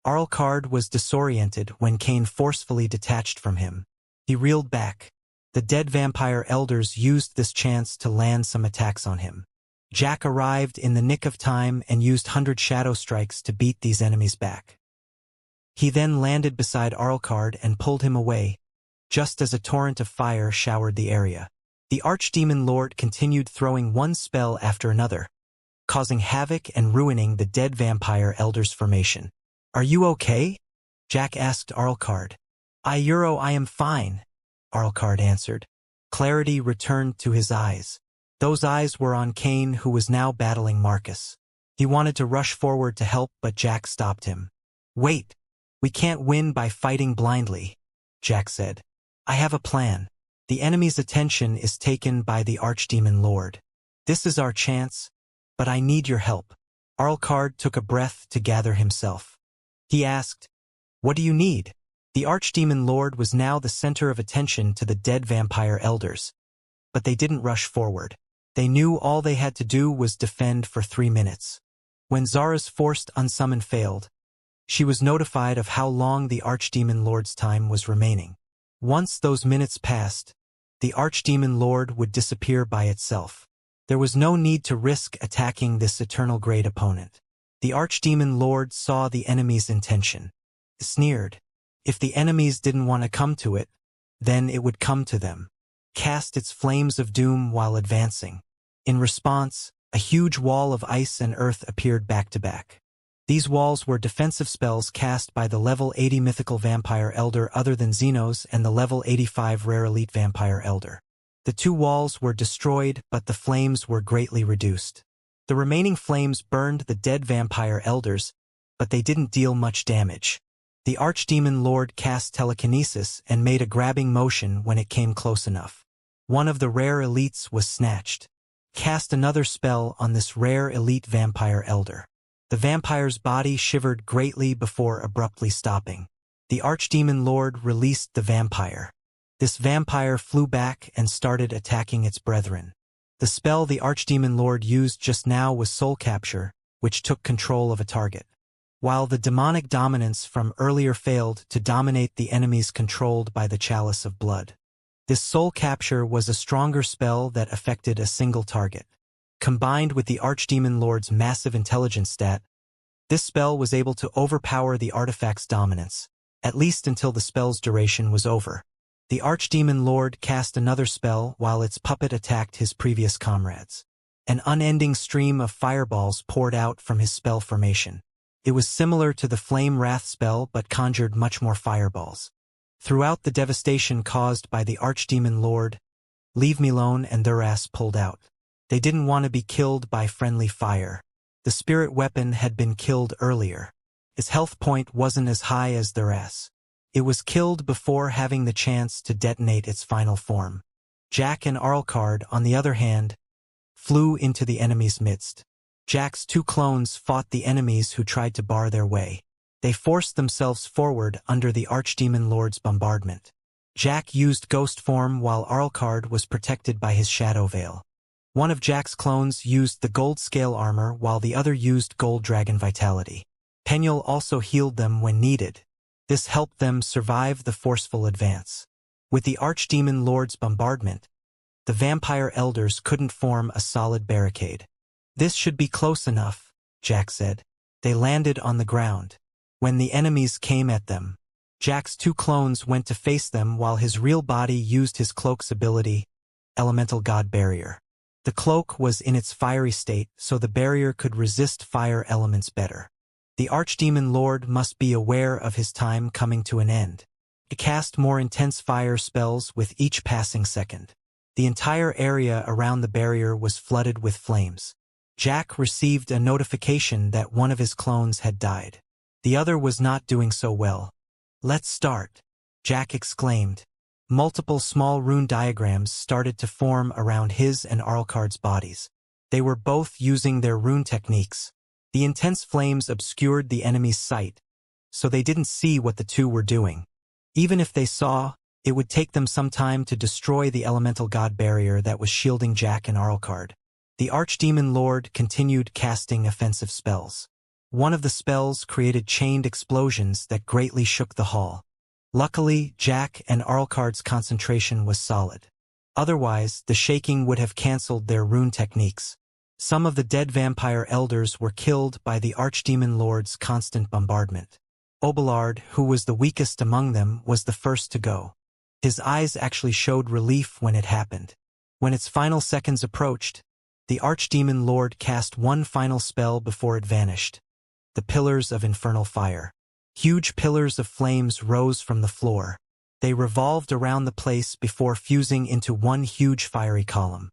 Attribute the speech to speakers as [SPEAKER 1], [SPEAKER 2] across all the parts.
[SPEAKER 1] Arlcard was disoriented when Cain forcefully detached from him. He reeled back. The dead vampire elders used this chance to land some attacks on him. Jack arrived in the nick of time and used 100 shadow strikes to beat these enemies back. He then landed beside Arlcard and pulled him away, just as a torrent of fire showered the area. The Archdemon Lord continued throwing one spell after another, causing havoc and ruining the dead vampire elders' formation. "Are you okay?" Jack asked Arlcard. I am fine," Arlcard answered. Clarity returned to his eyes. Those eyes were on Cain, who was now battling Marcus. He wanted to rush forward to help, but Jack stopped him. "Wait, we can't win by fighting blindly," Jack said. "I have a plan. The enemy's attention is taken by the Archdemon Lord. This is our chance, but I need your help." Arlcard took a breath to gather himself. He asked, "What do you need?" The Archdemon Lord was now the center of attention to the dead vampire elders. But they didn't rush forward. They knew all they had to do was defend for 3 minutes. When Zara's forced unsummon failed, she was notified of how long the Archdemon Lord's time was remaining. Once those minutes passed, the Archdemon Lord would disappear by itself. There was no need to risk attacking this eternal grade opponent. The Archdemon Lord saw the enemy's intention. He sneered. If the enemies didn't want to come to it, then it would come to them. Cast its flames of doom while advancing. In response, a huge wall of ice and earth appeared back to back. These walls were defensive spells cast by the level 80 mythical vampire elder other than Xenos and the level 85 rare elite vampire elder. The 2 walls were destroyed, but the flames were greatly reduced. The remaining flames burned the dead vampire elders, but they didn't deal much damage. The Archdemon Lord cast telekinesis and made a grabbing motion when it came close enough. One of the rare elites was snatched. Cast another spell on this rare elite vampire elder. The vampire's body shivered greatly before abruptly stopping. The Archdemon Lord released the vampire. This vampire flew back and started attacking its brethren. The spell the Archdemon Lord used just now was Soul Capture, which took control of a target. While the demonic dominance from earlier failed to dominate the enemies controlled by the Chalice of Blood. This Soul Capture was a stronger spell that affected a single target. Combined with the Archdemon Lord's massive intelligence stat, this spell was able to overpower the artifact's dominance, at least until the spell's duration was over. The Archdemon Lord cast another spell while its puppet attacked his previous comrades. An unending stream of fireballs poured out from his spell formation. It was similar to the Flame Wrath spell but conjured much more fireballs. Throughout the devastation caused by the Archdemon Lord, Leave Me Alone and their ass pulled out. They didn't want to be killed by friendly fire. The spirit weapon had been killed earlier. Its health point wasn't as high as their ass. It was killed before having the chance to detonate its final form. Jack and Arlcard, on the other hand, flew into the enemy's midst. Jack's 2 clones fought the enemies who tried to bar their way. They forced themselves forward under the Archdemon Lord's bombardment. Jack used ghost form while Arlcard was protected by his shadow veil. One of Jack's clones used the gold scale armor while the other used gold dragon vitality. Penuel also healed them when needed. This helped them survive the forceful advance. With the Archdemon Lord's bombardment, the vampire elders couldn't form a solid barricade. "This should be close enough," Jack said. They landed on the ground. When the enemies came at them, Jack's 2 clones went to face them while his real body used his cloak's ability, Elemental God Barrier. The cloak was in its fiery state, so the barrier could resist fire elements better. The Archdemon Lord must be aware of his time coming to an end. He cast more intense fire spells with each passing second. The entire area around the barrier was flooded with flames. Jack received a notification that one of his clones had died. The other was not doing so well. "Let's start," Jack exclaimed. Multiple small rune diagrams started to form around his and Arlcard's bodies. They were both using their rune techniques. The intense flames obscured the enemy's sight, so they didn't see what the 2 were doing. Even if they saw, it would take them some time to destroy the Elemental God Barrier that was shielding Jack and Arlcard. The Archdemon Lord continued casting offensive spells. One of the spells created chained explosions that greatly shook the hall. Luckily, Jack and Arlcard's concentration was solid. Otherwise, the shaking would have cancelled their rune techniques. Some of the dead vampire elders were killed by the Archdemon Lord's constant bombardment. Obelard, who was the weakest among them, was the first to go. His eyes actually showed relief when it happened. When its final seconds approached, the Archdemon Lord cast one final spell before it vanished. The Pillars of Infernal Fire. Huge pillars of flames rose from the floor. They revolved around the place before fusing into one huge fiery column.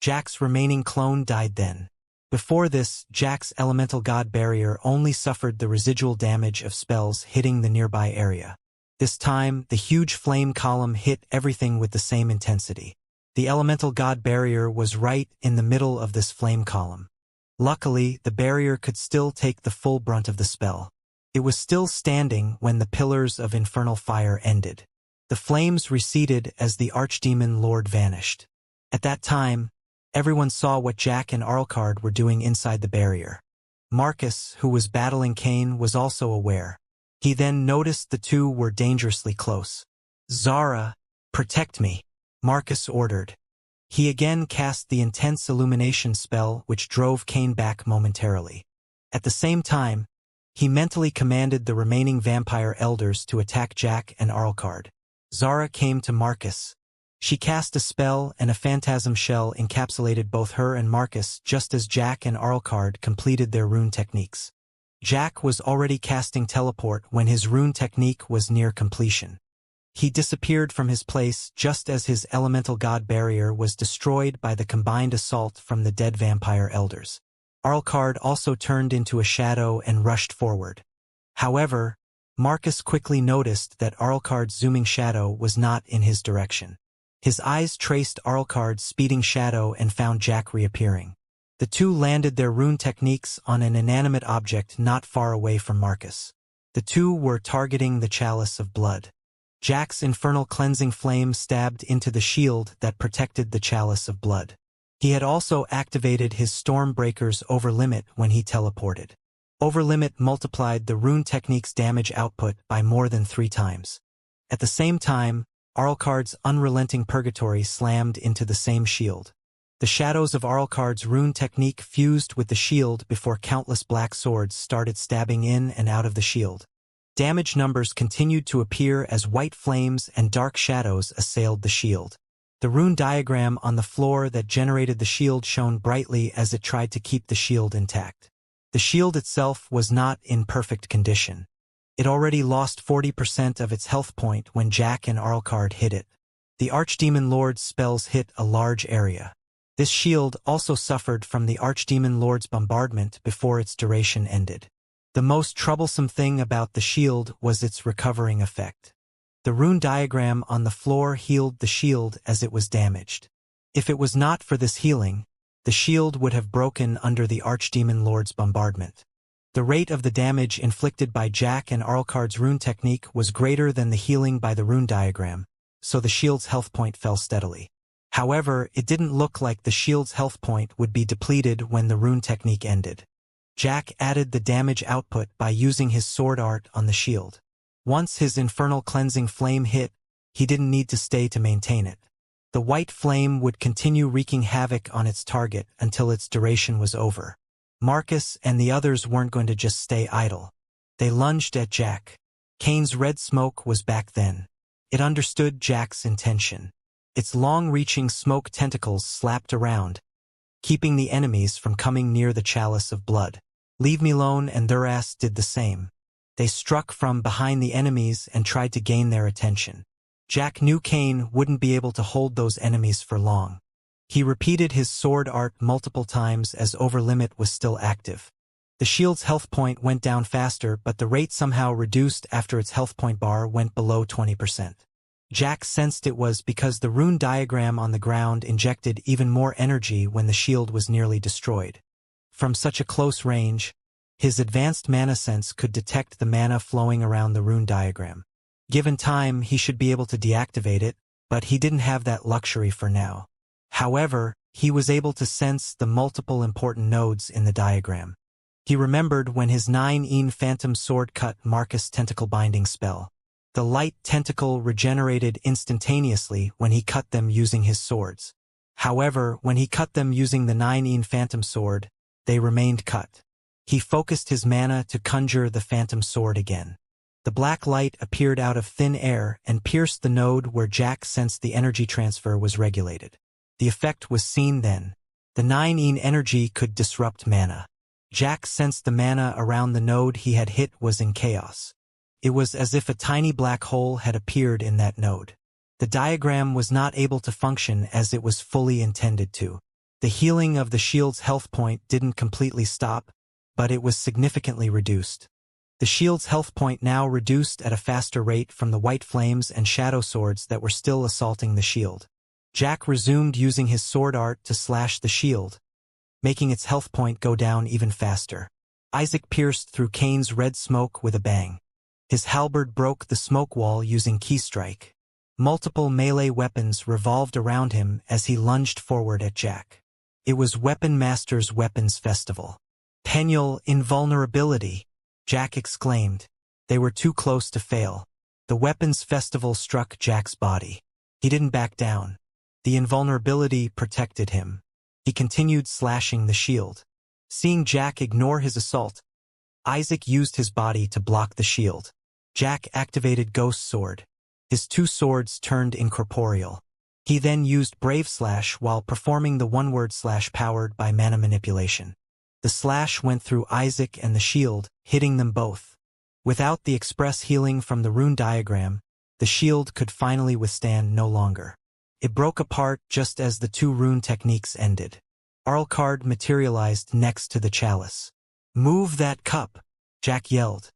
[SPEAKER 1] Jack's remaining clone died then. Before this, Jack's elemental god barrier only suffered the residual damage of spells hitting the nearby area. This time, the huge flame column hit everything with the same intensity. The elemental god barrier was right in the middle of this flame column. Luckily, the barrier could still take the full brunt of the spell. It was still standing when the Pillars of Infernal Fire ended. The flames receded as the Archdemon Lord vanished. At that time, everyone saw what Jack and Arlcard were doing inside the barrier. Marcus, who was battling Cain, was also aware. He then noticed the two were dangerously close. "Zara, protect me," Marcus ordered. He again cast the intense illumination spell which drove Cain back momentarily. At the same time, he mentally commanded the remaining vampire elders to attack Jack and Arlcard. Zara came to Marcus. She cast a spell and a phantasm shell encapsulated both her and Marcus just as Jack and Arlcard completed their rune techniques. Jack was already casting teleport when his rune technique was near completion. He disappeared from his place just as his elemental god barrier was destroyed by the combined assault from the dead vampire elders. Arlcard also turned into a shadow and rushed forward. However, Marcus quickly noticed that Arlcard's zooming shadow was not in his direction. His eyes traced Arlcard's speeding shadow and found Jack reappearing. The two landed their rune techniques on an inanimate object not far away from Marcus. The two were targeting the chalice of blood. Jack's infernal cleansing flame stabbed into the shield that protected the chalice of blood. He had also activated his Stormbreaker's Overlimit when he teleported. Overlimit multiplied the rune technique's damage output by more than 3 times. At the same time, Arlcard's Unrelenting Purgatory slammed into the same shield. The shadows of Arlcard's rune technique fused with the shield before countless black swords started stabbing in and out of the shield. Damage numbers continued to appear as white flames and dark shadows assailed the shield. The rune diagram on the floor that generated the shield shone brightly as it tried to keep the shield intact. The shield itself was not in perfect condition. It already lost 40% of its health point when Jack and Arlcard hit it. The Archdemon Lord's spells hit a large area. This shield also suffered from the Archdemon Lord's bombardment before its duration ended. The most troublesome thing about the shield was its recovering effect. The rune diagram on the floor healed the shield as it was damaged. If it was not for this healing, the shield would have broken under the Archdemon Lord's bombardment. The rate of the damage inflicted by Jack and Arlcard's rune technique was greater than the healing by the rune diagram, so the shield's health point fell steadily. However, it didn't look like the shield's health point would be depleted when the rune technique ended. Jack added the damage output by using his sword art on the shield. Once his infernal cleansing flame hit, he didn't need to stay to maintain it. The white flame would continue wreaking havoc on its target until its duration was over. Marcus and the others weren't going to just stay idle. They lunged at Jack. Cain's red smoke was back then. It understood Jack's intention. Its long-reaching smoke tentacles slapped around, keeping the enemies from coming near the chalice of blood. Leave Me Alone and Thuras did the same. They struck from behind the enemies and tried to gain their attention. Jack knew Cain wouldn't be able to hold those enemies for long. He repeated his sword art multiple times as Overlimit was still active. The shield's health point went down faster, but the rate somehow reduced after its health point bar went below 20%. Jack sensed it was because the rune diagram on the ground injected even more energy when the shield was nearly destroyed. From such a close range, his advanced mana sense could detect the mana flowing around the rune diagram. Given time, he should be able to deactivate it, but he didn't have that luxury for now. However, he was able to sense the multiple important nodes in the diagram. He remembered when his 9-een phantom sword cut Marcus' tentacle binding spell. The light tentacle regenerated instantaneously when he cut them using his swords. However, when he cut them using the 9-een phantom sword, they remained cut. He focused his mana to conjure the phantom sword again. The black light appeared out of thin air and pierced the node where Jack sensed the energy transfer was regulated. The effect was seen then. The 9-een energy could disrupt mana. Jack sensed the mana around the node he had hit was in chaos. It was as if a tiny black hole had appeared in that node. The diagram was not able to function as it was fully intended to. The healing of the shield's health point didn't completely stop, but it was significantly reduced. The shield's health point now reduced at a faster rate from the white flames and shadow swords that were still assaulting the shield. Jack resumed using his sword art to slash the shield, making its health point go down even faster. Isaac pierced through Kane's red smoke with a bang. His halberd broke the smoke wall using keystrike. Multiple melee weapons revolved around him as he lunged forward at Jack. It was Weapon Master's Weapons Festival. "Penal invulnerability," Jack exclaimed. They were too close to fail. The Weapons Festival struck Jack's body. He didn't back down. The invulnerability protected him. He continued slashing the shield. Seeing Jack ignore his assault, Isaac used his body to block the shield. Jack activated Ghost Sword. His two swords turned incorporeal. He then used Brave Slash while performing the one-word slash powered by mana manipulation. The slash went through Isaac and the shield, hitting them both. Without the express healing from the rune diagram, the shield could finally withstand no longer. It broke apart just as the two rune techniques ended. Arlcard materialized next to the chalice. "Move that cup," Jack yelled.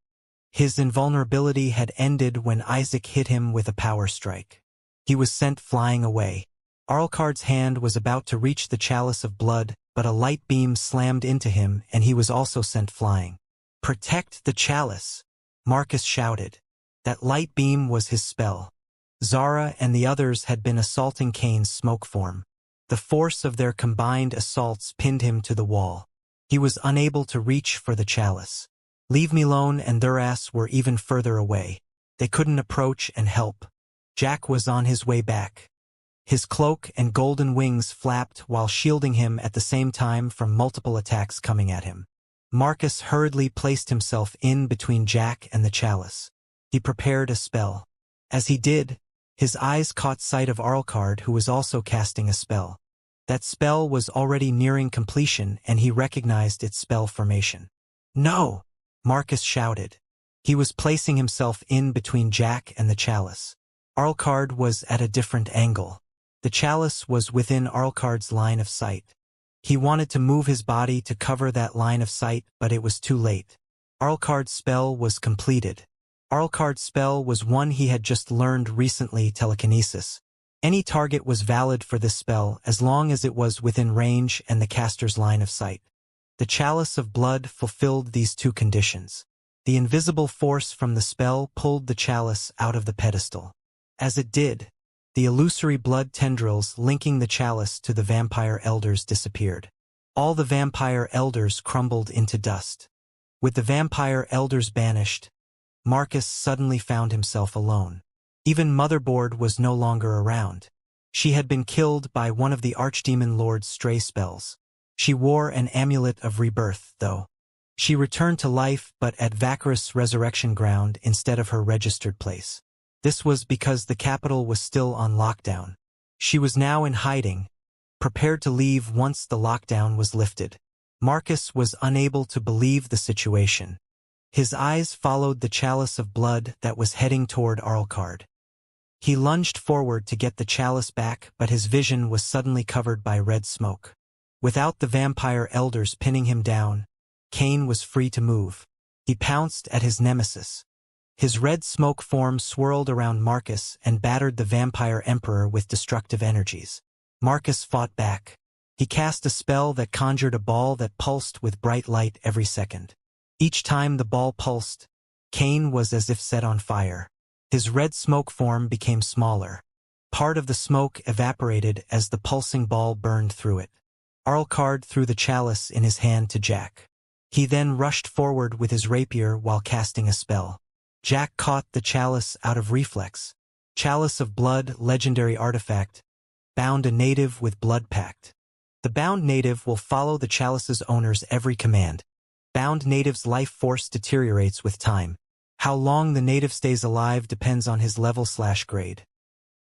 [SPEAKER 1] His invulnerability had ended when Isaac hit him with a power strike. He was sent flying away. Arlcard's hand was about to reach the chalice of blood, but a light beam slammed into him and he was also sent flying. "Protect the chalice," Marcus shouted. That light beam was his spell. Zara and the others had been assaulting Kane's smoke form. The force of their combined assaults pinned him to the wall. He was unable to reach for the chalice. Leave Me Alone and Thurass were even further away. They couldn't approach and help. Jack was on his way back. His cloak and golden wings flapped while shielding him at the same time from multiple attacks coming at him. Marcus hurriedly placed himself in between Jack and the chalice. He prepared a spell. As he did, his eyes caught sight of Arlcard, who was also casting a spell. That spell was already nearing completion and he recognized its spell formation. "No!" Marcus shouted. He was placing himself in between Jack and the chalice. Arlcard was at a different angle. The chalice was within Arlcard's line of sight. He wanted to move his body to cover that line of sight, but it was too late. Arlcard's spell was completed. Arlcard's spell was one he had just learned recently, telekinesis. Any target was valid for this spell as long as it was within range and the caster's line of sight. The chalice of blood fulfilled these two conditions. The invisible force from the spell pulled the chalice out of the pedestal. As it did, the illusory blood tendrils linking the chalice to the vampire elders disappeared. All the vampire elders crumbled into dust. With the vampire elders banished, Marcus suddenly found himself alone. Even Motherboard was no longer around. She had been killed by one of the Archdemon Lord's stray spells. She wore an amulet of rebirth, though. She returned to life but at Vacarus' resurrection ground instead of her registered place. This was because the capital was still on lockdown. She was now in hiding, prepared to leave once the lockdown was lifted. Marcus was unable to believe the situation. His eyes followed the chalice of blood that was heading toward Arlcard. He lunged forward to get the chalice back, but his vision was suddenly covered by red smoke. Without the vampire elders pinning him down, Kane was free to move. He pounced at his nemesis. His red smoke form swirled around Marcus and battered the vampire emperor with destructive energies. Marcus fought back. He cast a spell that conjured a ball that pulsed with bright light every second. Each time the ball pulsed, Kane was as if set on fire. His red smoke form became smaller. Part of the smoke evaporated as the pulsing ball burned through it. Arlcard threw the chalice in his hand to Jack. He then rushed forward with his rapier while casting a spell. Jack caught the chalice out of reflex. Chalice of Blood, legendary artifact. Bound a native with blood pact. The bound native will follow the chalice's owner's every command. Bound native's life force deteriorates with time. How long the native stays alive depends on his level/grade.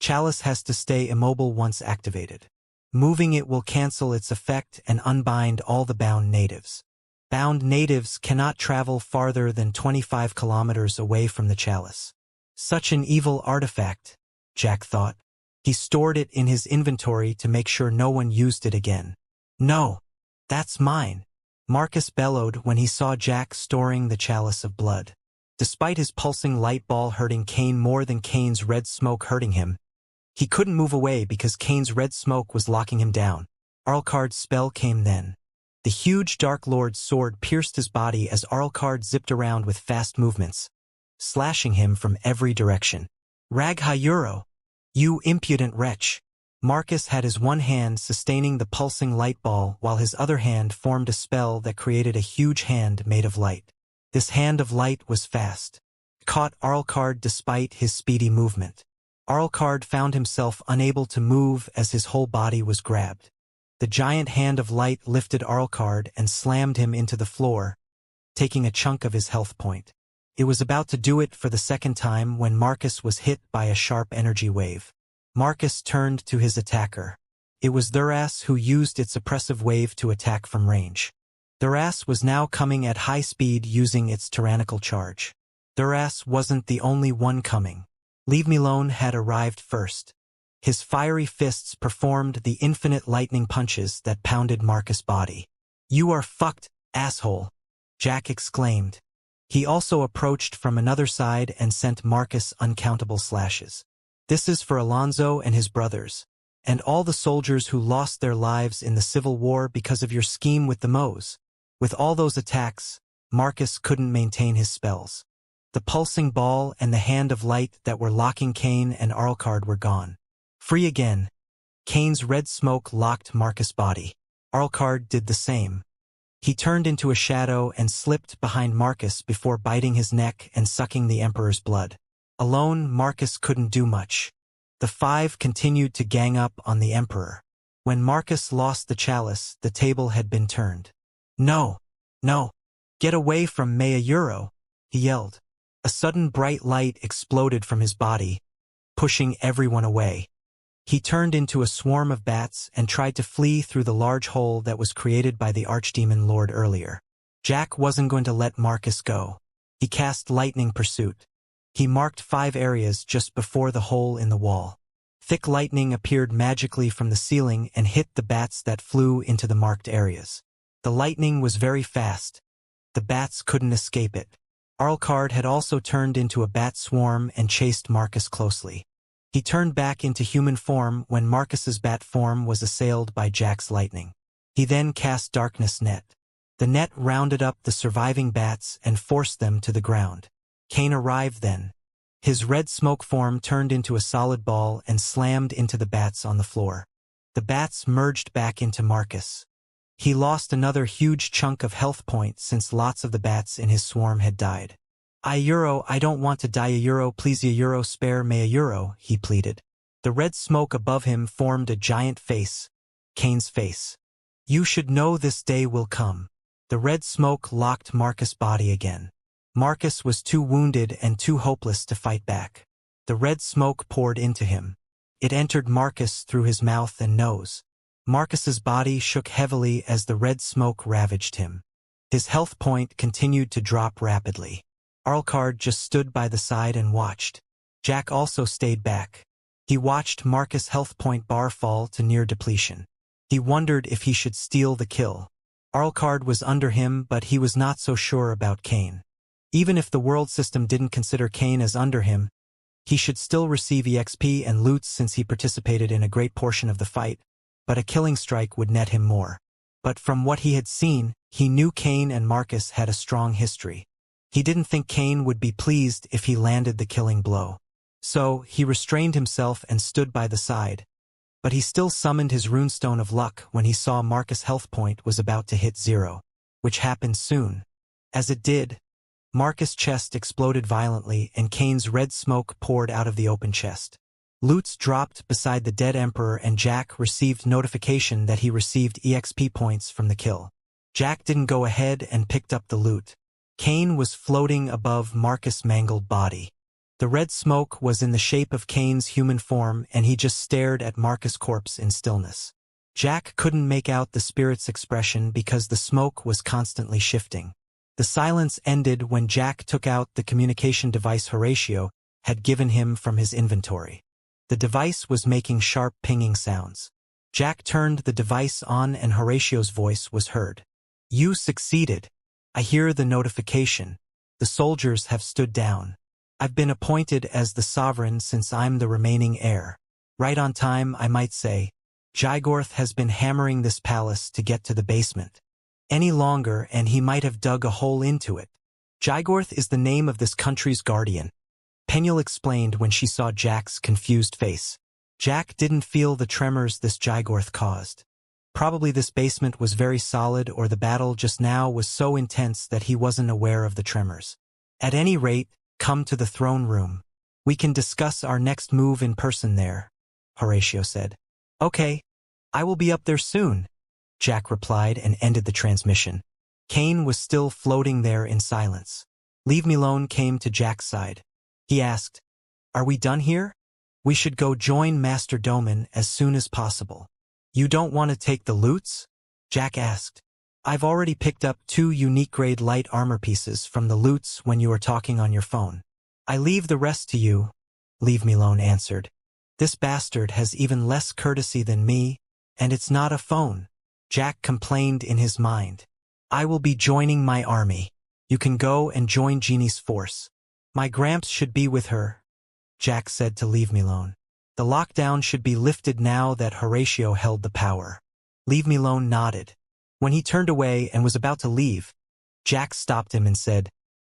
[SPEAKER 1] Chalice has to stay immobile once activated. Moving it will cancel its effect and unbind all the bound natives. Bound natives cannot travel farther than 25 kilometers away from the chalice. Such an evil artifact, Jack thought. He stored it in his inventory to make sure no one used it again. No, that's mine, Marcus bellowed when he saw Jack storing the chalice of blood. Despite his pulsing light ball hurting Kane more than Kane's red smoke hurting him, he couldn't move away because Kane's red smoke was locking him down. Arlcard's spell came then. The huge Dark Lord's sword pierced his body as Arlcard zipped around with fast movements, slashing him from every direction. Raghayuro, you impudent wretch! Marcus had his one hand sustaining the pulsing light ball while his other hand formed a spell that created a huge hand made of light. This hand of light was fast. Caught Arlcard despite his speedy movement. Arlcard found himself unable to move as his whole body was grabbed. The giant hand of light lifted Arlcard and slammed him into the floor, taking a chunk of his health point. It was about to do it for the second time when Marcus was hit by a sharp energy wave. Marcus turned to his attacker. It was Thuras who used its oppressive wave to attack from range. Thuras was now coming at high speed using its tyrannical charge. Thuras wasn't the only one coming. Leave Me Alone had arrived first. His fiery fists performed the infinite lightning punches that pounded Marcus' body. You are fucked, asshole, Jack exclaimed. He also approached from another side and sent Marcus uncountable slashes. This is for Alonso and his brothers, and all the soldiers who lost their lives in the Civil War because of your scheme with the Moes. With all those attacks, Marcus couldn't maintain his spells. The pulsing ball and the hand of light that were locking Kane and Arlcard were gone. Free again. Kane's red smoke locked Marcus' body. Arlcard did the same. He turned into a shadow and slipped behind Marcus before biting his neck and sucking the Emperor's blood. Alone, Marcus couldn't do much. The five continued to gang up on the Emperor. When Marcus lost the chalice, the table had been turned. No, no, get away from Mayayuro, he yelled. A sudden bright light exploded from his body, pushing everyone away. He turned into a swarm of bats and tried to flee through the large hole that was created by the Archdemon Lord earlier. Jack wasn't going to let Marcus go. He cast Lightning Pursuit. He marked 5 areas just before the hole in the wall. Thick lightning appeared magically from the ceiling and hit the bats that flew into the marked areas. The lightning was very fast. The bats couldn't escape it. Arlcard had also turned into a bat swarm and chased Marcus closely. He turned back into human form when Marcus's bat form was assailed by Jack's lightning. He then cast Darkness Net. The net rounded up the surviving bats and forced them to the ground. Kane arrived then. His red smoke form turned into a solid ball and slammed into the bats on the floor. The bats merged back into Marcus. He lost another huge chunk of health points since lots of the bats in his swarm had died. Ayuro, I don't want to die. Ayuro, please Ayuro, spare me Ayuro, he pleaded. The red smoke above him formed a giant face, Kane's face. You should know this day will come. The red smoke locked Marcus' body again. Marcus was too wounded and too hopeless to fight back. The red smoke poured into him. It entered Marcus through his mouth and nose. Marcus's body shook heavily as the red smoke ravaged him. His health point continued to drop rapidly. Arlcard just stood by the side and watched. Jack also stayed back. He watched Marcus' health point bar fall to near depletion. He wondered if he should steal the kill. Arlcard was under him, but he was not so sure about Kane. Even if the world system didn't consider Kane as under him, he should still receive EXP and loot since he participated in a great portion of the fight, but a killing strike would net him more. But from what he had seen, he knew Kane and Marcus had a strong history. He didn't think Kane would be pleased if he landed the killing blow. So, he restrained himself and stood by the side. But he still summoned his runestone of luck when he saw Marcus' health point was about to hit 0. which happened soon. As it did, Marcus' chest exploded violently and Kane's red smoke poured out of the open chest. Loots dropped beside the dead Emperor and Jack received notification that he received EXP points from the kill. Jack didn't go ahead and picked up the loot. Kane was floating above Marcus' mangled body. The red smoke was in the shape of Kane's human form and he just stared at Marcus' corpse in stillness. Jack couldn't make out the spirit's expression because the smoke was constantly shifting. The silence ended when Jack took out the communication device Horatio had given him from his inventory. The device was making sharp pinging sounds. Jack turned the device on and Horatio's voice was heard. "You succeeded. I hear the notification. The soldiers have stood down. I've been appointed as the sovereign since I'm the remaining heir. Right on time, I might say. Jygorth has been hammering this palace to get to the basement. Any longer and he might have dug a hole into it. Jygorth is the name of this country's guardian," Penuel explained when she saw Jack's confused face. Jack didn't feel the tremors this Jygorth caused. Probably this basement was very solid or the battle just now was so intense that he wasn't aware of the tremors. "At any rate, come to the throne room. We can discuss our next move in person there," Horatio said. "Okay, I will be up there soon," Jack replied and ended the transmission. Kane was still floating there in silence. Leave Me Alone came to Jack's side. He asked, "Are we done here? We should go join Master Doman as soon as possible." "You don't want to take the loots?" Jack asked. "I've already picked up 2 unique-grade light armor pieces from the loots when you were talking on your phone. I leave the rest to you," Leave Me Alone answered. "This bastard has even less courtesy than me, and it's not a phone," Jack complained in his mind. "I will be joining my army. You can go and join Jeannie's force. My Gramps should be with her," Jack said to Leave Me Alone. "The lockdown should be lifted now that Horatio held the power." Leave Me Alone nodded. When he turned away and was about to leave, Jack stopped him and said,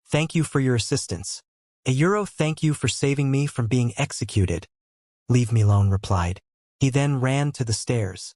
[SPEAKER 1] "Thank you for your assistance." "A thank you for saving me from being executed," Leave Me Alone replied. He then ran to the stairs.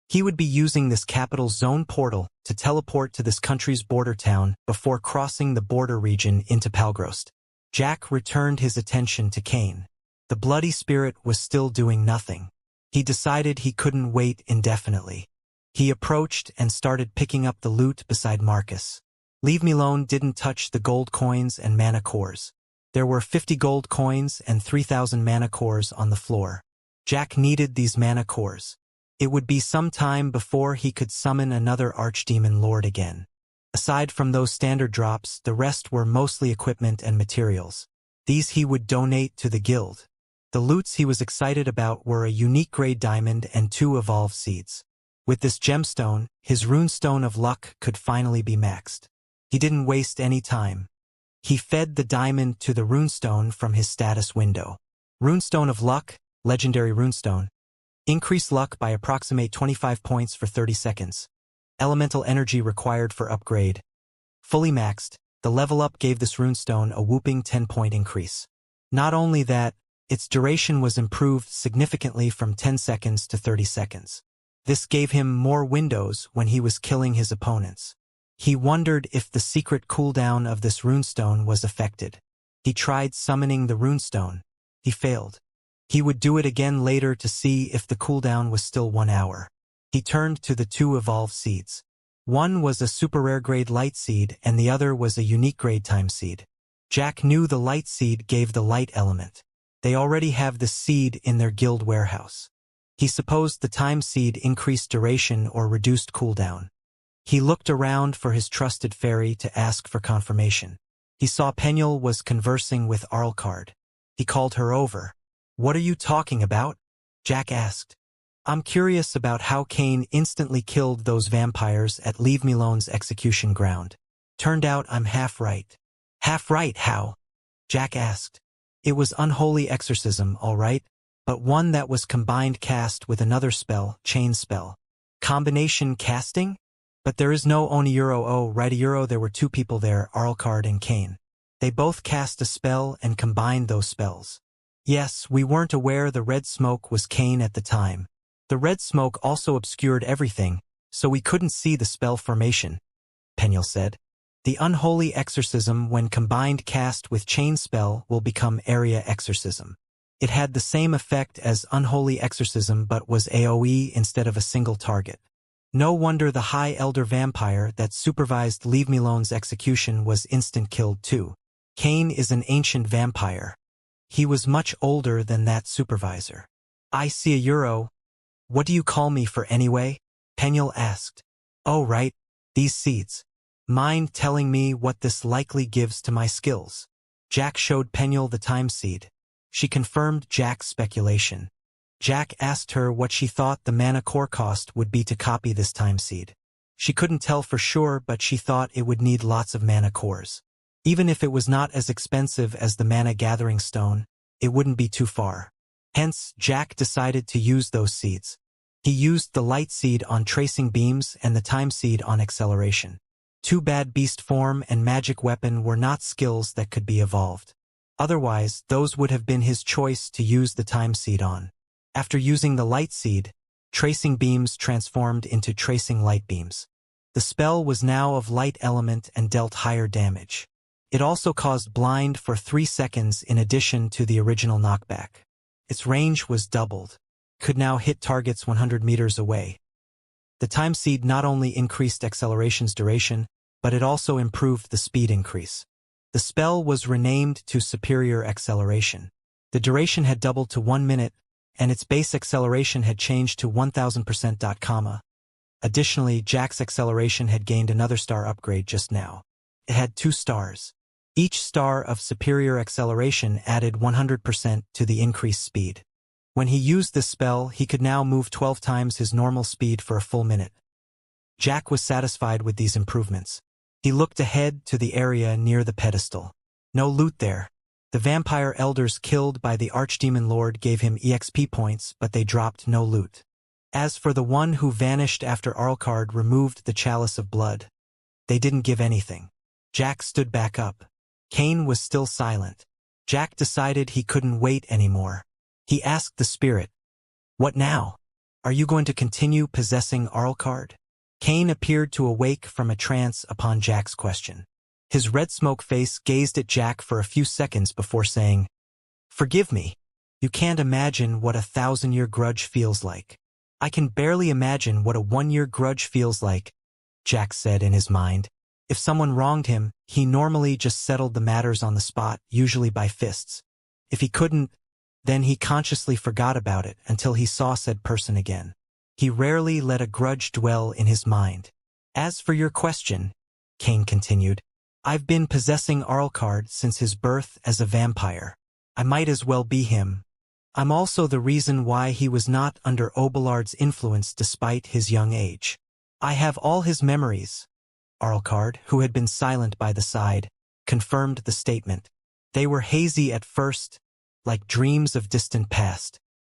[SPEAKER 1] He would be using this capital zone portal to teleport to this country's border town before crossing the border region into Palgrost. Jack returned his attention to Kane. The bloody spirit was still doing nothing. He decided he couldn't wait indefinitely. He approached and started picking up the loot beside Marcus. Leave Me Alone didn't touch the gold coins and mana cores. There were 50 gold coins and 3,000 mana cores on the floor. Jack needed these mana cores. It would be some time before he could summon another Archdemon Lord again. Aside from those standard drops, the rest were mostly equipment and materials. These he would donate to the guild. The loots he was excited about were a unique grade diamond and 2 evolve seeds. With this gemstone, his runestone of luck could finally be maxed. He didn't waste any time. He fed the diamond to the runestone from his status window. Runestone of luck, legendary runestone. Increase luck by approximate 25 points for 30 seconds. Elemental energy required for upgrade. Fully maxed, the level up gave this runestone a whooping 10-point increase. Not only that, its duration was improved significantly from 10 seconds to 30 seconds. This gave him more windows when he was killing his opponents. He wondered if the secret cooldown of this runestone was affected. He tried summoning the runestone. He failed. He would do it again later to see if the cooldown was still 1 hour. He turned to the 2 evolved seeds. One was a super rare grade light seed and the other was a unique grade time seed. Jack knew the light seed gave the light element. They already have the seed in their guild warehouse. He supposed the time seed increased duration or reduced cooldown. He looked around for his trusted fairy to ask for confirmation. He saw Penuel was conversing with Arlcard. He called her over. "What are you talking about?" Jack asked. "I'm curious about how Kane instantly killed those vampires at Leave Me Alone's execution ground. Turned out I'm half right." "Half right, how?" Jack asked. "It was unholy exorcism, all right, but one that was combined cast with another spell, chain spell. Combination casting? But there is no Oniyuro Rightiyuro. There were 2 people there, Arlcard and Kane. They both cast a spell and combined those spells. Yes, we weren't aware the red smoke was Kane at the time. The red smoke also obscured everything, so we couldn't see the spell formation," Penuel said. The unholy exorcism when combined cast with chain spell will become area exorcism. It had the same effect as unholy exorcism but was AoE instead of a single target. No wonder the High Elder Vampire that supervised Leave-Me-Alone's execution was instant-killed too. Cain is an ancient vampire. He was much older than that supervisor. I see a euro. What do you call me for anyway? Penuel asked. Oh right, these seeds. Mind telling me what this likely gives to my skills? Jack showed Penuel the time seed. She confirmed Jack's speculation. Jack asked her what she thought the mana core cost would be to copy this time seed. She couldn't tell for sure, but she thought it would need lots of mana cores. Even if it was not as expensive as the mana gathering stone, it wouldn't be too far. Hence, Jack decided to use those seeds. He used the light seed on tracing beams and the time seed on acceleration. Too bad beast form and magic weapon were not skills that could be evolved. Otherwise, those would have been his choice to use the time seed on. After using the light seed, tracing beams transformed into tracing light beams. The spell was now of light element and dealt higher damage. It also caused blind for 3 seconds in addition to the original knockback. Its range was doubled. Could now hit targets 100 meters away. The time seed not only increased acceleration's duration, but it also improved the speed increase. The spell was renamed to Superior Acceleration. The duration had doubled to 1 minute, and its base acceleration had changed to 1000%. Additionally, Jack's acceleration had gained another star upgrade just now. It had 2 stars. Each star of superior acceleration added 100% to the increased speed. When he used this spell, he could now move 12 times his normal speed for a full minute. Jack was satisfied with these improvements. He looked ahead to the area near the pedestal. No loot there. The vampire elders killed by the Archdemon Lord gave him EXP points, but they dropped no loot. As for the one who vanished after Arlcard removed the chalice of blood, they didn't give anything. Jack stood back up. Cain was still silent. Jack decided he couldn't wait anymore. He asked the spirit, "What now? Are you going to continue possessing Arlcard?" Cain appeared to awake from a trance upon Jack's question. His red smoke face gazed at Jack for a few seconds before saying, "Forgive me. You can't imagine what a 1,000-year grudge feels like." "I can barely imagine what a 1-year grudge feels like," Jack said in his mind. If someone wronged him, he normally just settled the matters on the spot, usually by fists. If he couldn't, then he consciously forgot about it until he saw said person again. He rarely let a grudge dwell in his mind. "As for your question," Cain continued, "I've been possessing Arlcard since his birth as a vampire. I might as well be him. I'm also the reason why he was not under Obelard's influence despite his young age. I have all his memories." Arlcard, who had been silent by the side, confirmed the statement. They were hazy at first, like dreams of distant past.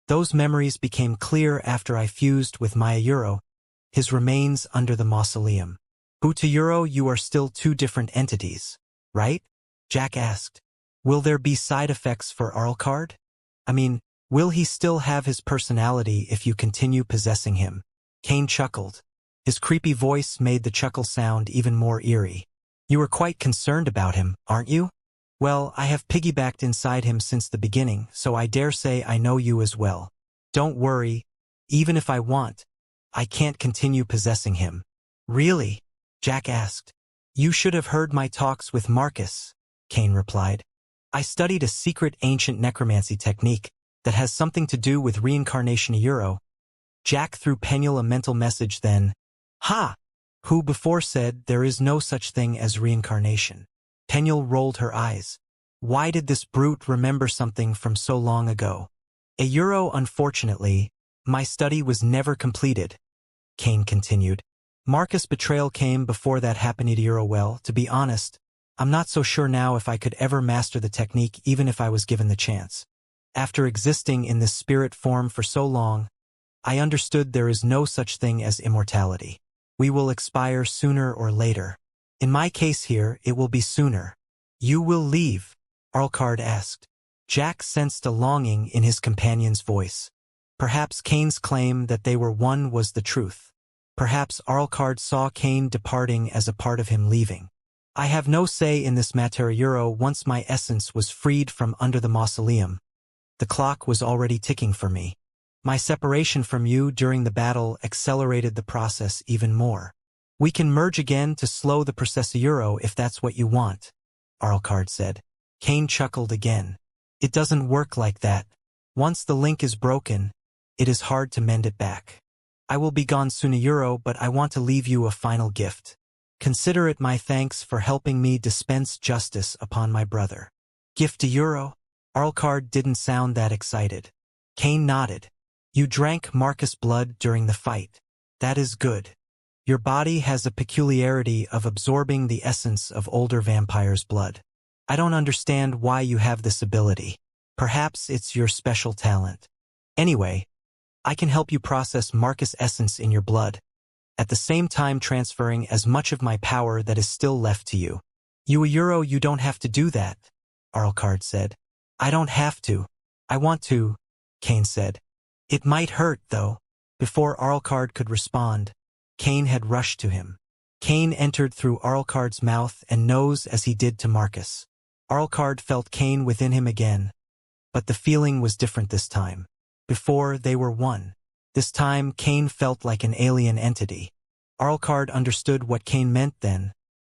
[SPEAKER 1] Those memories became clear after I fused with Mayuro, his remains under the mausoleum. "Who to Euro, you are still 2 different entities, right?" Jack asked. "Will there be side effects for Arlcard? I mean, will he still have his personality if you continue possessing him?" Cain chuckled. His creepy voice made the chuckle sound even more eerie. "You are quite concerned about him, aren't you? Well, I have piggybacked inside him since the beginning, so I dare say I know you as well. Don't worry, even if I want, I can't continue possessing him." "Really?" Jack asked. "You should have heard my talks with Marcus," Cain replied. "I studied a secret ancient necromancy technique that has something to do with reincarnation Euro." Jack threw Penuel a mental message then. "Ha! Who before said there is no such thing as reincarnation?" Penuel rolled her eyes. Why did this brute remember something from so long ago? "A Euro, unfortunately, my study was never completed," Cain continued. "Marcus' betrayal came before that happened at Euro. Well, to be honest, I'm not so sure now if I could ever master the technique even if I was given the chance. After existing in this spirit form for so long, I understood there is no such thing as immortality. We will expire sooner or later. In my case here, it will be sooner." "You will leave?" Arlcard asked. Jack sensed a longing in his companion's voice. Perhaps Cain's claim that they were one was the truth. Perhaps Arlcard saw Cain departing as a part of him leaving. I have no say in this matter. Once my essence was freed from under the mausoleum, the clock was already ticking for me. My separation from you during the battle accelerated the process even more. We can merge again to slow the process if that's what you want, Arlcard said. Cain chuckled again. It doesn't work like that. Once the link is broken, it is hard to mend it back. I will be gone soon, but I want to leave you a final gift. Consider it my thanks for helping me dispense justice upon my brother. Gift euro? Arlcard didn't sound that excited. Cain nodded. You drank Marcus' blood during the fight. That is good. Your body has a peculiarity of absorbing the essence of older vampires' blood. I don't understand why you have this ability. Perhaps it's your special talent. Anyway, I can help you process Marcus' essence in your blood, at the same time transferring as much of my power that is still left to you. You don't have to do that, Arlcard said. I don't have to. I want to, Cain said. It might hurt, though. Before Arlcard could respond, Cain had rushed to him. Cain entered through Arlcard's mouth and nose as he did to Marcus. Arlcard felt Cain within him again, but the feeling was different this time. Before, they were one. This time, Cain felt like an alien entity. Arlcard understood what Cain meant then.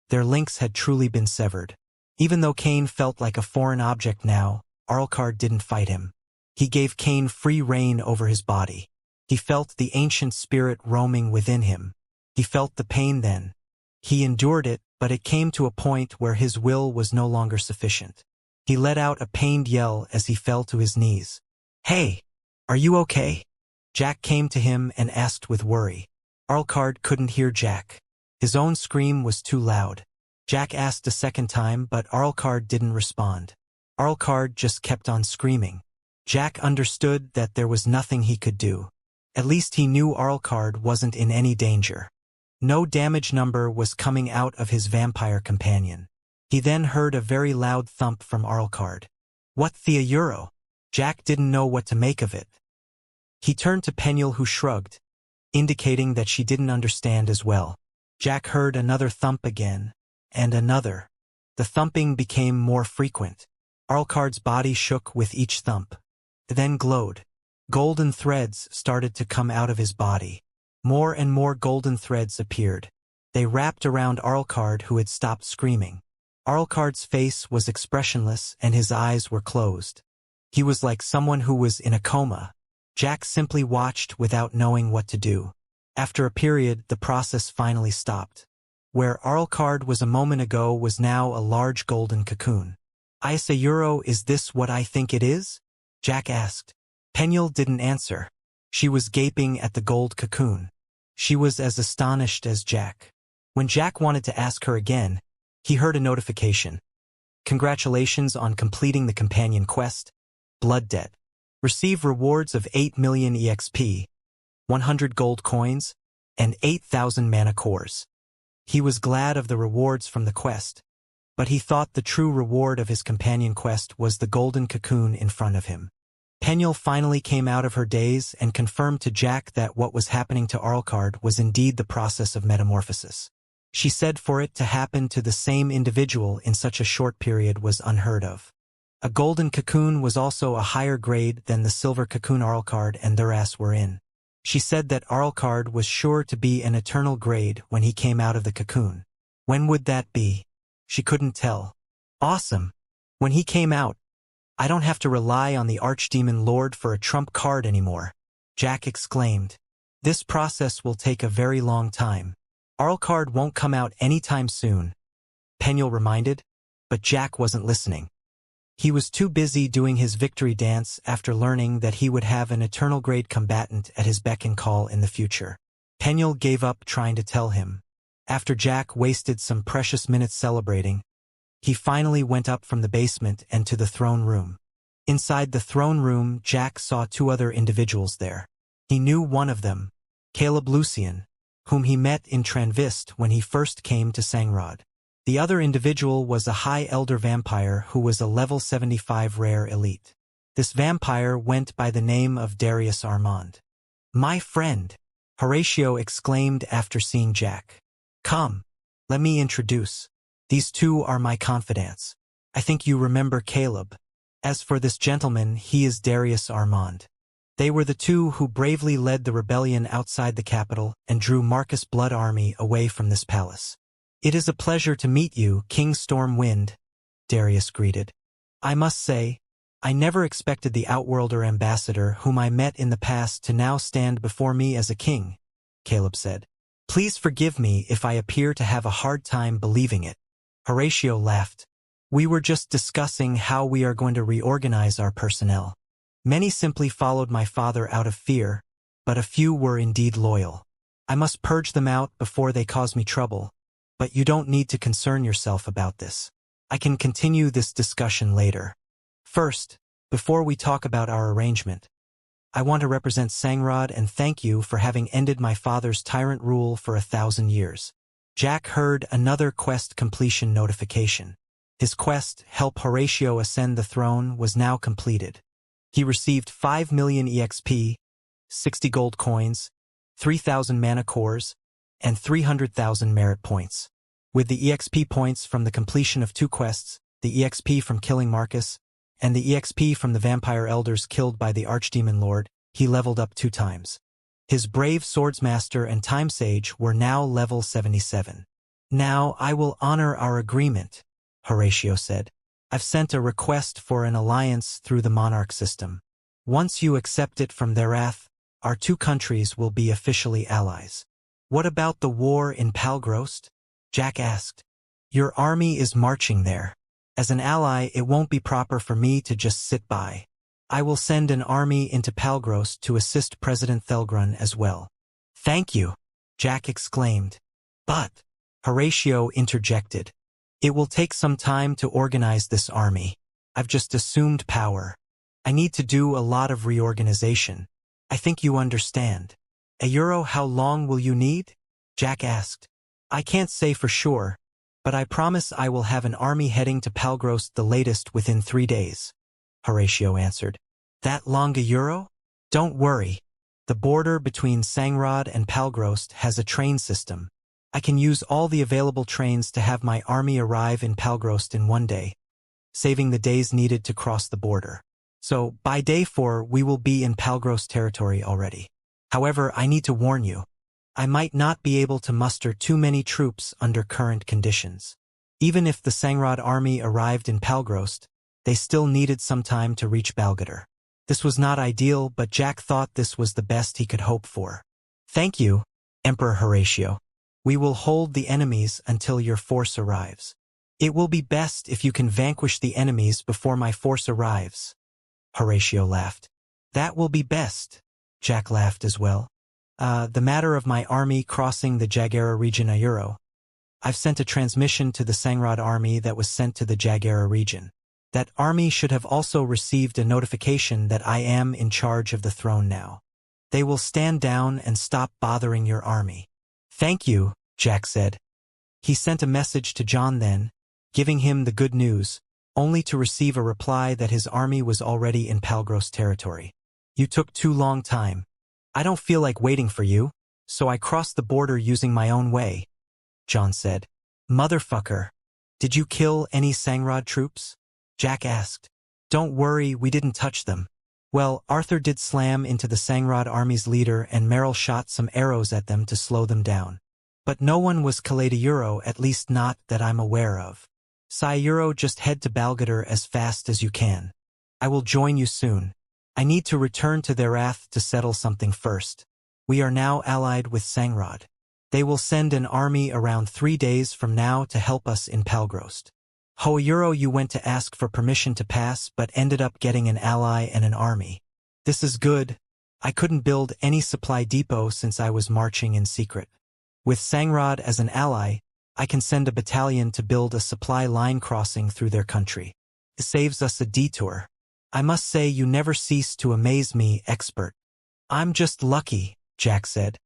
[SPEAKER 1] Their links had truly been severed. Even though Cain felt like a foreign object now, Arlcard didn't fight him. He gave Cain free rein over his body. He felt the ancient spirit roaming within him. He felt the pain then. He endured it, but it came to a point where his will was no longer sufficient. He let out a pained yell as he fell to his knees. Hey, are you okay? Jack came to him and asked with worry. Arlcard couldn't hear Jack. His own scream was too loud. Jack asked a second time, but Arlcard didn't respond. Arlcard just kept on screaming. Jack understood that there was nothing he could do. At least he knew Arlcard wasn't in any danger. No damage number was coming out of his vampire companion. He then heard a very loud thump from Arlcard. What the euro? Jack didn't know what to make of it. He turned to Penuel, who shrugged, indicating that she didn't understand as well. Jack heard another thump again, and another. The thumping became more frequent. Arlcard's body shook with each thump. It then glowed. Golden threads started to come out of his body. More and more golden threads appeared. They wrapped around Arlcard, who had stopped screaming. Arlcard's face was expressionless and his eyes were closed. He was like someone who was in a coma. Jack simply watched without knowing what to do. After a period, the process finally stopped. Where Arlcard was a moment ago was now a large golden cocoon. I say, is this what I think it is? Jack asked. Penuel didn't answer. She was gaping at the gold cocoon. She was as astonished as Jack. When Jack wanted to ask her again, he heard a notification. Congratulations on completing the companion quest, Blood Debt. Receive rewards of 8 million EXP, 100 gold coins, and 8,000 mana cores. He was glad of the rewards from the quest, but he thought the true reward of his companion quest was the golden cocoon in front of him. Penuel finally came out of her daze and confirmed to Jack that what was happening to Arlcard was indeed the process of metamorphosis. She said for it to happen to the same individual in such a short period was unheard of. A golden cocoon was also a higher grade than the silver cocoon Arlcard and Thuras were in. She said that Arlcard was sure to be an eternal grade when he came out of the cocoon. When would that be? She couldn't tell. Awesome! When he came out, I don't have to rely on the Archdemon Lord for a trump card anymore, Jack exclaimed. This process will take a very long time. Arlcard won't come out anytime soon, Penuel reminded, but Jack wasn't listening. He was too busy doing his victory dance after learning that he would have an eternal grade combatant at his beck and call in the future. Penuel gave up trying to tell him. After Jack wasted some precious minutes celebrating, he finally went up from the basement and to the throne room. Inside the throne room, Jack saw two other individuals there. He knew one of them, Caleb Lucian, whom he met in Tranvist when he first came to Sangrod. The other individual was a high elder vampire who was a level 75 rare elite. This vampire went by the name of Darius Armand. My friend, Horatio exclaimed after seeing Jack. "Come, let me introduce. These two are my confidants. I think you remember Caleb. As for this gentleman, he is Darius Armand." They were the two who bravely led the rebellion outside the capital and drew Marcus' blood army away from this palace. "It is a pleasure to meet you, King Stormwind," Darius greeted. "I must say, I never expected the Outworlder ambassador whom I met in the past to now stand before me as a king," Caleb said. "Please forgive me if I appear to have a hard time believing it." Horatio laughed. "We were just discussing how we are going to reorganize our personnel. Many simply followed my father out of fear, but a few were indeed loyal. I must purge them out before they cause me trouble, but you don't need to concern yourself about this. I can continue this discussion later. First, before we talk about our arrangement, I want to represent Sangrod and thank you for having ended my father's tyrant rule for 1,000 years. Jack heard another quest completion notification. His quest, Help Horatio Ascend the Throne, was now completed. He received 5 million EXP, 60 gold coins, 3,000 mana cores, and 300,000 merit points. With the EXP points from the completion of 2 quests, the EXP from killing Marcus, and the EXP from the vampire elders killed by the Archdemon Lord, he leveled up 2 times. His brave swordsmaster and time sage were now level 77. "Now I will honor our agreement," Horatio said. "I've sent a request for an alliance through the monarch system. Once you accept it from Therath, our 2 countries will be officially allies." "What about the war in Palgrost?" Jack asked. "Your army is marching there. As an ally, it won't be proper for me to just sit by. I will send an army into Palgrost to assist President Thelgrun as well." "Thank you," Jack exclaimed. "But," Horatio interjected, "it will take some time to organize this army. I've just assumed power. I need to do a lot of reorganization. I think you understand." How long will you need?" Jack asked. "I can't say for sure, but I promise I will have an army heading to Palgrost the latest within 3 days," Horatio answered. "That long a euro? Don't worry. The border between Sangrod and Palgrost has a train system. I can use all the available trains to have my army arrive in Palgrost in 1 day, saving the days needed to cross the border. So, by day 4 we will be in Palgrost territory already. However, I need to warn you. I might not be able to muster too many troops under current conditions. Even if the Sangrod army arrived in Palgrost, they still needed some time to reach Balgador. This was not ideal, but Jack thought this was the best he could hope for. "Thank you, Emperor Horatio. We will hold the enemies until your force arrives. It will be best if you can vanquish the enemies before my force arrives," Horatio laughed. "That will be best," Jack laughed as well. The matter of my army crossing the Jagera region I've sent a transmission to the Sangrod army that was sent to the Jagera region. That army should have also received a notification that I am in charge of the throne now. They will stand down and stop bothering your army." "Thank you," Jack said. He sent a message to John then, giving him the good news, only to receive a reply that his army was already in Palgrost territory. "You took too long time. I don't feel like waiting for you, so I crossed the border using my own way," John said. "Motherfucker. Did you kill any Sangrod troops?" Jack asked. "Don't worry, we didn't touch them. Well, Arthur did slam into the Sangrod army's leader and Merrill shot some arrows at them to slow them down. But no one was Kaleido, at least not that I'm aware of. Sayuro, just head to Balgador as fast as you can. I will join you soon. I need to return to Therath to settle something first. We are now allied with Sangrod. They will send an army around 3 days from now to help us in Palgrost. Hoyuro, you went to ask for permission to pass but ended up getting an ally and an army. This is good. I couldn't build any supply depot since I was marching in secret. With Sangrod as an ally, I can send a battalion to build a supply line crossing through their country. It saves us a detour. I must say you never cease to amaze me, expert." "I'm just lucky," Jack said.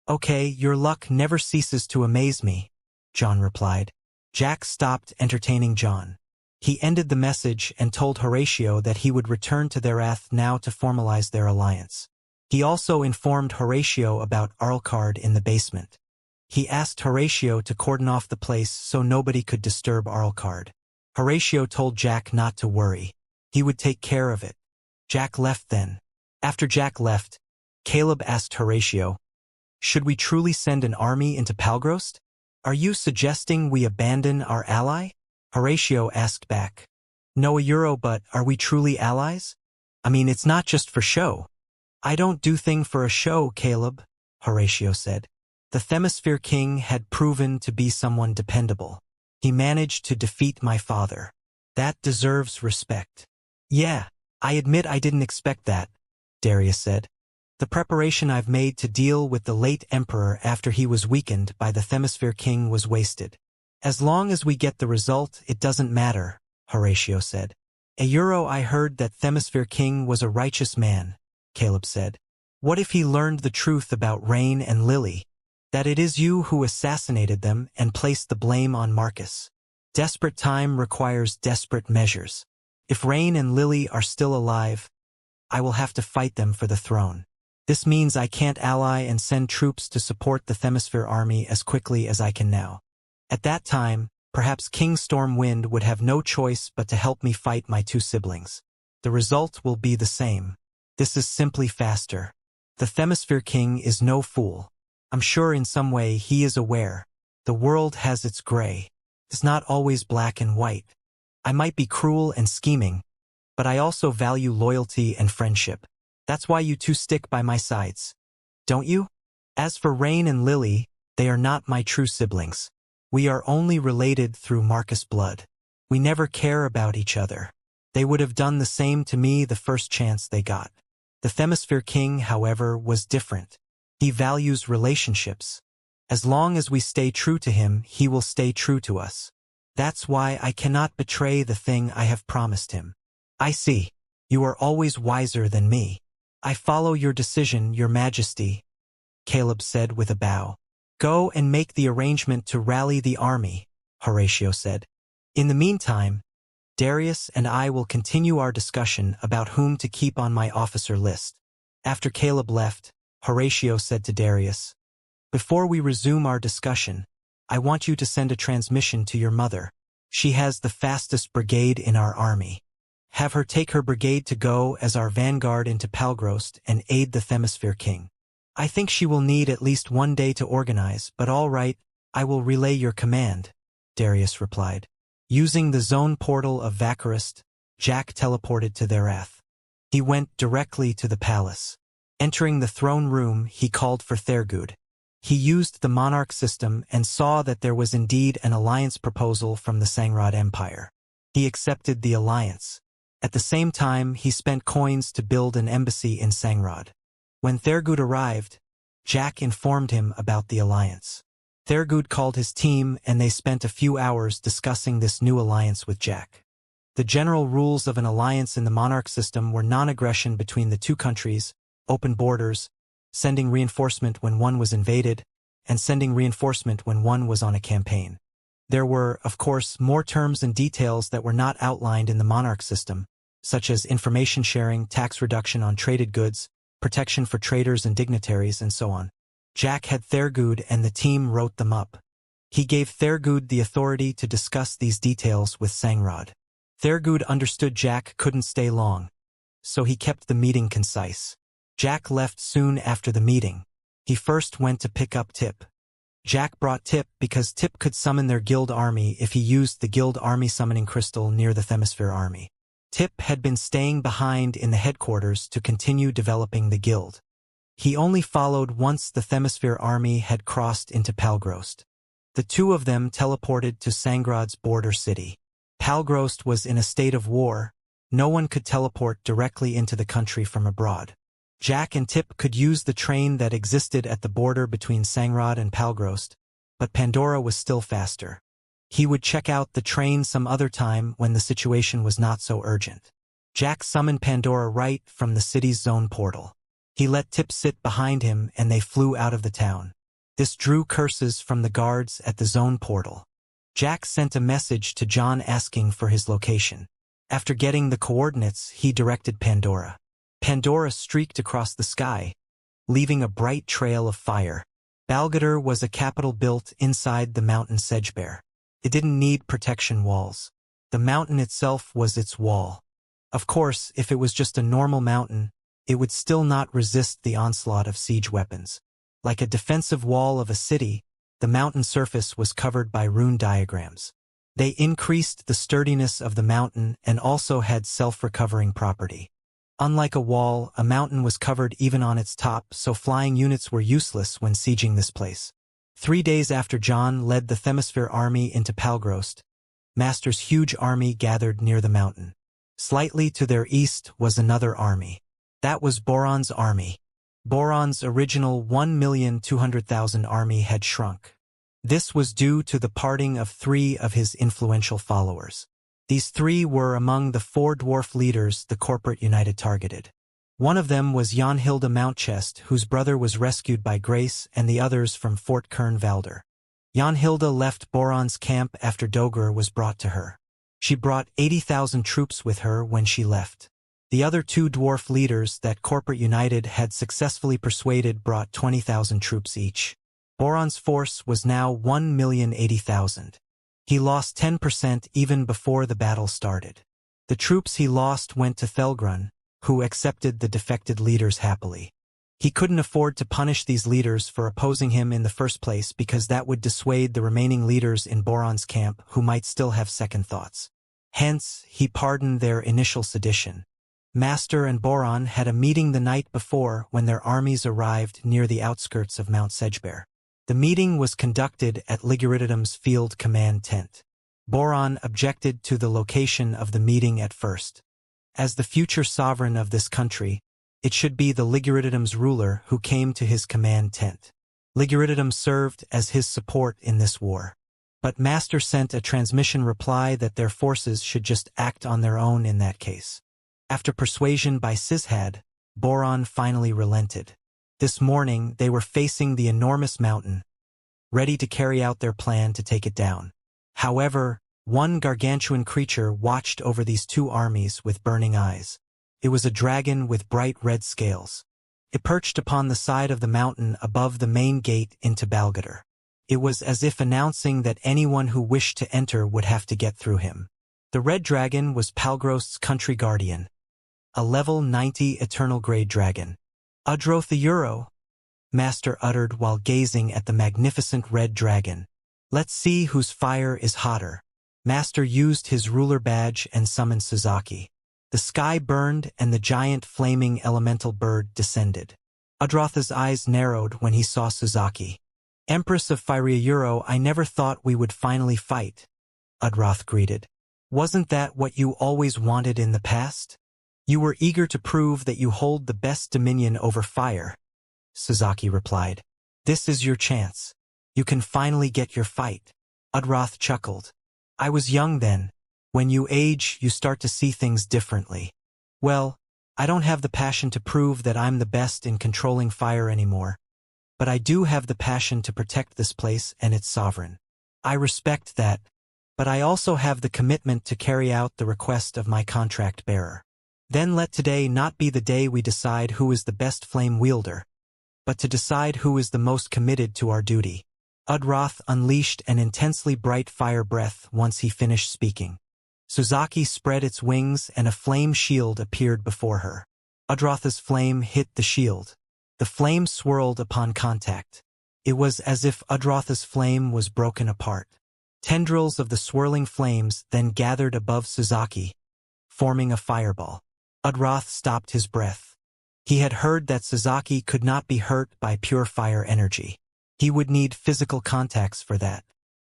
[SPEAKER 1] "Okay, your luck never ceases to amaze me," John replied. Jack stopped entertaining John. He ended the message and told Horatio that he would return to Therath now to formalize their alliance. He also informed Horatio about Arlcard in the basement. He asked Horatio to cordon off the place so nobody could disturb Arlcard. Horatio told Jack not to worry. He would take care of it. Jack left then. After Jack left, Caleb asked Horatio, "Should we truly send an army into Palgrost? Are you suggesting we abandon our ally?" Horatio asked back. "No, but are we truly allies? I mean, it's not just for show." "I don't do thing for a show, Caleb," Horatio said. The Themisphere King had proven to be someone dependable. He managed to defeat my father. That deserves respect. "Yeah, I admit I didn't expect that," Darius said. "The preparation I've made to deal with the late Emperor after he was weakened by the Themisphere King was wasted. As long as we get the result, it doesn't matter," Horatio said. I heard that Themisphere King was a righteous man," Caleb said. "What if he learned the truth about Rain and Lily? That it is you who assassinated them and placed the blame on Marcus? Desperate time requires desperate measures. If Rain and Lily are still alive, I will have to fight them for the throne. This means I can't ally and send troops to support the Themisphere army as quickly as I can now. At that time, perhaps King Stormwind would have no choice but to help me fight my two siblings. The result will be the same. This is simply faster. The Themisphere King is no fool. I'm sure in some way he is aware. The world has its gray. It's not always black and white. I might be cruel and scheming, but I also value loyalty and friendship. That's why you two stick by my sides. Don't you? As for Rain and Lily, they are not my true siblings. We are only related through Marcus blood. We never care about each other. They would have done the same to me the first chance they got. The Themisphere King, however, was different. He values relationships. As long as we stay true to him, he will stay true to us. That's why I cannot betray the thing I have promised him." "I see. You are always wiser than me." "I follow your decision, Your Majesty," Caleb said with a bow. "Go and make the arrangement to rally the army," Horatio said. "In the meantime, Darius and I will continue our discussion about whom to keep on my officer list." After Caleb left, Horatio said to Darius, "Before we resume our discussion, I want you to send a transmission to your mother. She has the fastest brigade in our army. Have her take her brigade to go as our vanguard into Palgrost and aid the Themisphere King. I think she will need at least 1 day to organize, but all right, I will relay your command," Darius replied. Using the zone portal of Vacarist, Jack teleported to Therath. He went directly to the palace. Entering the throne room, he called for Thurgood. He used the monarch system and saw that there was indeed an alliance proposal from the Sangrod Empire. He accepted the alliance. At the same time, he spent coins to build an embassy in Sangrod. When Thurgood arrived, Jack informed him about the alliance. Thurgood called his team and they spent a few hours discussing this new alliance with Jack. The general rules of an alliance in the monarch system were non-aggression between the two countries, open borders, sending reinforcement when one was invaded, and sending reinforcement when one was on a campaign. There were, of course, more terms and details that were not outlined in the monarch system, such as information sharing, tax reduction on traded goods, protection for traders and dignitaries, and so on. Jack had Thurgood and the team wrote them up. He gave Thurgood the authority to discuss these details with Sangrod. Thurgood understood Jack couldn't stay long, so he kept the meeting concise. Jack left soon after the meeting. He first went to pick up Tip. Jack brought Tip because Tip could summon their guild army if he used the guild army summoning crystal near the Themisphere army. Tip had been staying behind in the headquarters to continue developing the guild. He only followed once the Themisphere army had crossed into Palgrost. The two of them teleported to Sangrod's border city. Palgrost was in a state of war. No one could teleport directly into the country from abroad. Jack and Tip could use the train that existed at the border between Sangrod and Palgrost, but Pandora was still faster. He would check out the train some other time when the situation was not so urgent. Jack summoned Pandora right from the city's zone portal. He let Tip sit behind him and they flew out of the town. This drew curses from the guards at the zone portal. Jack sent a message to John asking for his location. After getting the coordinates, he directed Pandora. Pandora streaked across the sky, leaving a bright trail of fire. Balgador was a capital built inside the mountain Sedgebear. It didn't need protection walls. The mountain itself was its wall. Of course, if it was just a normal mountain, it would still not resist the onslaught of siege weapons. Like a defensive wall of a city, the mountain surface was covered by rune diagrams. They increased the sturdiness of the mountain and also had self-recovering property. Unlike a wall, a mountain was covered even on its top, so flying units were useless when sieging this place. 3 days after John led the Themisphere army into Palgrost, Master's huge army gathered near the mountain. Slightly to their east was another army. That was Boron's army. Boron's original 1,200,000 army had shrunk. This was due to the parting of 3 of his influential followers. These 3 were among the 4 dwarf leaders the Corporate United targeted. One of them was Jan-Hilda Mountchest, whose brother was rescued by Grace, and the others from Fort Kern Valder. Jan-Hilda left Boron's camp after Dogr was brought to her. She brought 80,000 troops with her when she left. The other 2 dwarf leaders that Corporate United had successfully persuaded brought 20,000 troops each. Boron's force was now 1,080,000. He lost 10% even before the battle started. The troops he lost went to Thelgrun, who accepted the defected leaders happily. He couldn't afford to punish these leaders for opposing him in the first place because that would dissuade the remaining leaders in Boron's camp who might still have second thoughts. Hence, he pardoned their initial sedition. Master and Boron had a meeting the night before when their armies arrived near the outskirts of Mount Sedgebear. The meeting was conducted at Liguriditum's field command tent. Boron objected to the location of the meeting at first. As the future sovereign of this country, it should be the Liguriditum's ruler who came to his command tent. Liguriditum served as his support in this war. But Master sent a transmission reply that their forces should just act on their own in that case. After persuasion by Sizhad, Boron finally relented. This morning they were facing the enormous mountain, ready to carry out their plan to take it down. However, one gargantuan creature watched over these 2 armies with burning eyes. It was a dragon with bright red scales. It perched upon the side of the mountain above the main gate into Balgador. It was as if announcing that anyone who wished to enter would have to get through him. The red dragon was Palgrost's country guardian, a level 90 eternal grade dragon. Udroth the Euro, Master uttered while gazing at the magnificent red dragon. Let's see whose fire is hotter. Master used his ruler badge and summoned Suzaki. The sky burned and the giant flaming elemental bird descended. Udroth's eyes narrowed when he saw Suzaki. Empress of Fyria Euro, I never thought we would finally fight, Udroth greeted. Wasn't that what you always wanted in the past? You were eager to prove that you hold the best dominion over fire, Suzaki replied. This is your chance. You can finally get your fight. Udroth chuckled. I was young then. When you age, you start to see things differently. Well, I don't have the passion to prove that I'm the best in controlling fire anymore. But I do have the passion to protect this place and its sovereign. I respect that, but I also have the commitment to carry out the request of my contract bearer. Then let today not be the day we decide who is the best flame wielder, but to decide who is the most committed to our duty. Udroth unleashed an intensely bright fire breath once he finished speaking. Suzaki spread its wings and a flame shield appeared before her. Udroth's flame hit the shield. The flame swirled upon contact. It was as if Udroth's flame was broken apart. Tendrils of the swirling flames then gathered above Suzaki, forming a fireball. Udroth stopped his breath. He had heard that Suzaki could not be hurt by pure fire energy. He would need physical contacts for that.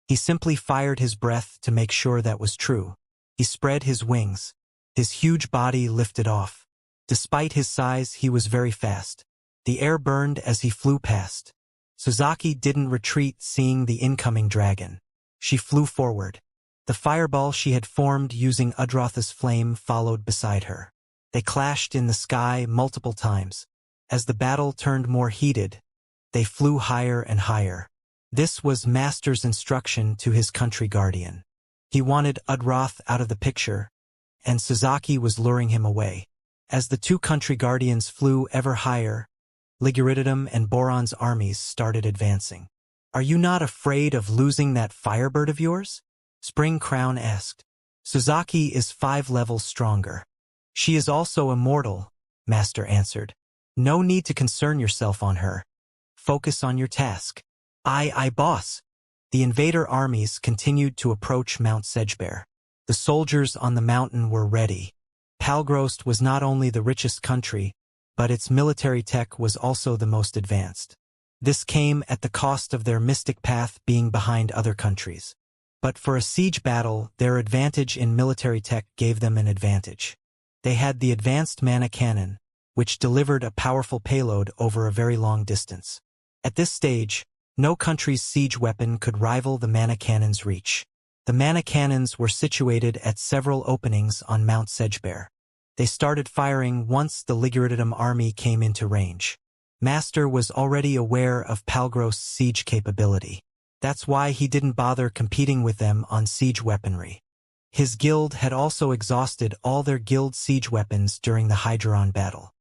[SPEAKER 1] He simply fired his breath to make sure that was true. He spread his wings. His huge body lifted off. Despite his size, he was very fast. The air burned as he flew past. Suzaki didn't retreat seeing the incoming dragon. She flew forward. The fireball she had formed using Udroth's flame followed beside her. They clashed in the sky multiple times. As the battle turned more heated, they flew higher and higher. This was Master's instruction to his country guardian. He wanted Udroth out of the picture, and Suzaki was luring him away. As the 2 country guardians flew ever higher, Liguridium and Boron's armies started advancing. "Are you not afraid of losing that firebird of yours?" Spring Crown asked. "Suzaki is 5 levels stronger. She is also immortal," Master answered. "No need to concern yourself on her. Focus on your task." Aye, boss." The invader armies continued to approach Mount Sedgebear. The soldiers on the mountain were ready. Palgrost was not only the richest country, but its military tech was also the most advanced. This came at the cost of their mystic path being behind other countries. But for a siege battle, their advantage in military tech gave them an advantage. They had the advanced mana cannon, which delivered a powerful payload over a very long distance. At this stage, no country's siege weapon could rival the mana cannon's reach. The mana cannons were situated at several openings on Mount Sedgebear. They started firing once the Liguridium army came into range. Master was already aware of Palgrost's siege capability. That's why he didn't bother competing with them on siege weaponry. His guild had also exhausted all their guild siege weapons during the Hydron battle.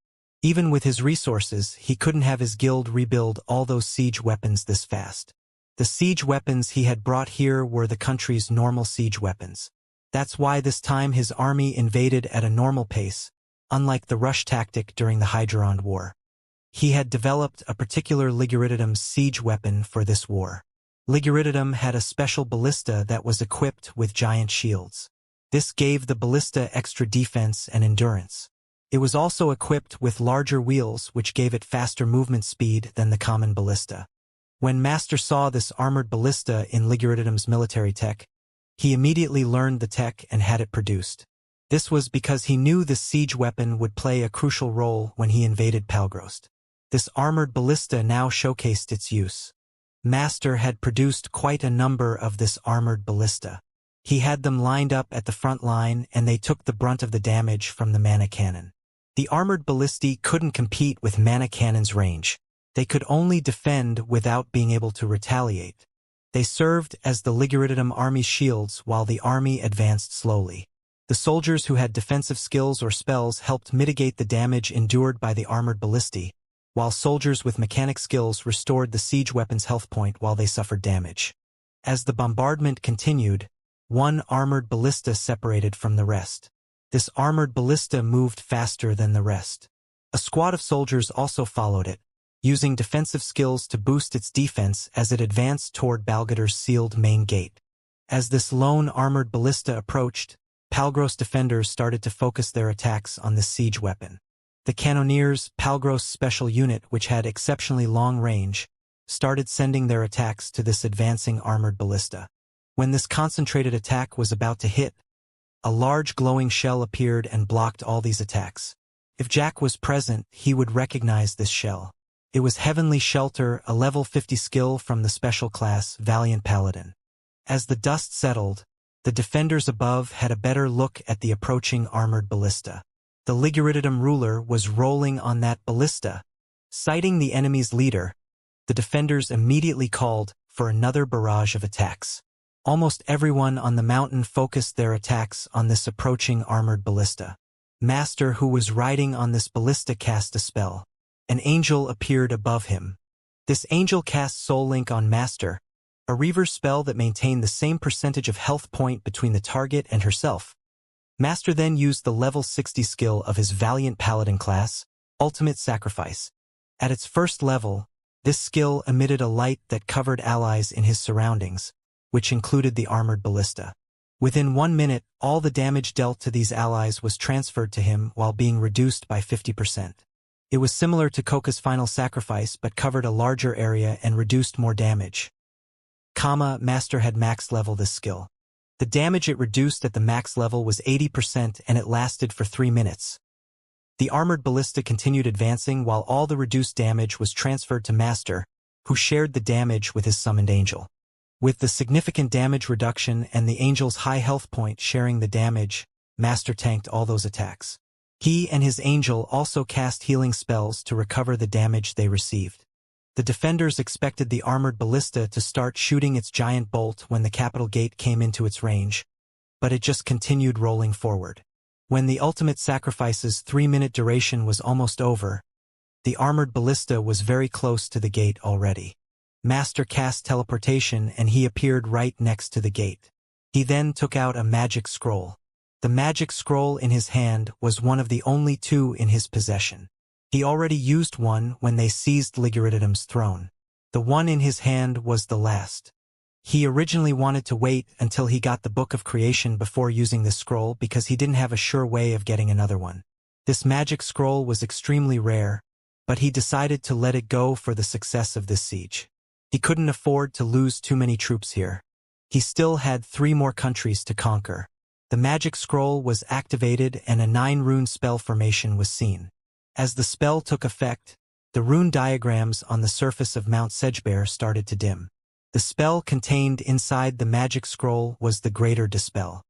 [SPEAKER 1] Even with his resources, he couldn't have his guild rebuild all those siege weapons this fast. The siege weapons he had brought here were the country's normal siege weapons. That's why this time his army invaded at a normal pace, unlike the rush tactic during the Hydron War. He had developed a particular Liguridium siege weapon for this war. Liguridium had a special ballista that was equipped with giant shields. This gave the ballista extra defense and endurance. It was also equipped with larger wheels which gave it faster movement speed than the common ballista. When Master saw this armored ballista in Liguridium's military tech, he immediately learned the tech and had it produced. This was because he knew the siege weapon would play a crucial role when he invaded Palgrost. This armored ballista now showcased its use. Master had produced quite a number of this armored ballista. He had them lined up at the front line and they took the brunt of the damage from the mana cannon. The armored ballistae couldn't compete with mana cannon's range. They could only defend without being able to retaliate. They served as the Liguridium army's shields while the army advanced slowly. The soldiers who had defensive skills or spells helped mitigate the damage endured by the armored ballistae, while soldiers with mechanic skills restored the siege weapon's health point while they suffered damage. As the bombardment continued, one armored ballista separated from the rest. This armored ballista moved faster than the rest. A squad of soldiers also followed it, using defensive skills to boost its defense as it advanced toward Balgador's sealed main gate. As this lone armored ballista approached, Palgrost defenders started to focus their attacks on this siege weapon. The Cannoneers, Palgrost's special unit which had exceptionally long range, started sending their attacks to this advancing armored ballista. When this concentrated attack was about to hit, a large glowing shell appeared and blocked all these attacks. If Jack was present, he would recognize this shell. It was Heavenly Shelter, a level 50 skill from the special class Valiant Paladin. As the dust settled, the defenders above had a better look at the approaching armored ballista. The Liguridium ruler was rolling on that ballista. Sighting the enemy's leader, the defenders immediately called for another barrage of attacks. Almost everyone on the mountain focused their attacks on this approaching armored ballista. Master, who was riding on this ballista, cast a spell. An angel appeared above him. This angel cast Soul Link on Master, a reaver spell that maintained the same percentage of health point between the target and herself. Master then used the level 60 skill of his Valiant Paladin class, Ultimate Sacrifice. At its first level, this skill emitted a light that covered allies in his surroundings, which included the armored ballista. Within 1 minute, all the damage dealt to these allies was transferred to him while being reduced by 50%. It was similar to Koka's final sacrifice but covered a larger area and reduced more damage. Master had max level this skill. The damage it reduced at the max level was 80% and it lasted for 3 minutes. The armored ballista continued advancing while all the reduced damage was transferred to Master, who shared the damage with his summoned angel. With the significant damage reduction and the angel's high health point sharing the damage, Master tanked all those attacks. He and his angel also cast healing spells to recover the damage they received. The defenders expected the armored ballista to start shooting its giant bolt when the capital gate came into its range, but it just continued rolling forward. When the ultimate sacrifice's 3-minute duration was almost over, The armored ballista was very close to the gate already. Master cast teleportation and he appeared right next to the gate. He then took out a magic scroll. The magic scroll in his hand was one of the only two in his possession. He already used one when they seized Liguridium's throne. The one in his hand was the last. He originally wanted to wait until he got the Book of Creation before using this scroll because he didn't have a sure way of getting another one. This magic scroll was extremely rare, but he decided to let it go for the success of this siege. He couldn't afford to lose too many troops here. He still had 3 more countries to conquer. The magic scroll was activated and a 9-rune spell formation was seen. As the spell took effect, the rune diagrams on the surface of Mount Sedgebear started to dim. The spell contained inside the magic scroll was the Greater Dispel.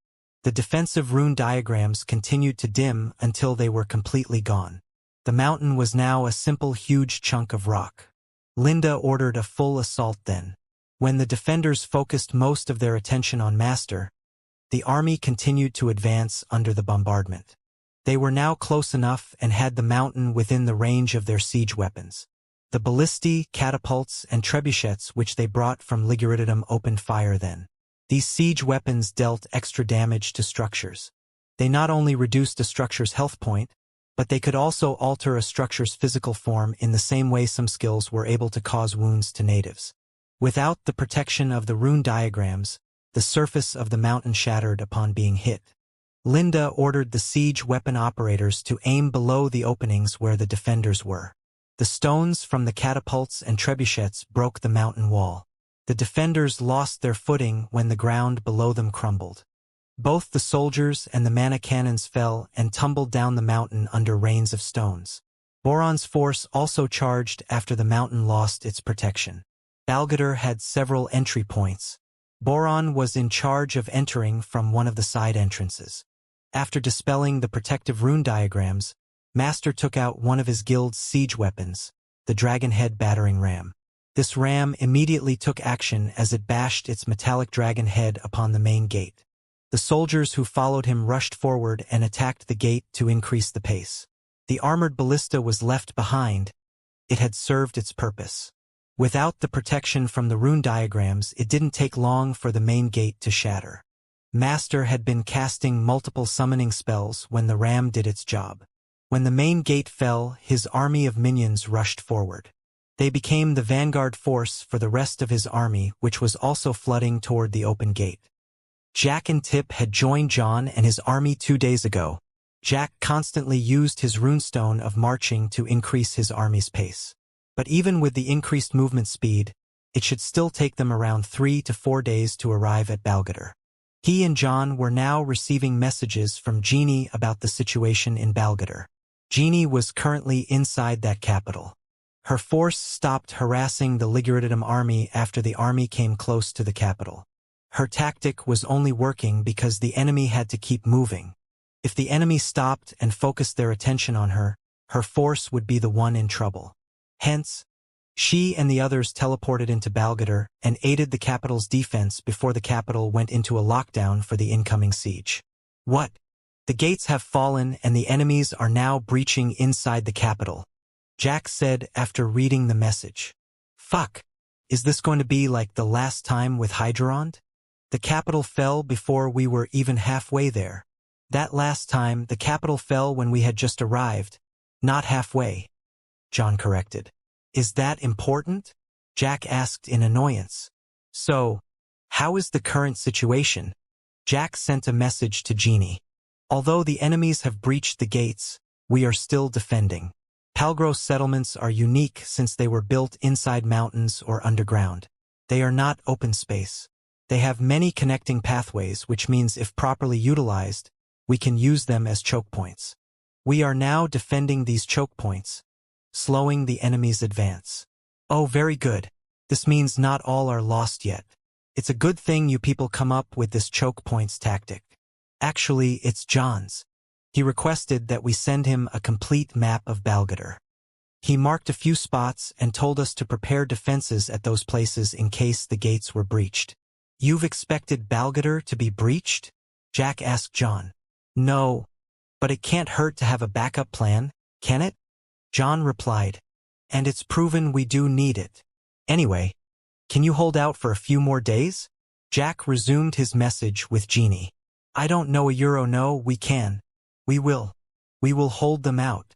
[SPEAKER 1] The defensive rune diagrams continued to dim until they were completely gone. The mountain was now a simple huge chunk of rock. Linda ordered a full assault then. When the defenders focused most of their attention on Master, the army continued to advance under the bombardment. They were now close enough and had the mountain within the range of their siege weapons. The ballistae, catapults, and trebuchets which they brought from Liguridium opened fire then. These siege weapons dealt extra damage to structures. They not only reduced a structure's health point, but they could also alter a structure's physical form in the same way some skills were able to cause wounds to natives. Without the protection of the rune diagrams, the surface of the mountain shattered upon being hit. Linda ordered the siege weapon operators to aim below the openings where the defenders were. The stones from the catapults and trebuchets broke the mountain wall. The defenders lost their footing when the ground below them crumbled. Both the soldiers and the mana cannons fell and tumbled down the mountain under rains of stones. Boron's force also charged after the mountain lost its protection. Balgador had several entry points. Boron was in charge of entering from one of the side entrances. After dispelling the protective rune diagrams, Master took out one of his guild's siege weapons, the dragon-head battering ram. This ram immediately took action as it bashed its metallic dragon head upon the main gate. The soldiers who followed him rushed forward and attacked the gate to increase the pace. The armored ballista was left behind. It had served its purpose. Without the protection from the rune diagrams, it didn't take long for the main gate to shatter. Master had been casting multiple summoning spells when the ram did its job. When the main gate fell, his army of minions rushed forward. They became the vanguard force for the rest of his army, which was also flooding toward the open gate. Jack and Tip had joined John and his army 2 days ago. Jack constantly used his runestone of marching to increase his army's pace. But even with the increased movement speed, it should still take them around 3 to 4 days to arrive at Balgador. He and John were now receiving messages from Jeannie about the situation in Balgador. Jeannie was currently inside that capital. Her force stopped harassing the Liguridium army after the army came close to the capital. Her tactic was only working because the enemy had to keep moving. If the enemy stopped and focused their attention on her, her force would be the one in trouble. Hence, she and the others teleported into Balgador and aided the capital's defense before the capital went into a lockdown for the incoming siege. What? The gates have fallen and the enemies are now breaching inside the capital, Jack said after reading the message. Fuck. Is this going to be like the last time with Hydrorond? The capital fell before we were even halfway there. That last time, the capital fell when we had just arrived, not halfway, John corrected. Is that important? Jack asked in annoyance. So, how is the current situation? Jack sent a message to Jeannie. Although the enemies have breached the gates, we are still defending. Palgros settlements are unique since they were built inside mountains or underground. They are not open space. They have many connecting pathways, which means if properly utilized, we can use them as choke points. We are now defending these choke points, slowing the enemy's advance. Oh, very good. This means not all are lost yet. It's a good thing you people come up with this choke points tactic. Actually, it's John's. He requested that we send him a complete map of Balgador. He marked a few spots and told us to prepare defenses at those places in case the gates were breached. You've expected Balgador to be breached? Jack asked John. No, but it can't hurt to have a backup plan, can it? John replied. And it's proven we do need it. Anyway, can you hold out for a few more days? Jack resumed his message with Genie. I don't know a no, we can. We will. We will hold them out.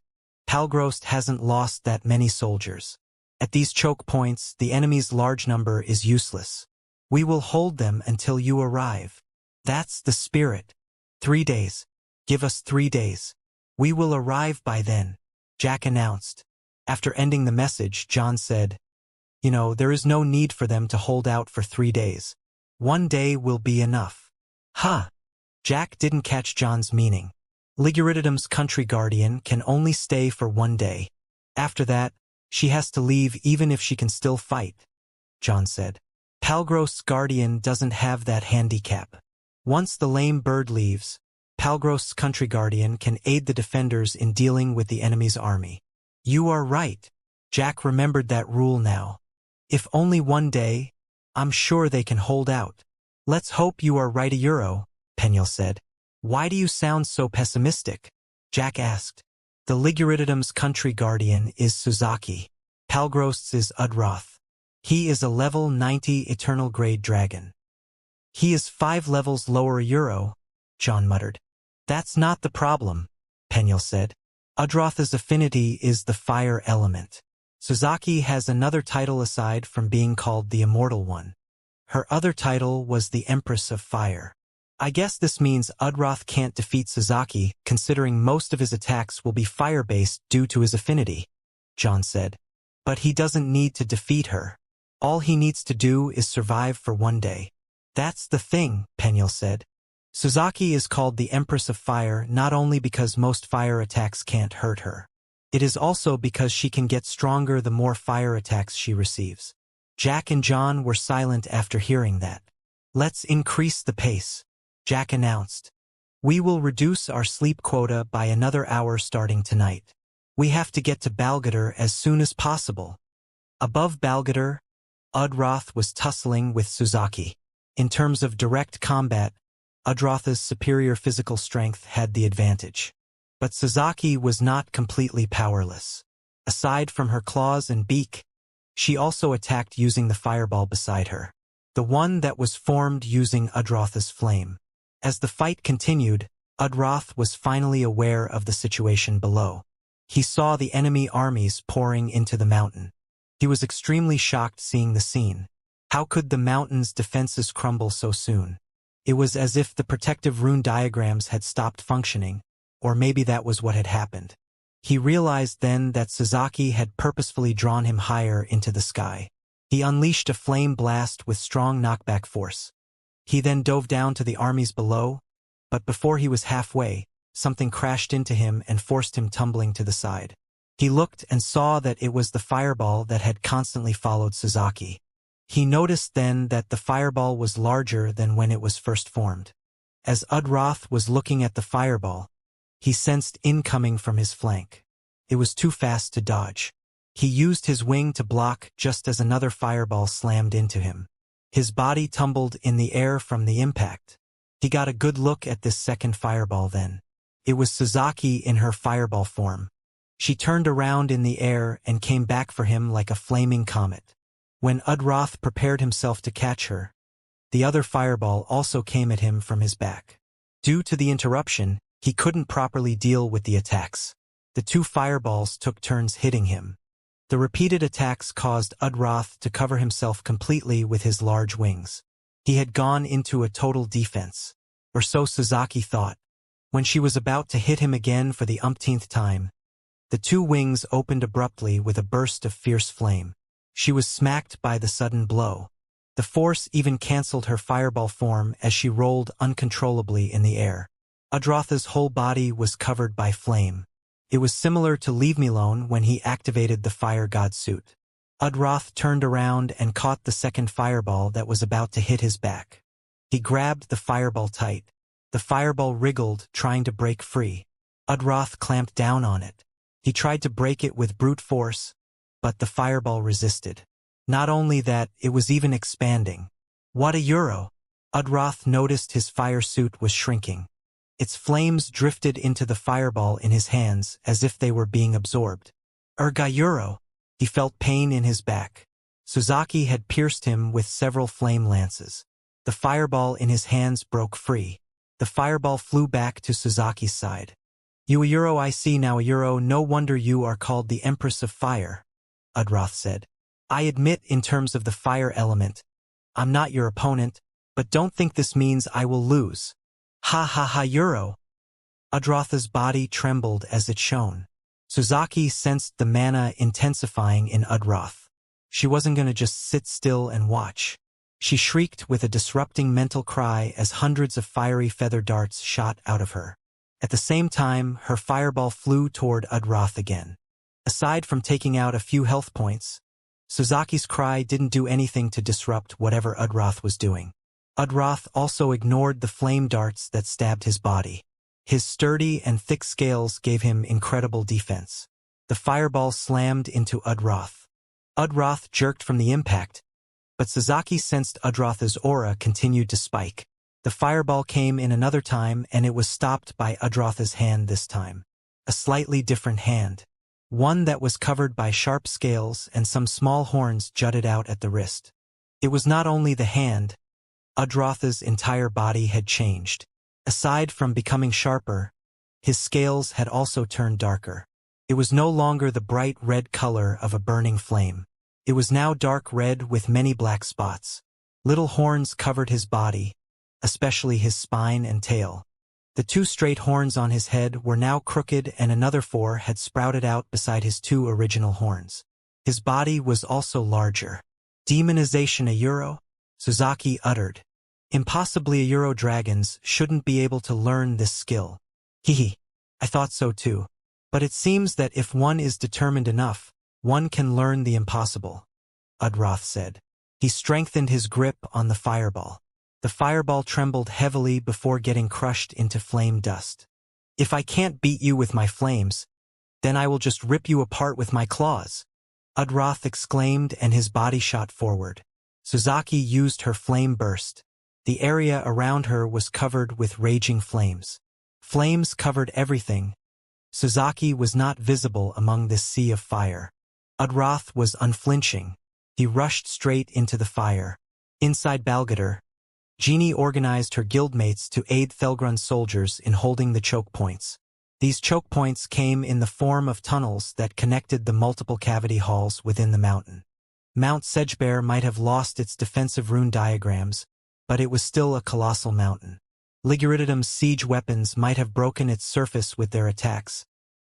[SPEAKER 1] Palgrost hasn't lost that many soldiers. At these choke points, the enemy's large number is useless. We will hold them until you arrive. That's the spirit. 3 days. Give us 3 days. We will arrive by then, Jack announced. After ending the message, John said, there is no need for them to hold out for 3 days. 1 day will be enough. Huh. Jack didn't catch John's meaning. Ligurididom's country guardian can only stay for 1 day. After that, she has to leave even if she can still fight, John said. Palgrost's guardian doesn't have that handicap. Once the lame bird leaves, Palgrost's country guardian can aid the defenders in dealing with the enemy's army. You are right. Jack remembered that rule now. If only 1 day, I'm sure they can hold out. Let's hope you are right, Penuel said. Why do you sound so pessimistic? Jack asked. The Ligurididom's country guardian is Suzaki. Palgrost's is Udroth. He is a level 90 eternal grade dragon. He is 5 levels lower, John muttered. That's not the problem, Penuel said. Udroth's affinity is the fire element. Suzaki has another title aside from being called the Immortal One. Her other title was the Empress of Fire. I guess this means Udroth can't defeat Suzaki, considering most of his attacks will be fire-based due to his affinity, John said. But he doesn't need to defeat her. All he needs to do is survive for 1 day. That's the thing, Penuel said. Suzaki is called the Empress of Fire not only because most fire attacks can't hurt her. It is also because she can get stronger the more fire attacks she receives. Jack and John were silent after hearing that. Let's increase the pace, Jack announced. We will reduce our sleep quota by another hour starting tonight. We have to get to Balgador as soon as possible. Above Balgador, Udroth was tussling with Suzaki. In terms of direct combat, Udroth's superior physical strength had the advantage. But Suzaki was not completely powerless. Aside from her claws and beak, she also attacked using the fireball beside her, the one that was formed using Udroth's flame. As the fight continued, Udroth was finally aware of the situation below. He saw the enemy armies pouring into the mountain. He was extremely shocked seeing the scene. How could the mountain's defenses crumble so soon? It was as if the protective rune diagrams had stopped functioning, or maybe that was what had happened. He realized then that Suzaki had purposefully drawn him higher into the sky. He unleashed a flame blast with strong knockback force. He then dove down to the armies below, but before he was halfway, something crashed into him and forced him tumbling to the side. He looked and saw that it was the fireball that had constantly followed Suzaki. He noticed then that the fireball was larger than when it was first formed. As Udroth was looking at the fireball, he sensed incoming from his flank. It was too fast to dodge. He used his wing to block just as another fireball slammed into him. His body tumbled in the air from the impact. He got a good look at this second fireball then. It was Suzaki in her fireball form. She turned around in the air and came back for him like a flaming comet. When Udroth prepared himself to catch her, the other fireball also came at him from his back. Due to the interruption, he couldn't properly deal with the attacks. The 2 fireballs took turns hitting him. The repeated attacks caused Udroth to cover himself completely with his large wings. He had gone into a total defense, or so Suzaki thought. When she was about to hit him again for the umpteenth time, the 2 wings opened abruptly with a burst of fierce flame. She was smacked by the sudden blow. The force even canceled her fireball form as she rolled uncontrollably in the air. Udroth's whole body was covered by flame. It was similar to Leave Me Alone when he activated the Fire God suit. Udroth turned around and caught the second fireball that was about to hit his back. He grabbed the fireball tight. The fireball wriggled, trying to break free. Udroth clamped down on it. He tried to break it with brute force, but the fireball resisted. Not only that, it was even expanding. What a euro! Udroth noticed his fire suit was shrinking. Its flames drifted into the fireball in his hands as if they were being absorbed. Ergayuro. He felt pain in his back. Suzaki had pierced him with several flame lances. The fireball in his hands broke free. The fireball flew back to Suzaki's side. You Ayuro, I see now Ayuro, no wonder you are called the Empress of Fire, Udroth said. I admit in terms of the fire element, I'm not your opponent, but don't think this means I will lose. Ha ha ha Ayuro. Udroth's body trembled as it shone. Suzaki sensed the mana intensifying in Udroth. She wasn't going to just sit still and watch. She shrieked with a disrupting mental cry as hundreds of fiery feather darts shot out of her. At the same time, her fireball flew toward Udroth again. Aside from taking out a few health points, Suzaki's cry didn't do anything to disrupt whatever Udroth was doing. Udroth also ignored the flame darts that stabbed his body. His sturdy and thick scales gave him incredible defense. The fireball slammed into Udroth. Udroth jerked from the impact, but Suzaki sensed Udroth's aura continued to spike. The fireball came in another time and it was stopped by Udroth's hand this time. A slightly different hand. One that was covered by sharp scales and some small horns jutted out at the wrist. It was not only the hand, Udroth's entire body had changed. Aside from becoming sharper, his scales had also turned darker. It was no longer the bright red color of a burning flame. It was now dark red with many black spots. Little horns covered his body, especially his spine and tail. The 2 straight horns on his head were now crooked and another 4 had sprouted out beside his 2 original horns. His body was also larger. Demonization Ayuro? Suzaki uttered. Impossibly Ayuro dragons shouldn't be able to learn this skill. Hehe. I thought so too. But it seems that if one is determined enough, one can learn the impossible, Udroth said. He strengthened his grip on the fireball. The fireball trembled heavily before getting crushed into flame dust. If I can't beat you with my flames, then I will just rip you apart with my claws, Udroth exclaimed, and his body shot forward. Suzaki used her flame burst. The area around her was covered with raging flames. Flames covered everything. Suzaki was not visible among this sea of fire. Udroth was unflinching. He rushed straight into the fire. Inside Balgador, Genie organized her guildmates to aid Thelgrun's soldiers in holding the choke points. These choke points came in the form of tunnels that connected the multiple cavity halls within the mountain. Mount Sedgebear might have lost its defensive rune diagrams, but it was still a colossal mountain. Liguridium's siege weapons might have broken its surface with their attacks,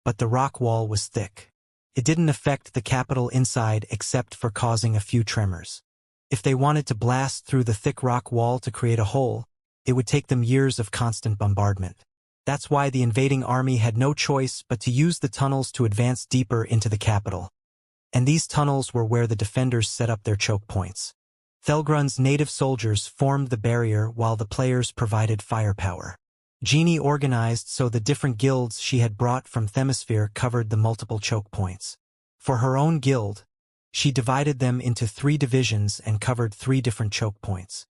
[SPEAKER 1] but the rock wall was thick. It didn't affect the capital inside except for causing a few tremors. If they wanted to blast through the thick rock wall to create a hole, it would take them years of constant bombardment. That's why the invading army had no choice but to use the tunnels to advance deeper into the capital. And these tunnels were where the defenders set up their choke points. Thelgrun's native soldiers formed the barrier while the players provided firepower. Genie organized so the different guilds she had brought from Themisphere covered the multiple choke points. For her own guild, she divided them into 3 divisions and covered 3 different choke points.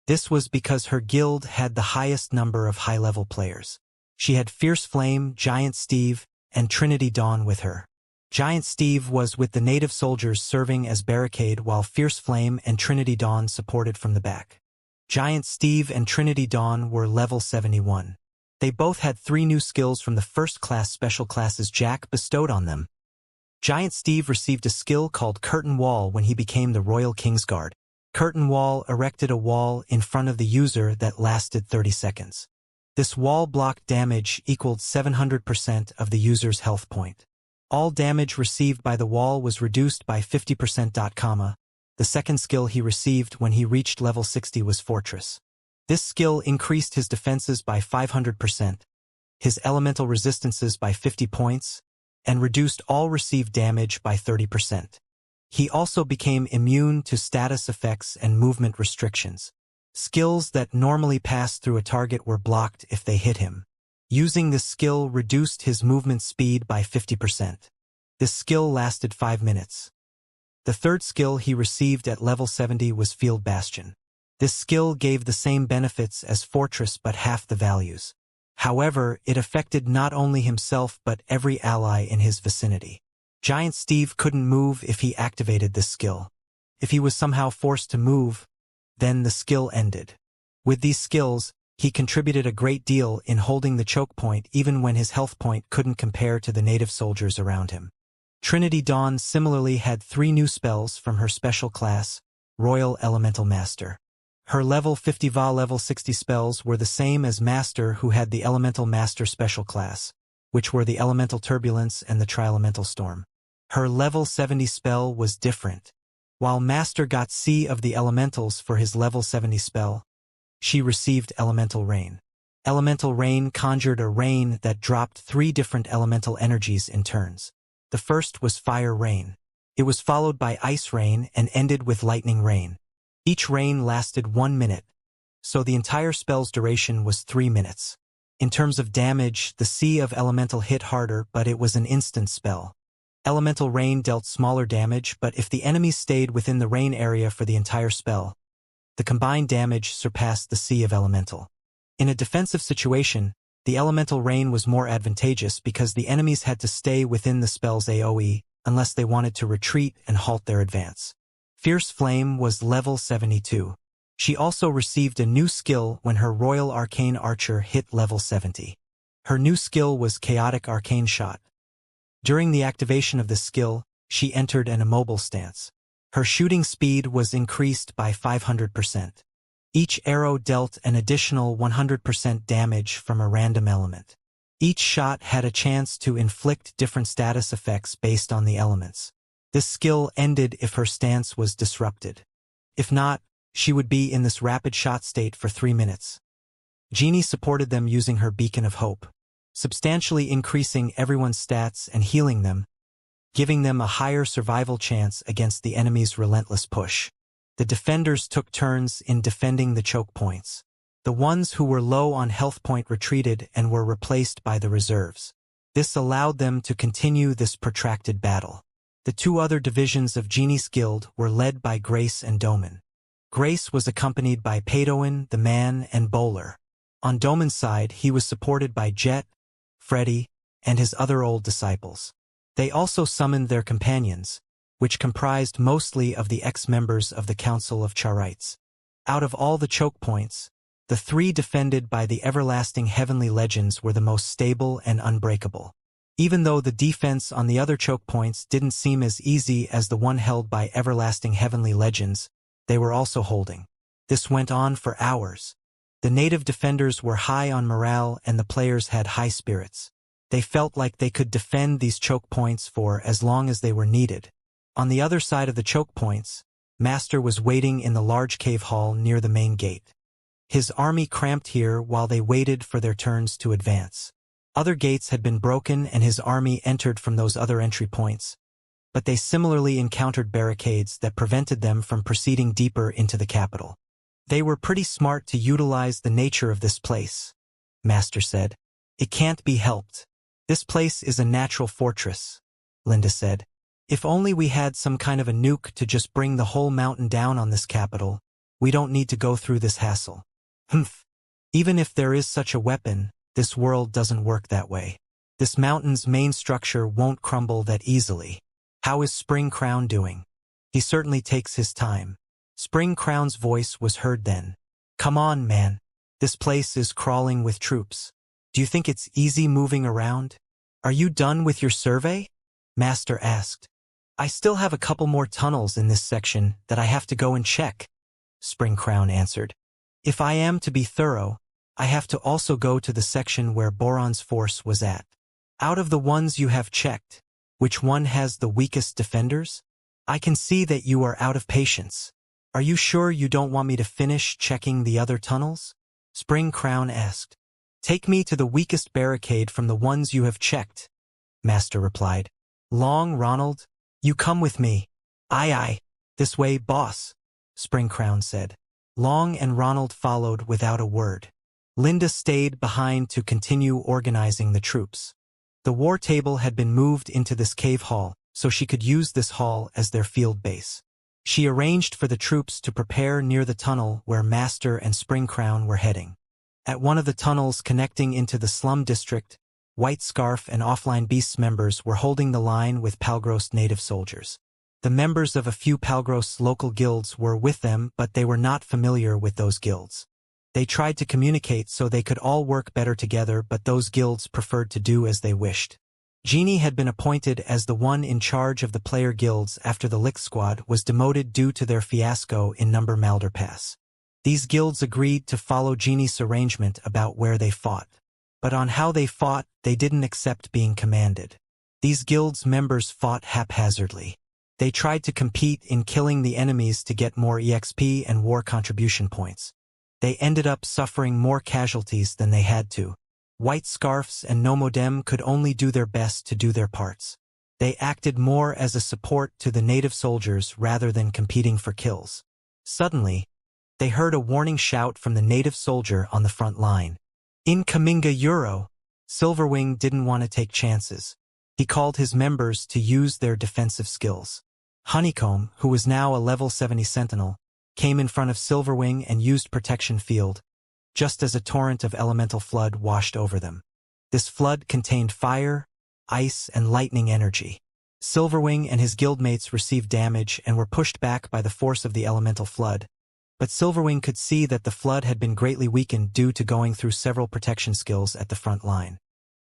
[SPEAKER 1] This was because her guild had the highest number of high-level players. She had Fierce Flame, Giant Steve, and Trinity Dawn with her. Giant Steve was with the native soldiers serving as barricade while Fierce Flame and Trinity Dawn supported from the back. Giant Steve and Trinity Dawn were level 71. They both had 3 new skills from the first-class special classes Jack bestowed on them. Giant Steve received a skill called Curtain Wall when he became the Royal Kingsguard. Curtain Wall erected a wall in front of the user that lasted 30 seconds. This wall block damage equaled 700% of the user's health point. All damage received by the wall was reduced by 50%. The second skill he received when he reached level 60 was Fortress. This skill increased his defenses by 500%, his elemental resistances by 50 points, and reduced all received damage by 30%. He also became immune to status effects and movement restrictions. Skills that normally pass through a target were blocked if they hit him. Using this skill reduced his movement speed by 50%. This skill lasted 5 minutes. The third skill he received at level 70 was Field Bastion. This skill gave the same benefits as Fortress but half the values. However, it affected not only himself but every ally in his vicinity. Giant Steve couldn't move if he activated this skill. If he was somehow forced to move, then the skill ended. With these skills, he contributed a great deal in holding the choke point even when his health point couldn't compare to the native soldiers around him. Trinity Dawn similarly had 3 new spells from her special class, Royal Elemental Master. Her level 50 VA level 60 spells were the same as Master, who had the Elemental Master special class, which were the Elemental Turbulence and the Tri-Elemental Storm. Her level 70 spell was different. While Master got Sea of the Elementals for his level 70 spell, she received Elemental Rain. Elemental Rain conjured a rain that dropped 3 different elemental energies in turns. The first was Fire Rain. It was followed by Ice Rain and ended with Lightning Rain. Each rain lasted 1 minute, so the entire spell's duration was 3 minutes. In terms of damage, the Sea of Elemental hit harder, but it was an instant spell. Elemental Rain dealt smaller damage, but if the enemies stayed within the rain area for the entire spell, the combined damage surpassed the Sea of Elemental. In a defensive situation, the Elemental Rain was more advantageous because the enemies had to stay within the spell's AoE unless they wanted to retreat and halt their advance. Fierce Flame was level 72. She also received a new skill when her Royal Arcane Archer hit level 70. Her new skill was Chaotic Arcane Shot. During the activation of this skill, she entered an immobile stance. Her shooting speed was increased by 500%. Each arrow dealt an additional 100% damage from a random element. Each shot had a chance to inflict different status effects based on the elements. This skill ended if her stance was disrupted. If not, she would be in this rapid shot state for 3 minutes. Genie supported them using her Beacon of Hope, substantially increasing everyone's stats and healing them, giving them a higher survival chance against the enemy's relentless push. The defenders took turns in defending the choke points. The ones who were low on health point retreated and were replaced by the reserves. This allowed them to continue this protracted battle. The 2 other divisions of Genie's guild were led by Grace and Doman. Grace was accompanied by Padoin, the Man, and Bowler. On Doman's side, he was supported by Jet, Freddy, and his other old disciples. They also summoned their companions, which comprised mostly of the ex-members of the Council of Charites. Out of all the choke points, the 3 defended by the everlasting heavenly legends were the most stable and unbreakable. Even though the defense on the other choke points didn't seem as easy as the one held by everlasting heavenly legends, they were also holding. This went on for hours. The native defenders were high on morale and the players had high spirits. They felt like they could defend these choke points for as long as they were needed. On the other side of the choke points, Master was waiting in the large cave hall near the main gate. His army cramped here while they waited for their turns to advance. Other gates had been broken and his army entered from those other entry points, but they similarly encountered barricades that prevented them from proceeding deeper into the capital. They were pretty smart to utilize the nature of this place, Master said. It can't be helped. This place is a natural fortress, Linda said. If only we had some kind of a nuke to just bring the whole mountain down on this capital, we don't need to go through this hassle. Humph. Even if there is such a weapon, this world doesn't work that way. This mountain's main structure won't crumble that easily. How is Spring Crown doing? He certainly takes his time. Spring Crown's voice was heard then. Come on, man. This place is crawling with troops. Do you think it's easy moving around? Are you done with your survey? Master asked. I still have a couple more tunnels in this section that I have to go and check, Spring Crown answered. If I am to be thorough, I have to also go to the section where Boron's force was at. Out of the ones you have checked, which one has the weakest defenders? I can see that you are out of patience. Are you sure you don't want me to finish checking the other tunnels? Spring Crown asked. Take me to the weakest barricade from the ones you have checked, Master replied. Long, Ronald, you come with me. Aye, aye. This way, boss, Spring Crown said. Long and Ronald followed without a word. Linda stayed behind to continue organizing the troops. The war table had been moved into this cave hall, so she could use this hall as their field base. She arranged for the troops to prepare near the tunnel where Master and Spring Crown were heading. At one of the tunnels connecting into the slum district, White Scarf and Offline Beasts members were holding the line with Palgrost native soldiers. The members of a few Palgrost's local guilds were with them, but they were not familiar with those guilds. They tried to communicate so they could all work better together, but those guilds preferred to do as they wished. Genie had been appointed as the one in charge of the player guilds after the Lick Squad was demoted due to their fiasco in Number Malder Pass. These guilds agreed to follow Genie's arrangement about where they fought. But on how they fought, they didn't accept being commanded. These guilds' members fought haphazardly. They tried to compete in killing the enemies to get more EXP and war contribution points. They ended up suffering more casualties than they had to. White Scarfs and Nomodem could only do their best to do their parts. They acted more as a support to the native soldiers rather than competing for kills. Suddenly, they heard a warning shout from the native soldier on the front line. Incominga Euro! Silverwing didn't want to take chances. He called his members to use their defensive skills. Honeycomb, who was now a level 70 sentinel, came in front of Silverwing and used Protection Field, just as a torrent of elemental flood washed over them. This flood contained fire, ice, and lightning energy. Silverwing and his guildmates received damage and were pushed back by the force of the elemental flood, but Silverwing could see that the flood had been greatly weakened due to going through several protection skills at the front line.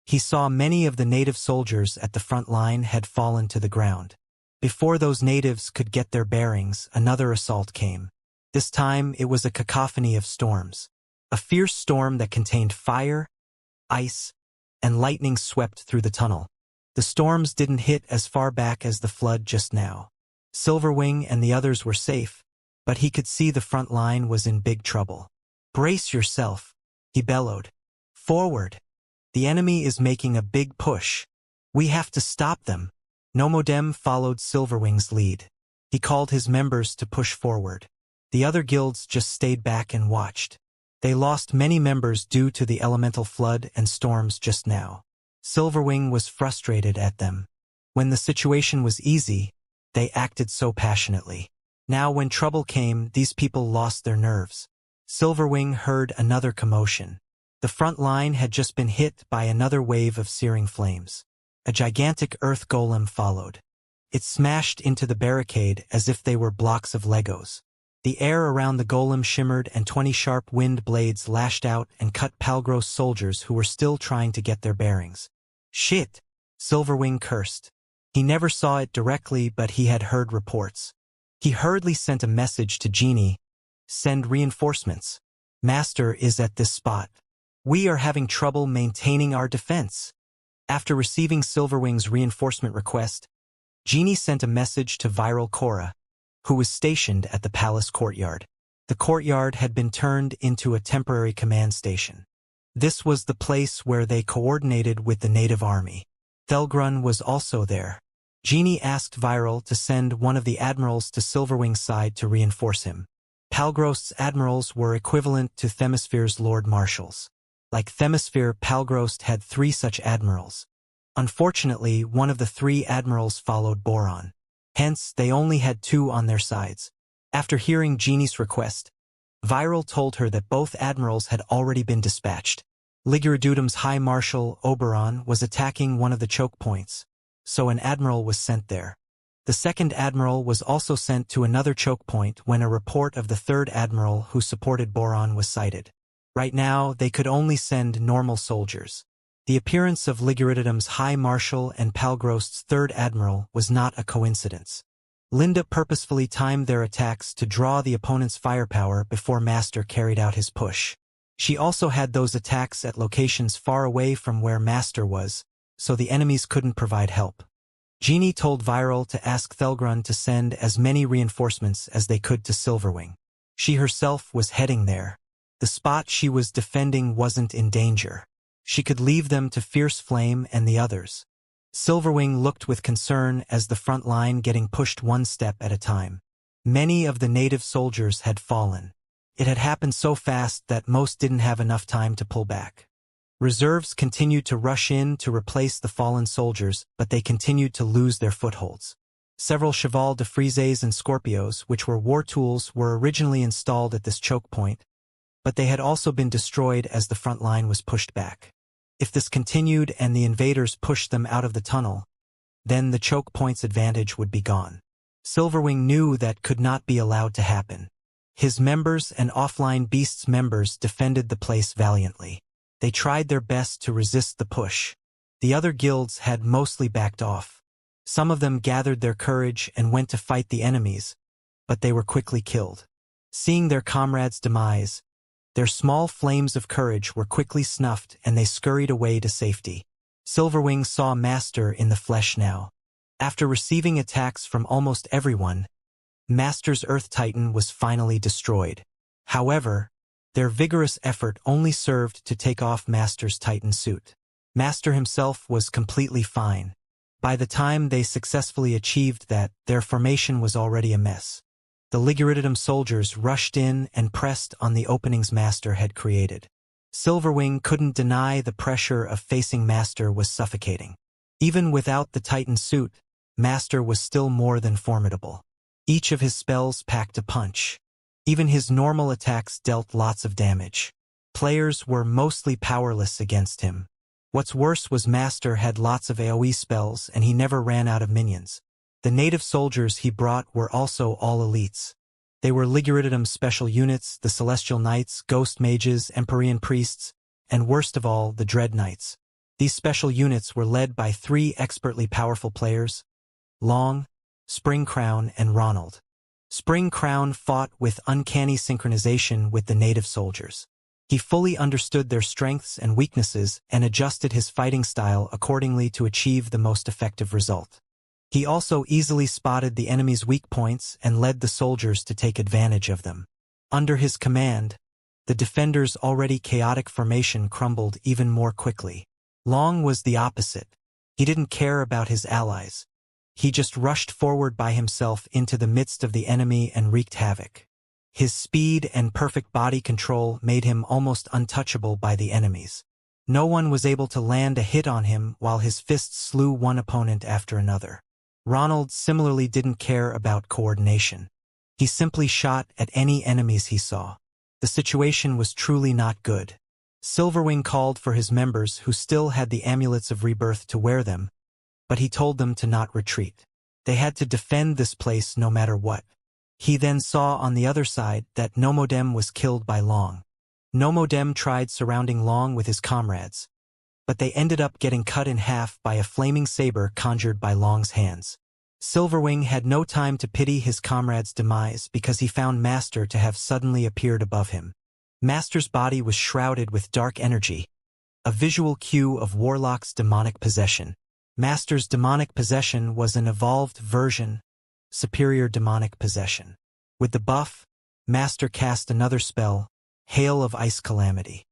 [SPEAKER 1] He saw many of the native soldiers at the front line had fallen to the ground. Before those natives could get their bearings, another assault came. This time it was a cacophony of storms. A fierce storm that contained fire, ice, and lightning swept through the tunnel. The storms didn't hit as far back as the flood just now. Silverwing and the others were safe, but he could see the front line was in big trouble. "Brace yourself," he bellowed. "Forward! The enemy is making a big push. We have to stop them." Nomodem followed Silverwing's lead. He called his members to push forward. The other guilds just stayed back and watched. They lost many members due to the elemental flood and storms just now. Silverwing was frustrated at them. When the situation was easy, they acted so passionately. Now when trouble came, these people lost their nerves. Silverwing heard another commotion. The front line had just been hit by another wave of searing flames. A gigantic earth golem followed. It smashed into the barricade as if they were blocks of Legos. The air around the golem shimmered and 20 sharp wind blades lashed out and cut Palgrost soldiers who were still trying to get their bearings. "Shit!" Silverwing cursed. He never saw it directly, but he had heard reports. He hurriedly sent a message to Genie. "Send reinforcements. Master is at this spot. We are having trouble maintaining our defense." After receiving Silverwing's reinforcement request, Genie sent a message to Viral Cora, who was stationed at the palace courtyard. The courtyard had been turned into a temporary command station. This was the place where they coordinated with the native army. Thelgrun was also there. Genie asked Viral to send one of the admirals to Silverwing's side to reinforce him. Palgrost's admirals were equivalent to Themisphere's lord marshals. Like Themisphere, Palgrost had 3 such admirals. Unfortunately, one of the 3 admirals followed Boron. Hence, they only had 2 on their sides. After hearing Genie's request, Viral told her that both admirals had already been dispatched. Liguridutum's High Marshal, Oberon, was attacking one of the choke points, so an admiral was sent there. The second admiral was also sent to another choke point when a report of the third admiral who supported Boron was cited. Right now, they could only send normal soldiers. The appearance of Liguridutum's High Marshal and Palgrost's third admiral was not a coincidence. Linda purposefully timed their attacks to draw the opponent's firepower before Master carried out his push. She also had those attacks at locations far away from where Master was, so the enemies couldn't provide help. Genie told Viral to ask Thelgrun to send as many reinforcements as they could to Silverwing. She herself was heading there. The spot she was defending wasn't in danger. She could leave them to Fierce Flame and the others. Silverwing looked with concern as the front line getting pushed one step at a time. Many of the native soldiers had fallen. It had happened so fast that most didn't have enough time to pull back. Reserves continued to rush in to replace the fallen soldiers, but they continued to lose their footholds. Several Cheval de Frises and Scorpios, which were war tools, were originally installed at this choke point, but they had also been destroyed as the front line was pushed back. If this continued and the invaders pushed them out of the tunnel, then the choke point's advantage would be gone. Silverwing knew that could not be allowed to happen. His members and Offline Beasts members defended the place valiantly. They tried their best to resist the push. The other guilds had mostly backed off. Some of them gathered their courage and went to fight the enemies, but they were quickly killed. Seeing their comrades' demise, their small flames of courage were quickly snuffed and they scurried away to safety. Silverwing saw Master in the flesh now. After receiving attacks from almost everyone, Master's Earth Titan was finally destroyed. However, their vigorous effort only served to take off Master's Titan suit. Master himself was completely fine. By the time they successfully achieved that, their formation was already a mess. The Liguridium soldiers rushed in and pressed on the openings Master had created. Silverwing couldn't deny the pressure of facing Master was suffocating. Even without the Titan suit, Master was still more than formidable. Each of his spells packed a punch. Even his normal attacks dealt lots of damage. Players were mostly powerless against him. What's worse was Master had lots of AoE spells and he never ran out of minions. The native soldiers he brought were also all elites. They were Liguridium special units, the Celestial Knights, Ghost Mages, Empyrean Priests, and worst of all, the Dread Knights. These special units were led by 3 expertly powerful players: Long, Spring Crown, and Ronald. Spring Crown fought with uncanny synchronization with the native soldiers. He fully understood their strengths and weaknesses and adjusted his fighting style accordingly to achieve the most effective result. He also easily spotted the enemy's weak points and led the soldiers to take advantage of them. Under his command, the defenders' already chaotic formation crumbled even more quickly. Long was the opposite. He didn't care about his allies. He just rushed forward by himself into the midst of the enemy and wreaked havoc. His speed and perfect body control made him almost untouchable by the enemies. No one was able to land a hit on him while his fists slew one opponent after another. Ronald similarly didn't care about coordination. He simply shot at any enemies he saw. The situation was truly not good. Silverwing called for his members who still had the amulets of rebirth to wear them, but he told them to not retreat. They had to defend this place no matter what. He then saw on the other side that Nomodem was killed by Long. Nomodem tried surrounding Long with his comrades, but they ended up getting cut in half by a flaming saber conjured by Long's hands. Silverwing had no time to pity his comrade's demise because he found Master to have suddenly appeared above him. Master's body was shrouded with dark energy, a visual cue of Warlock's demonic possession. Master's demonic possession was an evolved version, superior demonic possession. With the buff, Master cast another spell, Hail of Ice Calamity.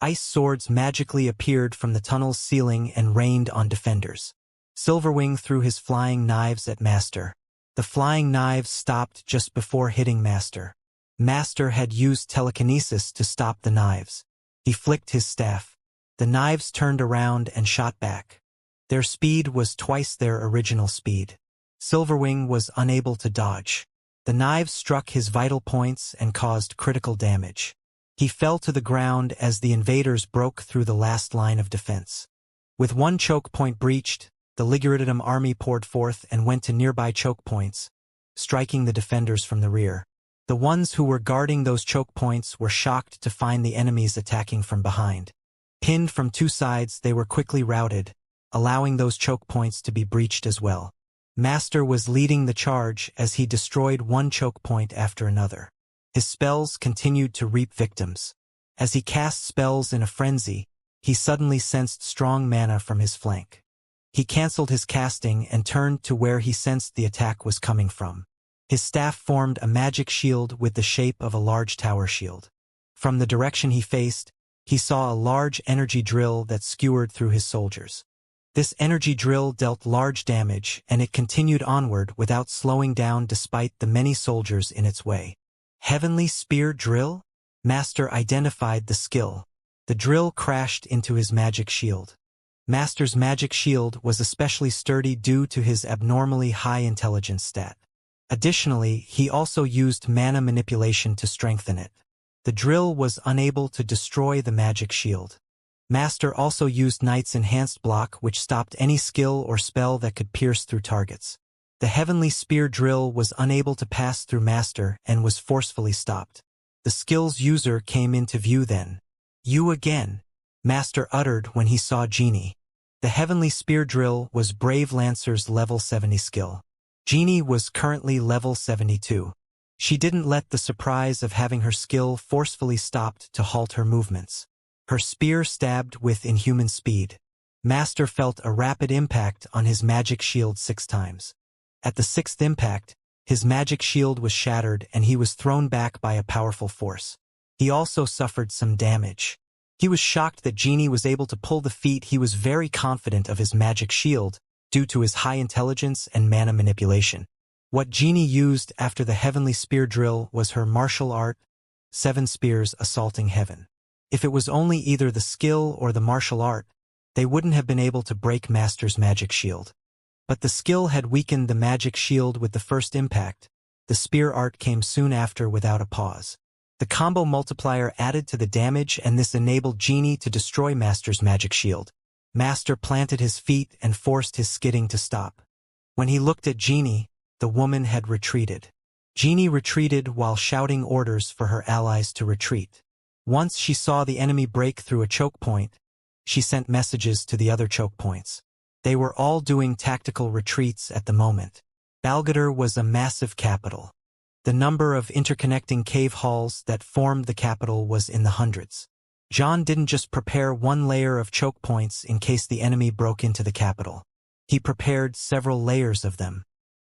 [SPEAKER 1] Ice swords magically appeared from the tunnel's ceiling and rained on defenders. Silverwing threw his flying knives at Master. The flying knives stopped just before hitting Master. Master had used telekinesis to stop the knives. He flicked his staff. The knives turned around and shot back. Their speed was twice their original speed. Silverwing was unable to dodge. The knives struck his vital points and caused critical damage. He fell to the ground as the invaders broke through the last line of defense. With one choke point breached, the Liguridium army poured forth and went to nearby choke points, striking the defenders from the rear. The ones who were guarding those choke points were shocked to find the enemies attacking from behind. Pinned from 2 sides, they were quickly routed, allowing those choke points to be breached as well. Master was leading the charge as he destroyed one choke point after another. His spells continued to reap victims. As he cast spells in a frenzy, he suddenly sensed strong mana from his flank. He cancelled his casting and turned to where he sensed the attack was coming from. His staff formed a magic shield with the shape of a large tower shield. From the direction he faced, he saw a large energy drill that skewered through his soldiers. This energy drill dealt large damage, and it continued onward without slowing down despite the many soldiers in its way. Heavenly Spear Drill? Master identified the skill. The drill crashed into his magic shield. Master's magic shield was especially sturdy due to his abnormally high intelligence stat. Additionally, he also used mana manipulation to strengthen it. The drill was unable to destroy the magic shield. Master also used Knight's enhanced block, which stopped any skill or spell that could pierce through targets. The heavenly spear drill was unable to pass through Master and was forcefully stopped. The skill's user came into view then. "You again," Master uttered when he saw Genie. The heavenly spear drill was Brave Lancer's level 70 skill. Genie was currently level 72. She didn't let the surprise of having her skill forcefully stopped to halt her movements. Her spear stabbed with inhuman speed. Master felt a rapid impact on his magic shield 6 times. At the 6th impact, his magic shield was shattered and he was thrown back by a powerful force. He also suffered some damage. He was shocked that Genie was able to pull the feat. He was very confident of his magic shield due to his high intelligence and mana manipulation. What Genie used after the heavenly spear drill was her martial art, 7 spears assaulting heaven. If it was only either the skill or the martial art, they wouldn't have been able to break Master's magic shield. But the skill had weakened the magic shield with the first impact. The spear art came soon after without a pause. The combo multiplier added to the damage, and this enabled Genie to destroy Master's magic shield. Master planted his feet and forced his skidding to stop. When he looked at Genie, the woman had retreated. Genie retreated while shouting orders for her allies to retreat. Once she saw the enemy break through a choke point, she sent messages to the other choke points. They were all doing tactical retreats at the moment. Balgador was a massive capital. The number of interconnecting cave halls that formed the capital was in the hundreds. John didn't just prepare one layer of choke points in case the enemy broke into the capital. He prepared several layers of them.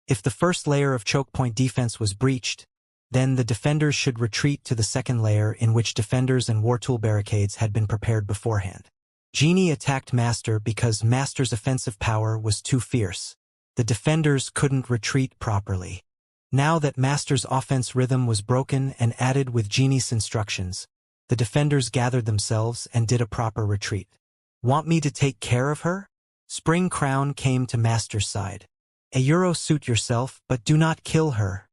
[SPEAKER 1] If the first layer of choke point defense was breached, then the defenders should retreat to the second layer, in which defenders and war tool barricades had been prepared beforehand. Genie attacked Master because Master's offensive power was too fierce. The defenders couldn't retreat properly. Now that Master's offense rhythm was broken and added with Genie's instructions, the defenders gathered themselves and did a proper retreat. "Want me to take care of her?" Spring Crown came to Master's side. "Suit yourself, but do not kill her,"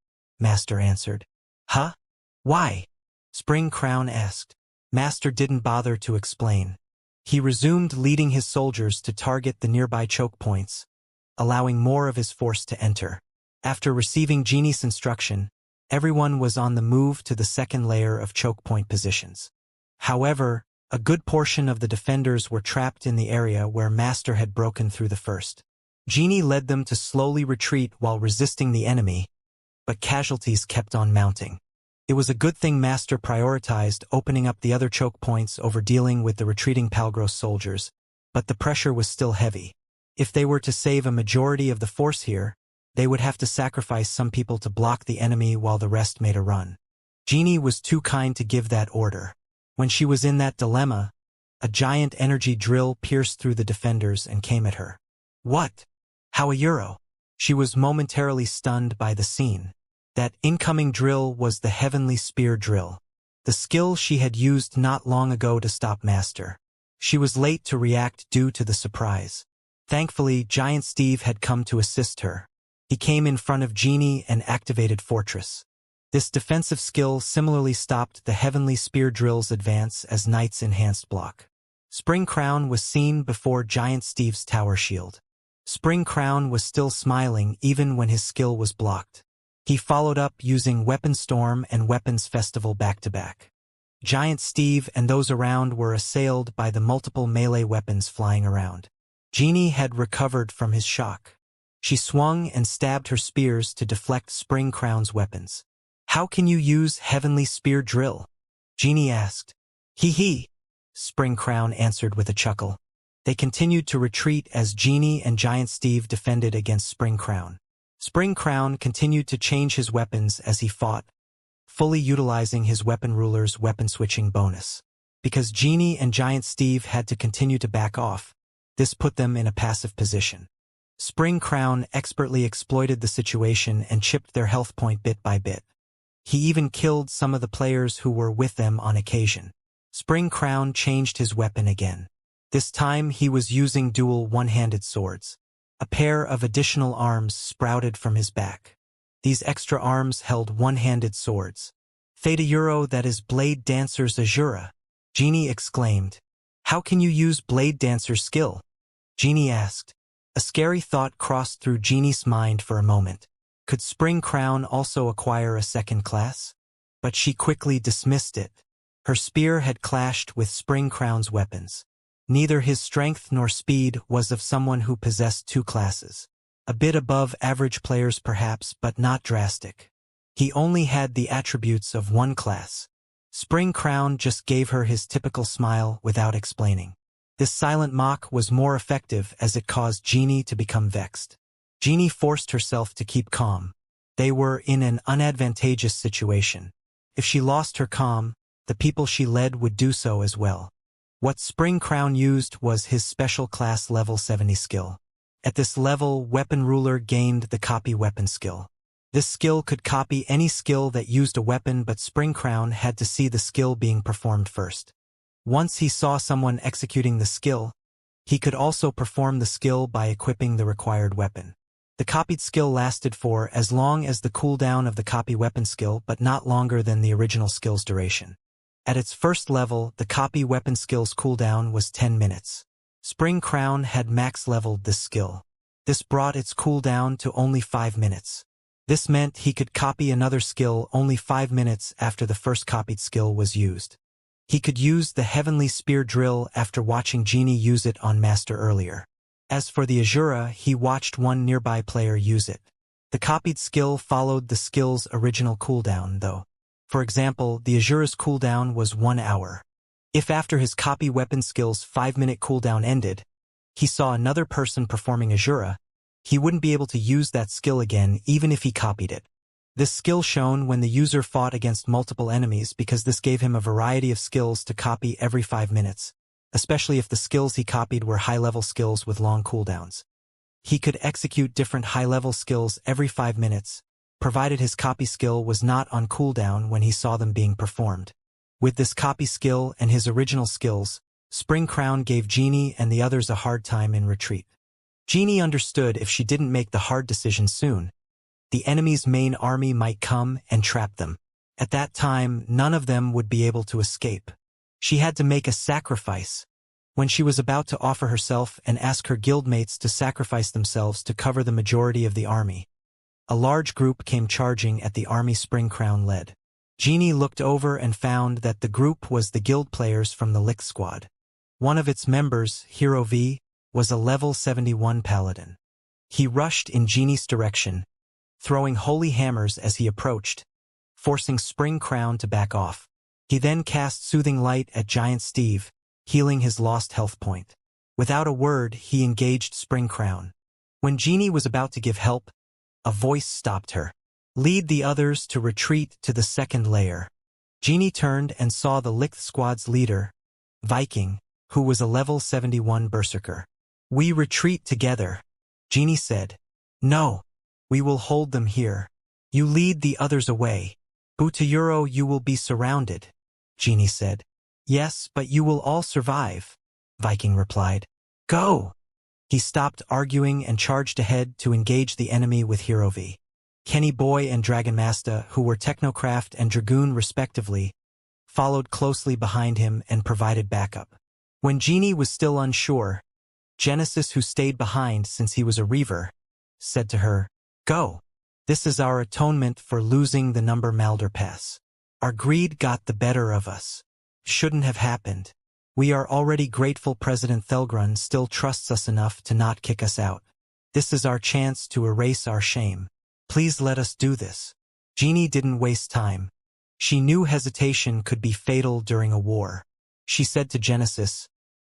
[SPEAKER 1] Master answered. "Huh? Why?" Spring Crown asked. Master didn't bother to explain. He resumed leading his soldiers to target the nearby choke points, allowing more of his force to enter. After receiving Genie's instruction, everyone was on the move to the second layer of choke point positions. However, a good portion of the defenders were trapped in the area where Master had broken through the first. Genie led them to slowly retreat while resisting the enemy, but casualties kept on mounting. It was a good thing Master prioritized opening up the other choke points over dealing with the retreating Palgros soldiers, but the pressure was still heavy. If they were to save a majority of the force here, they would have to sacrifice some people to block the enemy while the rest made a run. Genie was too kind to give that order. When she was in that dilemma, a giant energy drill pierced through the defenders and came at her. "What? How a euro?" She was momentarily stunned by the scene. That incoming drill was the heavenly spear drill, the skill she had used not long ago to stop Master. She was late to react due to the surprise. Thankfully, Giant Steve had come to assist her. He came in front of Genie and activated Fortress. This defensive skill similarly stopped the heavenly spear drill's advance as Knight's enhanced block. Spring Crown was seen before Giant Steve's tower shield. Spring Crown was still smiling even when his skill was blocked. He followed up using Weapon Storm and Weapons Festival back-to-back. Giant Steve and those around were assailed by the multiple melee weapons flying around. Genie had recovered from his shock. She swung and stabbed her spears to deflect Spring Crown's weapons. "How can you use Heavenly Spear Drill?" Genie asked. "Hee," Spring Crown answered with a chuckle. They continued to retreat as Genie and Giant Steve defended against Spring Crown. Spring Crown continued to change his weapons as he fought, fully utilizing his weapon ruler's weapon switching bonus. Because Genie and Giant Steve had to continue to back off, this put them in a passive position. Spring Crown expertly exploited the situation and chipped their health point bit by bit. He even killed some of the players who were with them on occasion. Spring Crown changed his weapon again. This time he was using dual one-handed swords. A pair of additional arms sprouted from his back. These extra arms held one-handed swords. "Theta Euro, that is Blade Dancer's Azura," Genie exclaimed. How can you use Blade Dancer's skill? Genie asked. A scary thought crossed through Genie's mind for a moment. Could Spring Crown also acquire a second class? But she quickly dismissed it. Her spear had clashed with Spring Crown's weapons. Neither his strength nor speed was of someone who possessed two classes. A bit above average players perhaps, but not drastic. He only had the attributes of one class. Spring Crown just gave her his typical smile without explaining. This silent mock was more effective as it caused Genie to become vexed. Genie forced herself to keep calm. They were in an unadvantageous situation. If she lost her calm, the people she led would do so as well. What Spring Crown used was his special class level 70 skill. At this level, Weapon Ruler gained the copy weapon skill. This skill could copy any skill that used a weapon, but Spring Crown had to see the skill being performed first. Once he saw someone executing the skill, he could also perform the skill by equipping the required weapon. The copied skill lasted for as long as the cooldown of the copy weapon skill, but not longer than the original skill's duration. At its first level, the copy weapon skill's cooldown was 10 minutes. Spring Crown had max-leveled this skill. This brought its cooldown to only 5 minutes. This meant he could copy another skill only 5 minutes after the first copied skill was used. He could use the Heavenly Spear drill after watching Genie use it on Master earlier. As for the Azura, he watched one nearby player use it. The copied skill followed the skill's original cooldown, though. For example, the Azura's cooldown was 1 hour. If after his copy weapon skill's 5-minute cooldown ended, he saw another person performing Azura, he wouldn't be able to use that skill again even if he copied it. This skill shone when the user fought against multiple enemies because this gave him a variety of skills to copy every 5 minutes, especially if the skills he copied were high-level skills with long cooldowns. He could execute different high-level skills every 5 minutes, provided his copy skill was not on cooldown when he saw them being performed. With this copy skill and his original skills, Spring Crown gave Genie and the others a hard time in retreat. Genie understood if she didn't make the hard decision soon, the enemy's main army might come and trap them. At that time, none of them would be able to escape. She had to make a sacrifice. When she was about to offer herself and ask her guildmates to sacrifice themselves to cover the majority of the army, a large group came charging at the army Spring Crown led. Genie looked over and found that the group was the guild players from the Lick Squad. One of its members, Hero V, was a level 71 paladin. He rushed in Genie's direction, throwing holy hammers as he approached, forcing Spring Crown to back off. He then cast Soothing Light at Giant Steve, healing his lost health point. Without a word, he engaged Spring Crown. When Genie was about to give help, a voice stopped her. Lead the others to retreat to the second layer. Genie turned and saw the Lick Squad's leader, Viking, who was a level 71 berserker. We retreat together, Genie said. No, we will hold them here. You lead the others away. Butayuro, you will be surrounded, Genie said. Yes, but you will all survive, Viking replied. Go! He stopped arguing and charged ahead to engage the enemy with Hero V. Kenny Boy and Dragon Master, who were Technocraft and Dragoon respectively, followed closely behind him and provided backup. When Genie was still unsure, Genesis, who stayed behind since he was a Reaver, said to her, Go! This is our atonement for losing the number Malder Pass. Our greed got the better of us. Shouldn't have happened. We are already grateful President Thelgrun still trusts us enough to not kick us out. This is our chance to erase our shame. Please let us do this. Genie didn't waste time. She knew hesitation could be fatal during a war. She said to Genesis,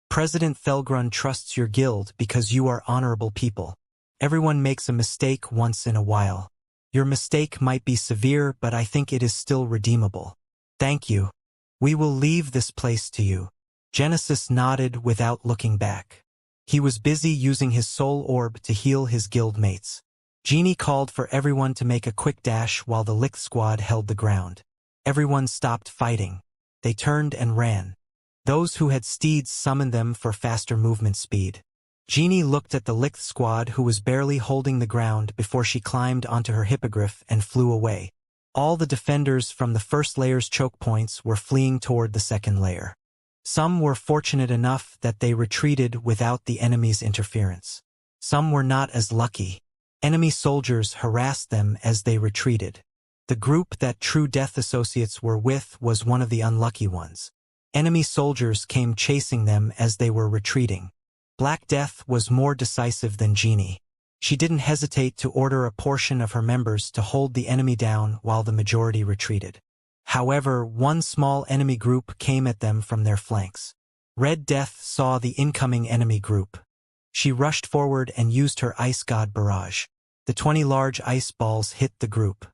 [SPEAKER 1] President Thelgrun trusts your guild because you are honorable people. Everyone makes a mistake once in a while. Your mistake might be severe, but I think it is still redeemable. Thank you. We will leave this place to you. Genesis nodded without looking back. He was busy using his soul orb to heal his guild mates. Genie called for everyone to make a quick dash while the Lick Squad held the ground. Everyone stopped fighting. They turned and ran. Those who had steeds summoned them for faster movement speed. Genie looked at the Lick Squad, who was barely holding the ground before she climbed onto her hippogriff and flew away. All the defenders from the first layer's choke points were fleeing toward the second layer. Some were fortunate enough that they retreated without the enemy's interference. Some were not as lucky. Enemy soldiers harassed them as they retreated. The group that True Death associates were with was one of the unlucky ones. Enemy soldiers came chasing them as they were retreating. Black Death was more decisive than Genie. She didn't hesitate to order a portion of her members to hold the enemy down while the majority retreated. However, one small enemy group came at them from their flanks. Red Death saw the incoming enemy group. She rushed forward and used her Ice God barrage. The 20 large ice balls hit the group.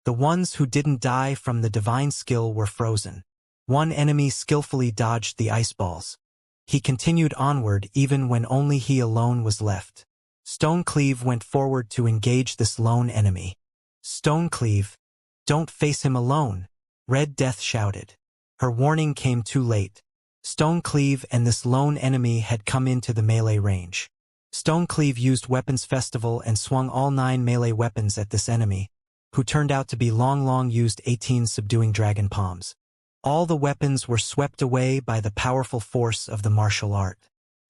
[SPEAKER 1] The ones who didn't die from the divine skill were frozen. One enemy skillfully dodged the ice balls. He continued onward even when only he alone was left. Stonecleave went forward to engage this lone enemy. Stonecleave, don't face him alone, Red Death shouted. Her warning came too late. Stonecleave and this lone enemy had come into the melee range. Stonecleave used Weapons Festival and swung all 9 melee weapons at this enemy, who turned out to be Long used 18 subduing dragon palms. All the weapons were swept away by the powerful force of the martial art.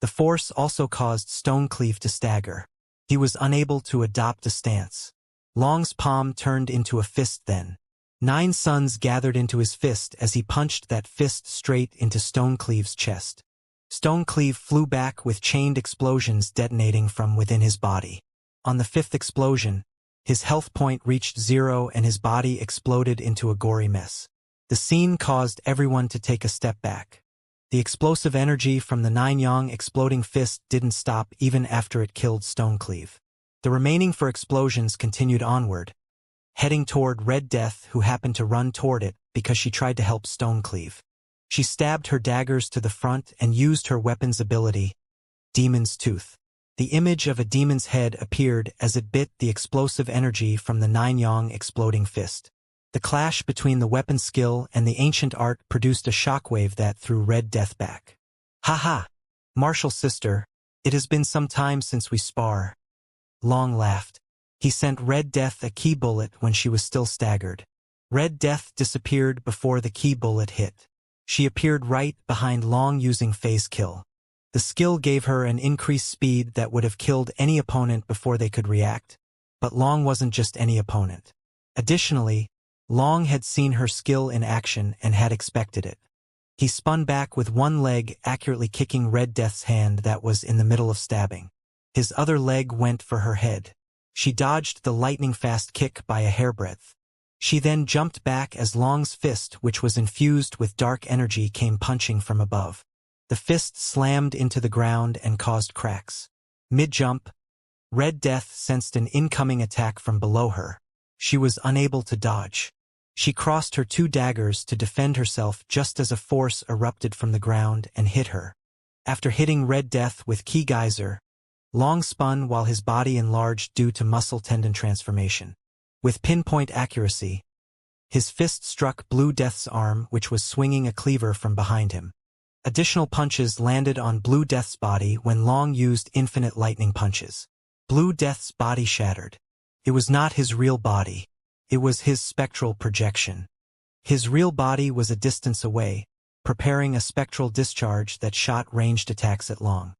[SPEAKER 1] The force also caused Stonecleave to stagger. He was unable to adopt a stance. Long's palm turned into a fist then. 9 suns gathered into his fist as he punched that fist straight into Stonecleave's chest. Stonecleave flew back with chained explosions detonating from within his body. On the 5th explosion, his health point reached 0 and his body exploded into a gory mess. The scene caused everyone to take a step back. The explosive energy from the 9-yang exploding fist didn't stop even after it killed Stonecleave. The remaining 4 explosions continued onward, heading toward Red Death, who happened to run toward it because she tried to help Stonecleave. She stabbed her daggers to the front and used her weapon's ability, Demon's Tooth. The image of a demon's head appeared as it bit the explosive energy from the 9-yang exploding fist. The clash between the weapon skill and the ancient art produced a shockwave that threw Red Death back. "Ha ha! Martial sister, it has been some time since we spar." Long laughed. He sent Red Death a key bullet when she was still staggered. Red Death disappeared before the key bullet hit. She appeared right behind Long using phase kill. The skill gave her an increased speed that would have killed any opponent before they could react. But Long wasn't just any opponent. Additionally, Long had seen her skill in action and had expected it. He spun back with one leg accurately kicking Red Death's hand that was in the middle of stabbing. His other leg went for her head. She dodged the lightning-fast kick by a hairbreadth. She then jumped back as Long's fist, which was infused with dark energy, came punching from above. The fist slammed into the ground and caused cracks. Mid-jump, Red Death sensed an incoming attack from below her. She was unable to dodge. She crossed her 2 daggers to defend herself just as a force erupted from the ground and hit her. After hitting Red Death with Key Geyser, Long spun while his body enlarged due to muscle tendon transformation. With pinpoint accuracy, his fist struck Blue Death's arm, which was swinging a cleaver from behind him. Additional punches landed on Blue Death's body when Long used infinite lightning punches. Blue Death's body shattered. It was not his real body. It was his spectral projection. His real body was a distance away, preparing a spectral discharge that shot ranged attacks at Long.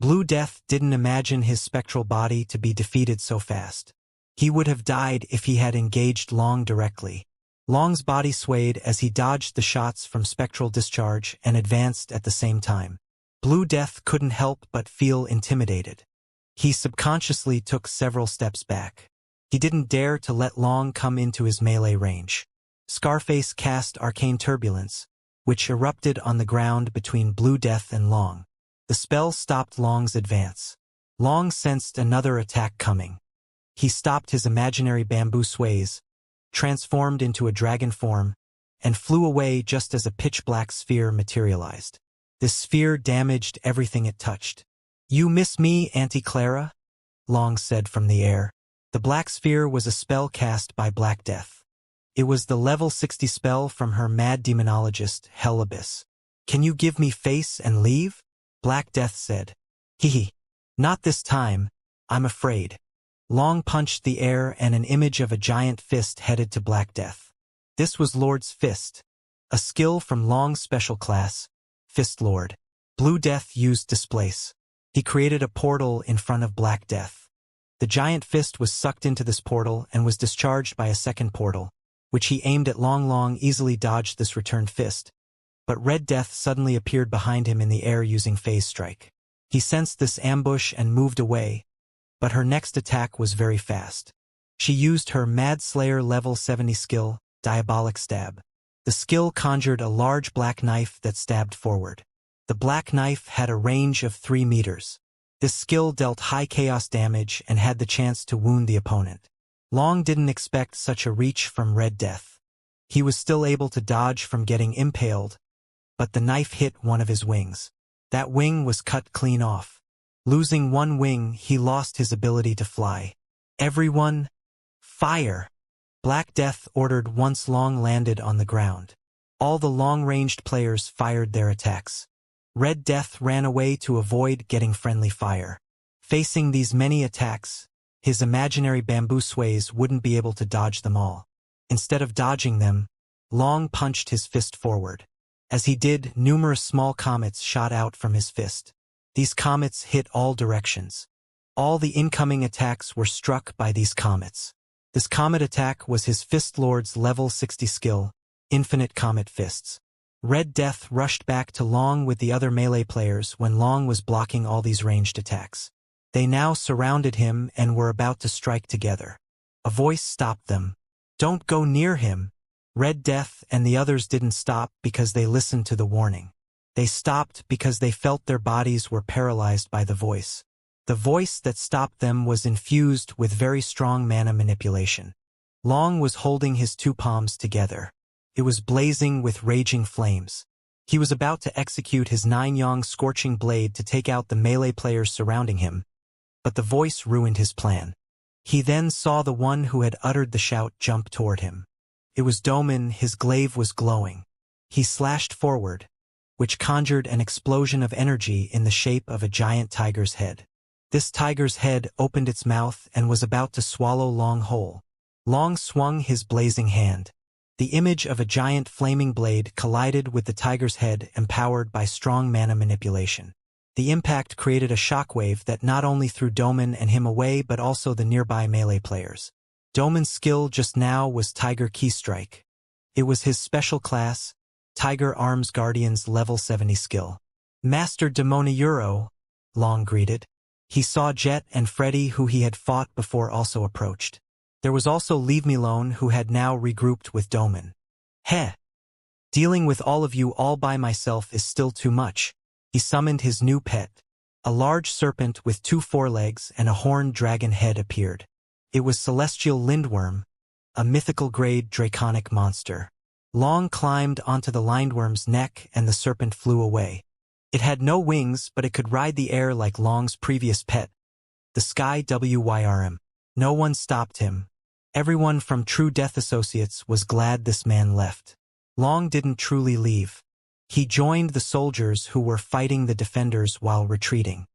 [SPEAKER 1] Blue Death didn't imagine his spectral body to be defeated so fast. He would have died if he had engaged Long directly. Long's body swayed as he dodged the shots from spectral discharge and advanced at the same time. Blue Death couldn't help but feel intimidated. He subconsciously took several steps back. He didn't dare to let Long come into his melee range. Scarface cast Arcane Turbulence, which erupted on the ground between Blue Death and Long. The spell stopped Long's advance. Long sensed another attack coming. He stopped his imaginary bamboo sways, transformed into a dragon form, and flew away just as a pitch-black sphere materialized. This sphere damaged everything it touched. "You miss me, Auntie Clara?" Long said from the air. The black sphere was a spell cast by Black Death. It was the level 60 spell from her mad demonologist, Hell Abyss. "Can you give me face and leave?" Black Death said. "Hee. Not this time, I'm afraid." Long punched the air and an image of a giant fist headed to Black Death. This was Lord's Fist, a skill from Long's special class, Fist Lord. Blue Death used Displace. He created a portal in front of Black Death. The giant fist was sucked into this portal and was discharged by a second portal, which he aimed at Long easily dodged this returned fist. But Red Death suddenly appeared behind him in the air using Phase Strike. He sensed this ambush and moved away, but her next attack was very fast. She used her Mad Slayer level 70 skill, Diabolic Stab. The skill conjured a large black knife that stabbed forward. The black knife had a range of 3 meters. This skill dealt high chaos damage and had the chance to wound the opponent. Long didn't expect such a reach from Red Death. He was still able to dodge from getting impaled, but the knife hit one of his wings. That wing was cut clean off. Losing one wing, he lost his ability to fly. Everyone, fire! Black Death ordered once Long landed on the ground. All the long-ranged players fired their attacks. Red Death ran away to avoid getting friendly fire. Facing these many attacks, his imaginary bamboo sways wouldn't be able to dodge them all. Instead of dodging them, Long punched his fist forward. As he did, numerous small comets shot out from his fist. These comets hit all directions. All the incoming attacks were struck by these comets. This comet attack was his Fist Lord's level 60 skill, Infinite Comet Fists. Red Death rushed back to Long with the other melee players when Long was blocking all these ranged attacks. They now surrounded him and were about to strike together. A voice stopped them. "Don't go near him." Red Death and the others didn't stop because they listened to the warning. They stopped because they felt their bodies were paralyzed by the voice. The voice that stopped them was infused with very strong mana manipulation. Long was holding his 2 palms together. It was blazing with raging flames. He was about to execute his 9-yong scorching blade to take out the melee players surrounding him, but the voice ruined his plan. He then saw the one who had uttered the shout jump toward him. It was Doman. His glaive was glowing. He slashed forward, which conjured an explosion of energy in the shape of a giant tiger's head. This tiger's head opened its mouth and was about to swallow Long whole. Long swung his blazing hand. The image of a giant flaming blade collided with the tiger's head, empowered by strong mana manipulation. The impact created a shockwave that not only threw Doman and him away but also the nearby melee players. Doman's skill just now was Tiger Key Strike. It was his special class, Tiger Arms Guardian's level 70 skill. "Master Demoniuro," Long greeted. He saw Jet and Freddy, who he had fought before, also approached. There was also Leave Me Alone, who had now regrouped with Doman. "Heh! Dealing with all of you all by myself is still too much." He summoned his new pet. A large serpent with 2 forelegs and a horned dragon head appeared. It was Celestial Lindworm, a mythical-grade draconic monster. Long climbed onto the lindworm's neck and the serpent flew away. It had no wings, but it could ride the air like Long's previous pet, the Sky WYRM. No one stopped him. Everyone from True Death Associates was glad this man left. Long didn't truly leave. He joined the soldiers who were fighting the defenders while retreating.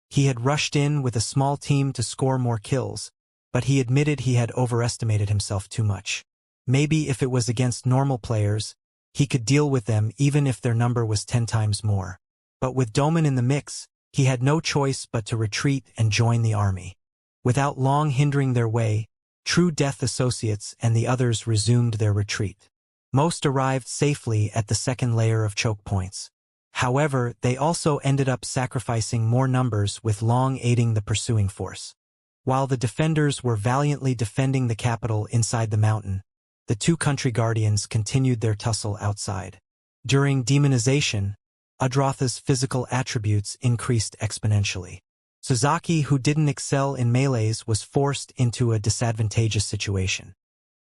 [SPEAKER 1] He had rushed in with a small team to score more kills, but he admitted he had overestimated himself too much. Maybe if it was against normal players, he could deal with them even if their number was 10 times more. But with Doman in the mix, he had no choice but to retreat and join the army. Without Long hindering their way, True Death Associates and the others resumed their retreat. Most arrived safely at the second layer of choke points. However, they also ended up sacrificing more numbers, with Long aiding the pursuing force. While the defenders were valiantly defending the capital inside the mountain, the 2 country guardians continued their tussle outside. During demonization, Adrotha's physical attributes increased exponentially. Suzaki, who didn't excel in melees, was forced into a disadvantageous situation.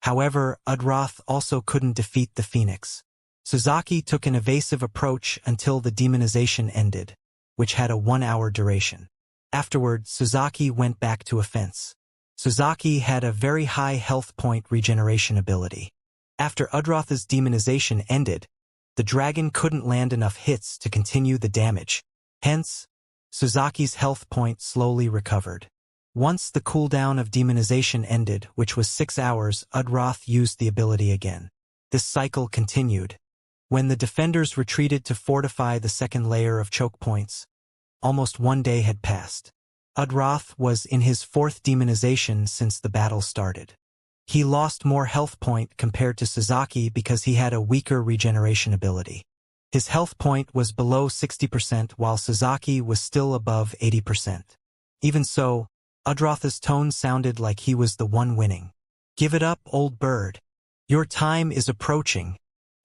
[SPEAKER 1] However, Adroth also couldn't defeat the Phoenix. Suzaki took an evasive approach until the demonization ended, which had a 1-hour duration. Afterward, Suzaki went back to offense. Suzaki had a very high health point regeneration ability. After Adrotha's demonization ended, the dragon couldn't land enough hits to continue the damage. Hence, Suzaki's health point slowly recovered. Once the cooldown of demonization ended, which was 6 hours, Adroth used the ability again. This cycle continued. When the defenders retreated to fortify the second layer of choke points, almost 1 day had passed. Udroth was in his 4th demonization since the battle started. He lost more health point compared to Sasaki because he had a weaker regeneration ability. His health point was below 60% while Sasaki was still above 80%. Even so, Udroth's tone sounded like he was the one winning. "Give it up, old bird. Your time is approaching,"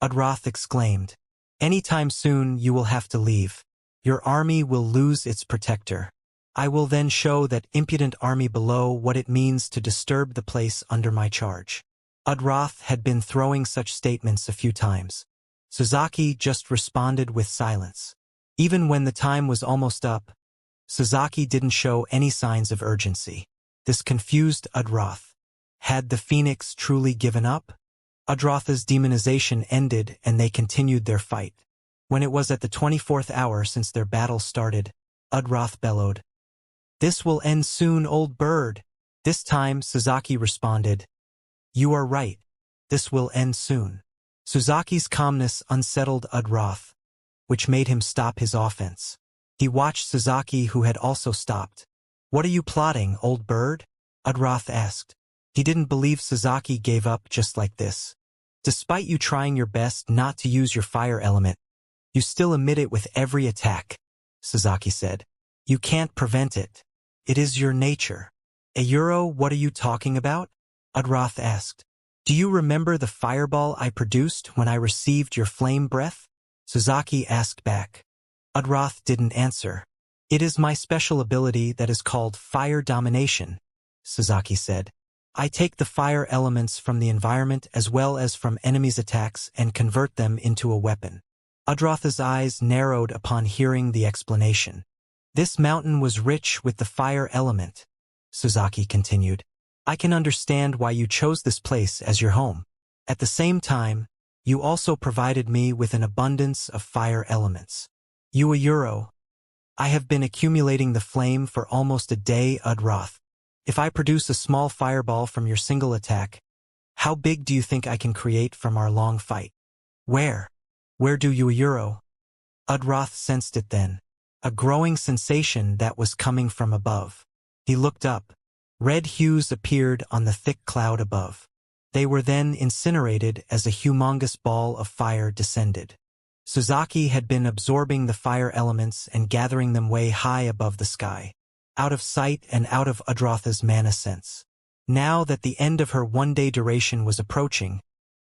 [SPEAKER 1] Udroth exclaimed. "Anytime soon you will have to leave. Your army will lose its protector. I will then show that impudent army below what it means to disturb the place under my charge." Udroth had been throwing such statements a few times. Sasaki just responded with silence. Even when the time was almost up, Sasaki didn't show any signs of urgency. This confused Udroth. Had the Phoenix truly given up? Udroth's demonization ended and they continued their fight. When it was at the 24th hour since their battle started, Udroth bellowed, "This will end soon, old bird." This time Sasaki responded, "You are right. This will end soon." Sasaki's calmness unsettled Udroth, which made him stop his offense. He watched Sasaki, who had also stopped. "What are you plotting, old bird?" Udroth asked. He didn't believe Sasaki gave up just like this. "Despite you trying your best not to use your fire element, you still emit it with every attack," Sasaki said. "You can't prevent it. It is your nature." What are you talking about?" Udroth asked. "Do you remember the fireball I produced when I received your flame breath?" Sasaki asked back. Udroth didn't answer. "It is my special ability that is called fire domination," Sasaki said. "I take the fire elements from the environment as well as from enemies' attacks and convert them into a weapon." Udroth's eyes narrowed upon hearing the explanation. "This mountain was rich with the fire element," Sasaki continued. "I can understand why you chose this place as your home. At the same time, you also provided me with an abundance of fire elements. I have been accumulating the flame for almost a day, Udroth. If I produce a small fireball from your single attack, how big do you think I can create from our long fight?" Where do you Udroth sensed it then. A growing sensation that was coming from above. He looked up. Red hues appeared on the thick cloud above. They were then incinerated as a humongous ball of fire descended. Sasaki had been absorbing the fire elements and gathering them way high above the sky, out of sight and out of Udroth's mana sense. Now that the end of her 1-day duration was approaching,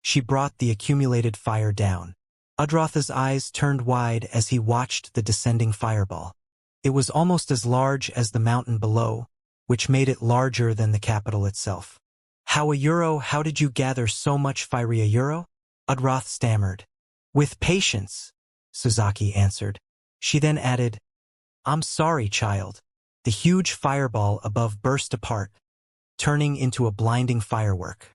[SPEAKER 1] she brought the accumulated fire down. Udroth's eyes turned wide as he watched the descending fireball. It was almost as large as the mountain below, which made it larger than the capital itself. How did you gather so much fire Udroth stammered. "With patience," Sasaki answered. She then added, "I'm sorry, child." The huge fireball above burst apart, turning into a blinding firework.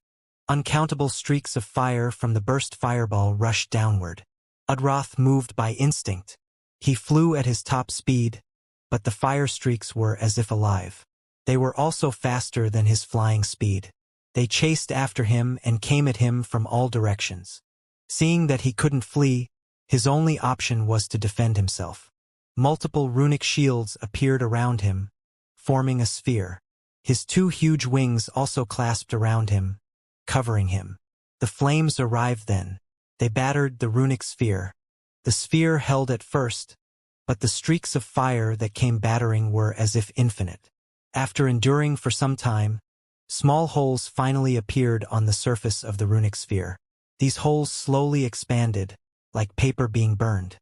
[SPEAKER 1] Uncountable streaks of fire from the burst fireball rushed downward. Udroth moved by instinct. He flew at his top speed, but the fire streaks were as if alive. They were also faster than his flying speed. They chased after him and came at him from all directions. Seeing that he couldn't flee, his only option was to defend himself. Multiple runic shields appeared around him, forming a sphere. His 2 huge wings also clasped around him, covering him. The flames arrived then. They battered the runic sphere. The sphere held at first, but the streaks of fire that came battering were as if infinite. After enduring for some time, small holes finally appeared on the surface of the runic sphere. These holes slowly expanded, like paper being burned.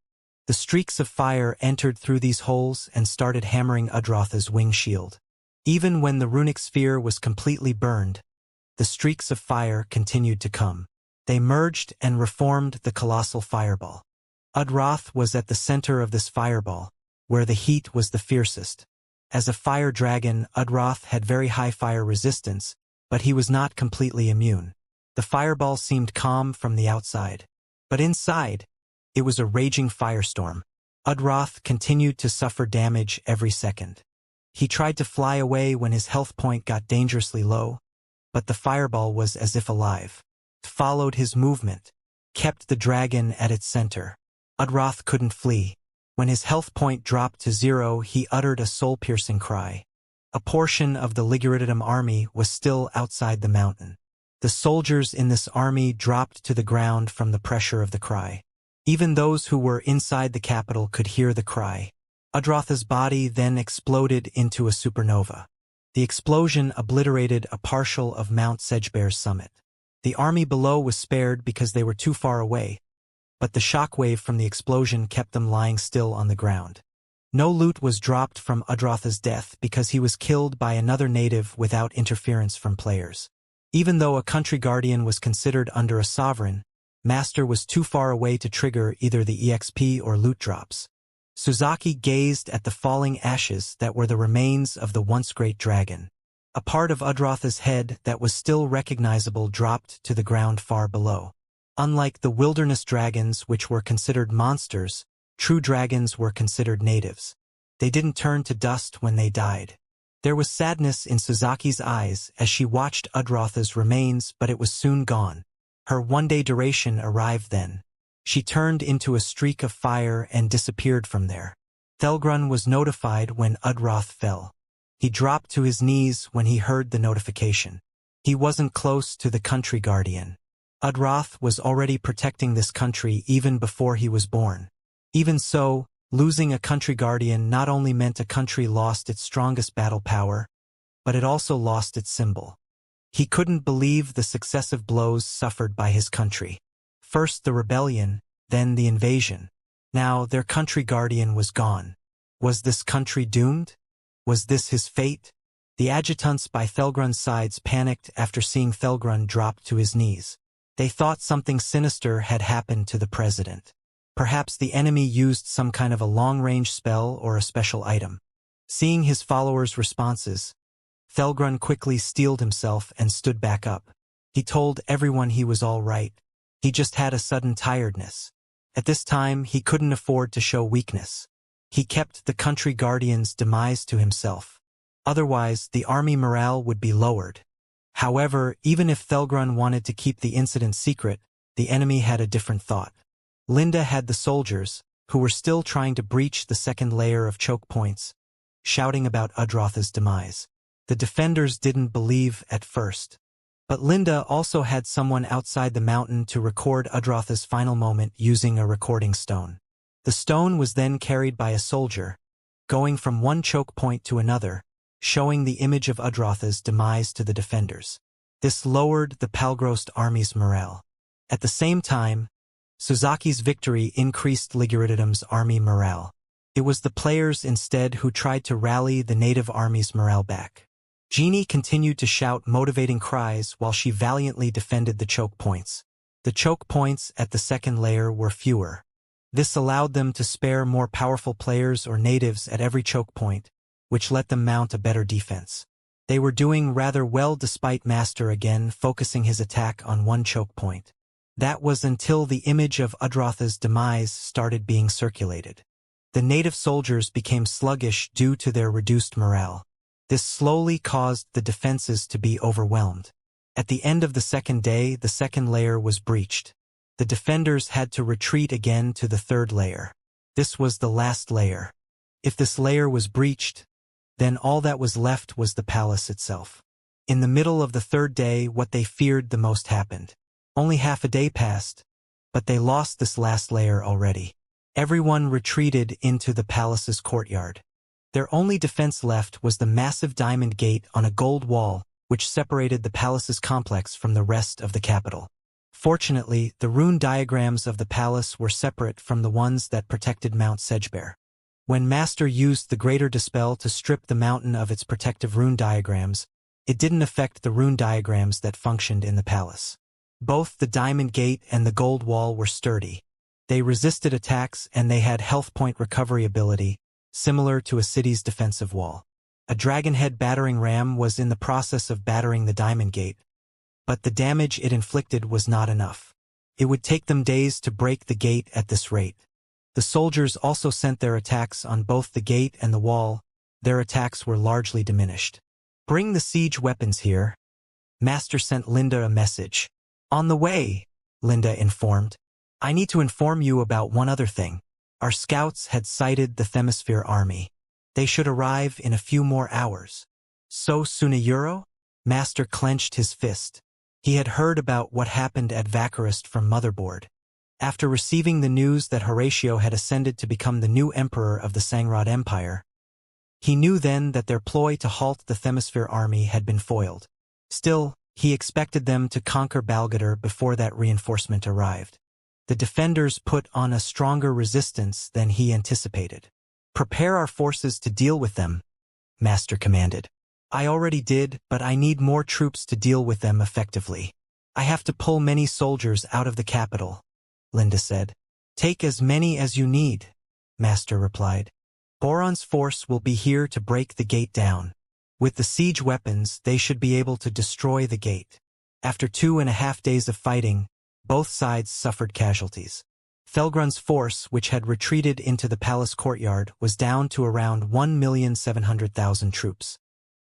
[SPEAKER 1] The streaks of fire entered through these holes and started hammering Udroth's wing shield. Even when the runic sphere was completely burned, the streaks of fire continued to come. They merged and reformed the colossal fireball. Udroth was at the center of this fireball, where the heat was the fiercest. As a fire dragon, Udroth had very high fire resistance, but he was not completely immune. The fireball seemed calm from the outside, but inside, it was a raging firestorm. Udroth continued to suffer damage every second. He tried to fly away when his health point got dangerously low, but the fireball was as if alive. It followed his movement. kept the dragon at its center. Udroth couldn't flee. When his health point dropped to 0, he uttered a soul-piercing cry. A portion of the Liguritum army was still outside the mountain. The soldiers in this army dropped to the ground from the pressure of the cry. Even those who were inside the capital could hear the cry. Udroth's body then exploded into a supernova. The explosion obliterated a partial of Mount Sedgebear's summit. The army below was spared because they were too far away, but the shockwave from the explosion kept them lying still on the ground. No loot was dropped from Udroth's death because he was killed by another native without interference from players. Even though a country guardian was considered under a sovereign, Master was too far away to trigger either the EXP or loot drops. Suzaki gazed at the falling ashes that were the remains of the once great dragon. A part of Udroth's head that was still recognizable dropped to the ground far below. Unlike the wilderness dragons, which were considered monsters, true dragons were considered natives. They didn't turn to dust when they died. There was sadness in Suzaki's eyes as she watched Udroth's remains, but it was soon gone. Her one-day duration arrived then. She turned into a streak of fire and disappeared from there. Thelgrun was notified when Udroth fell. He dropped to his knees when he heard the notification. He wasn't close to the country guardian. Udroth was already protecting this country even before he was born. Even so, losing a country guardian not only meant a country lost its strongest battle power, but it also lost its symbol. He couldn't believe the successive blows suffered by his country. First the rebellion, then the invasion. Now their country guardian was gone. Was this country doomed? Was this his fate? The adjutants by Thelgrun's sides panicked after seeing Thelgrun drop to his knees. They thought something sinister had happened to the president. Perhaps the enemy used some kind of a long-range spell or a special item. Seeing his followers' responses, Thelgrun quickly steeled himself and stood back up. He told everyone he was all right. He just had a sudden tiredness. At this time, he couldn't afford to show weakness. He kept the country guardian's demise to himself. Otherwise, the army morale would be lowered. However, even if Thelgrun wanted to keep the incident secret, the enemy had a different thought. Linda had the soldiers, who were still trying to breach the second layer of choke points, shouting about Udroth's demise. The defenders didn't believe at first. But Linda also had someone outside the mountain to record Udroth's final moment using a recording stone. The stone was then carried by a soldier, going from one choke point to another, showing the image of Udroth's demise to the defenders. This lowered the Palgrost army's morale. At the same time, Suzaki's victory increased Liguritum's army morale. It was the players instead who tried to rally the native army's morale back. Jeannie continued to shout motivating cries while she valiantly defended the choke points. The choke points at the second layer were fewer. This allowed them to spare more powerful players or natives at every choke point, which let them mount a better defense. They were doing rather well despite Master again focusing his attack on one choke point. That was until the image of Udroth's demise started being circulated. The native soldiers became sluggish due to their reduced morale. This slowly caused the defenses to be overwhelmed. At the end of the second day, the second layer was breached. The defenders had to retreat again to the third layer. This was the last layer. If this layer was breached, then all that was left was the palace itself. In the middle of the third day, what they feared the most happened. Only half a day passed, but they lost this last layer already. Everyone retreated into the palace's courtyard. Their only defense left was the massive diamond gate on a gold wall, which separated the palace's complex from the rest of the capital. Fortunately, the rune diagrams of the palace were separate from the ones that protected Mount Sedgebear. When Master used the Greater Dispel to strip the mountain of its protective rune diagrams, it didn't affect the rune diagrams that functioned in the palace. Both the diamond gate and the gold wall were sturdy. They resisted attacks and they had health point recovery ability, similar to a city's defensive wall. A dragonhead battering ram was in the process of battering the diamond gate, but the damage it inflicted was not enough. It would take them days to break the gate at this rate. The soldiers also sent their attacks on both the gate and the wall. Their attacks were largely diminished. "Bring the siege weapons here." Master sent Linda a message. "On the way," Linda informed. I need to inform you about one other thing. Our scouts had sighted the Themisphere army. They should arrive in a few more hours. So Sunayuro? Master clenched his fist. He had heard about what happened at Vacarist from Motherboard. After receiving the news that Horatio had ascended to become the new emperor of the Sangrod Empire, he knew then that their ploy to halt the Themisphere army had been foiled. Still, he expected them to conquer Balgador before that reinforcement arrived. The defenders put on a stronger resistance than he anticipated. Prepare our forces to deal with them, Master commanded. I already did, but I need more troops to deal with them effectively. I have to pull many soldiers out of the capital, Linda said. Take as many as you need, Master replied. Boron's force will be here to break the gate down. With the siege weapons, they should be able to destroy the gate. After 2.5 days of fighting, both sides suffered casualties. Thelgrun's force, which had retreated into the palace courtyard, was down to around 1,700,000 troops.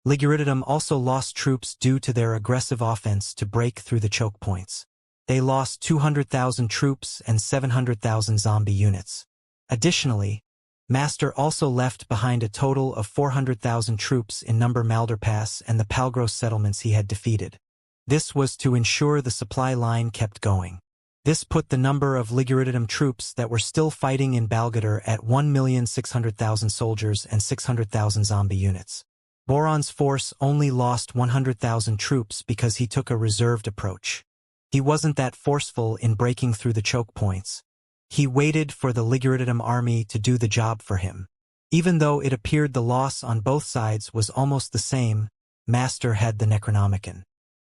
[SPEAKER 1] Liguriddum also lost troops due to their aggressive offense to break through the choke points. They lost 200,000 troops and 700,000 zombie units. Additionally, Master also left behind a total of 400,000 troops in Number Malder Pass and the Palgros settlements he had defeated. This was to ensure the supply line kept going. This put the number of Liguriddum troops that were still fighting in Balgador at 1,600,000 soldiers and 600,000 zombie units. Boron's force only lost 100,000 troops because he took a reserved approach. He wasn't that forceful in breaking through the choke points. He waited for the Liguriddum army to do the job for him. Even though it appeared the loss on both sides was almost the same, Master had the Necronomicon.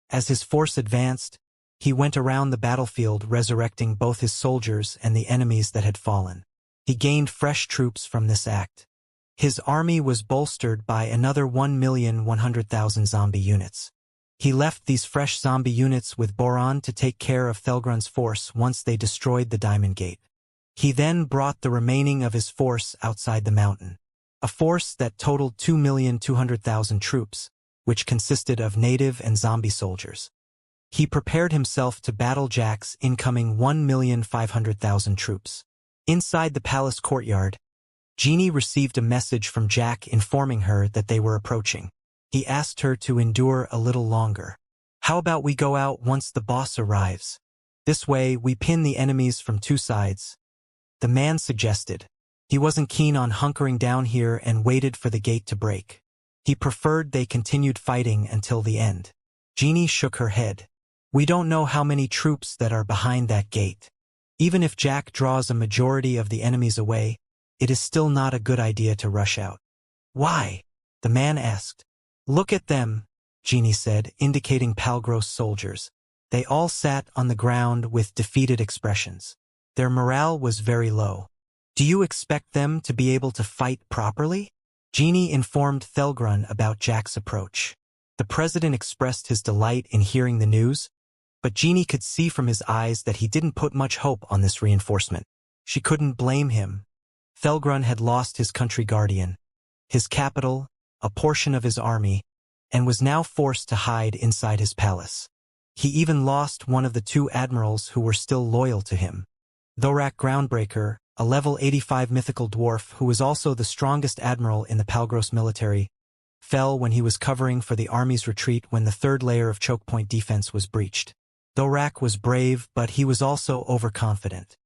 [SPEAKER 1] As his force advanced, he went around the battlefield resurrecting both his soldiers and the enemies that had fallen. He gained fresh troops from this act. His army was bolstered by another 1,100,000 zombie units. He left these fresh zombie units with Boron to take care of Thelgrun's force once they destroyed the Diamond Gate. He then brought the remaining of his force outside the mountain. A force that totaled 2,200,000 troops, which consisted of native and zombie soldiers. He prepared himself to battle Jack's incoming 1,500,000 troops. Inside the palace courtyard, Jeannie received a message from Jack informing her that they were approaching. He asked her to endure a little longer. How about we go out once the boss arrives? This way we pin the enemies from two sides. The man suggested. He wasn't keen on hunkering down here and waited for the gate to break. He preferred they continued fighting until the end. Jeannie shook her head. We don't know how many troops that are behind that gate. Even if Jack draws a majority of the enemies away, it is still not a good idea to rush out. Why? The man asked. Look at them, Jeannie said, indicating Palgros soldiers. They all sat on the ground with defeated expressions. Their morale was very low. Do you expect them to be able to fight properly? Jeannie informed Thelgrun about Jack's approach. The president expressed his delight in hearing the news, but Jeannie could see from his eyes that he didn't put much hope on this reinforcement. She couldn't blame him. Thelgrun had lost his country guardian, his capital, a portion of his army, and was now forced to hide inside his palace. He even lost one of the 2 admirals who were still loyal to him. Thorak Groundbreaker, a level 85 mythical dwarf who was also the strongest admiral in the Palgros military, fell when he was covering for the army's retreat when the 3rd layer of choke point defense was breached. Thorak was brave, but he was also overconfident.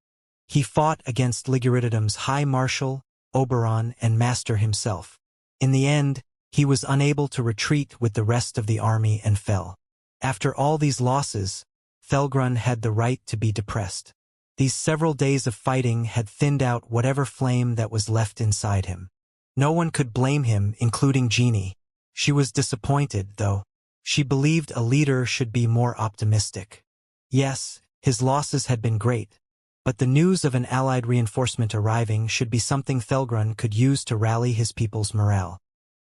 [SPEAKER 1] He fought against Liguriddum's High Marshal, Oberon, and Master himself. In the end, he was unable to retreat with the rest of the army and fell. After all these losses, Thelgrun had the right to be depressed. These several days of fighting had thinned out whatever flame that was left inside him. No one could blame him, including Jeannie. She was disappointed, though. She believed a leader should be more optimistic. Yes, his losses had been great, but the news of an allied reinforcement arriving should be something Thelgrun could use to rally his people's morale.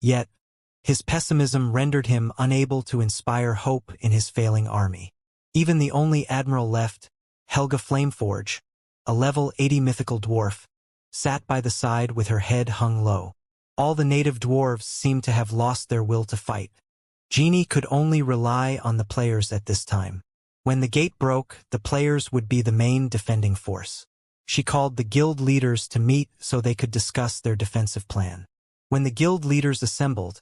[SPEAKER 1] Yet, his pessimism rendered him unable to inspire hope in his failing army. Even the only admiral left, Helga Flameforge, a level 80 mythical dwarf, sat by the side with her head hung low. All the native dwarves seemed to have lost their will to fight. Jeannie could only rely on the players at this time. When the gate broke, the players would be the main defending force. She called the guild leaders to meet so they could discuss their defensive plan. When the guild leaders assembled,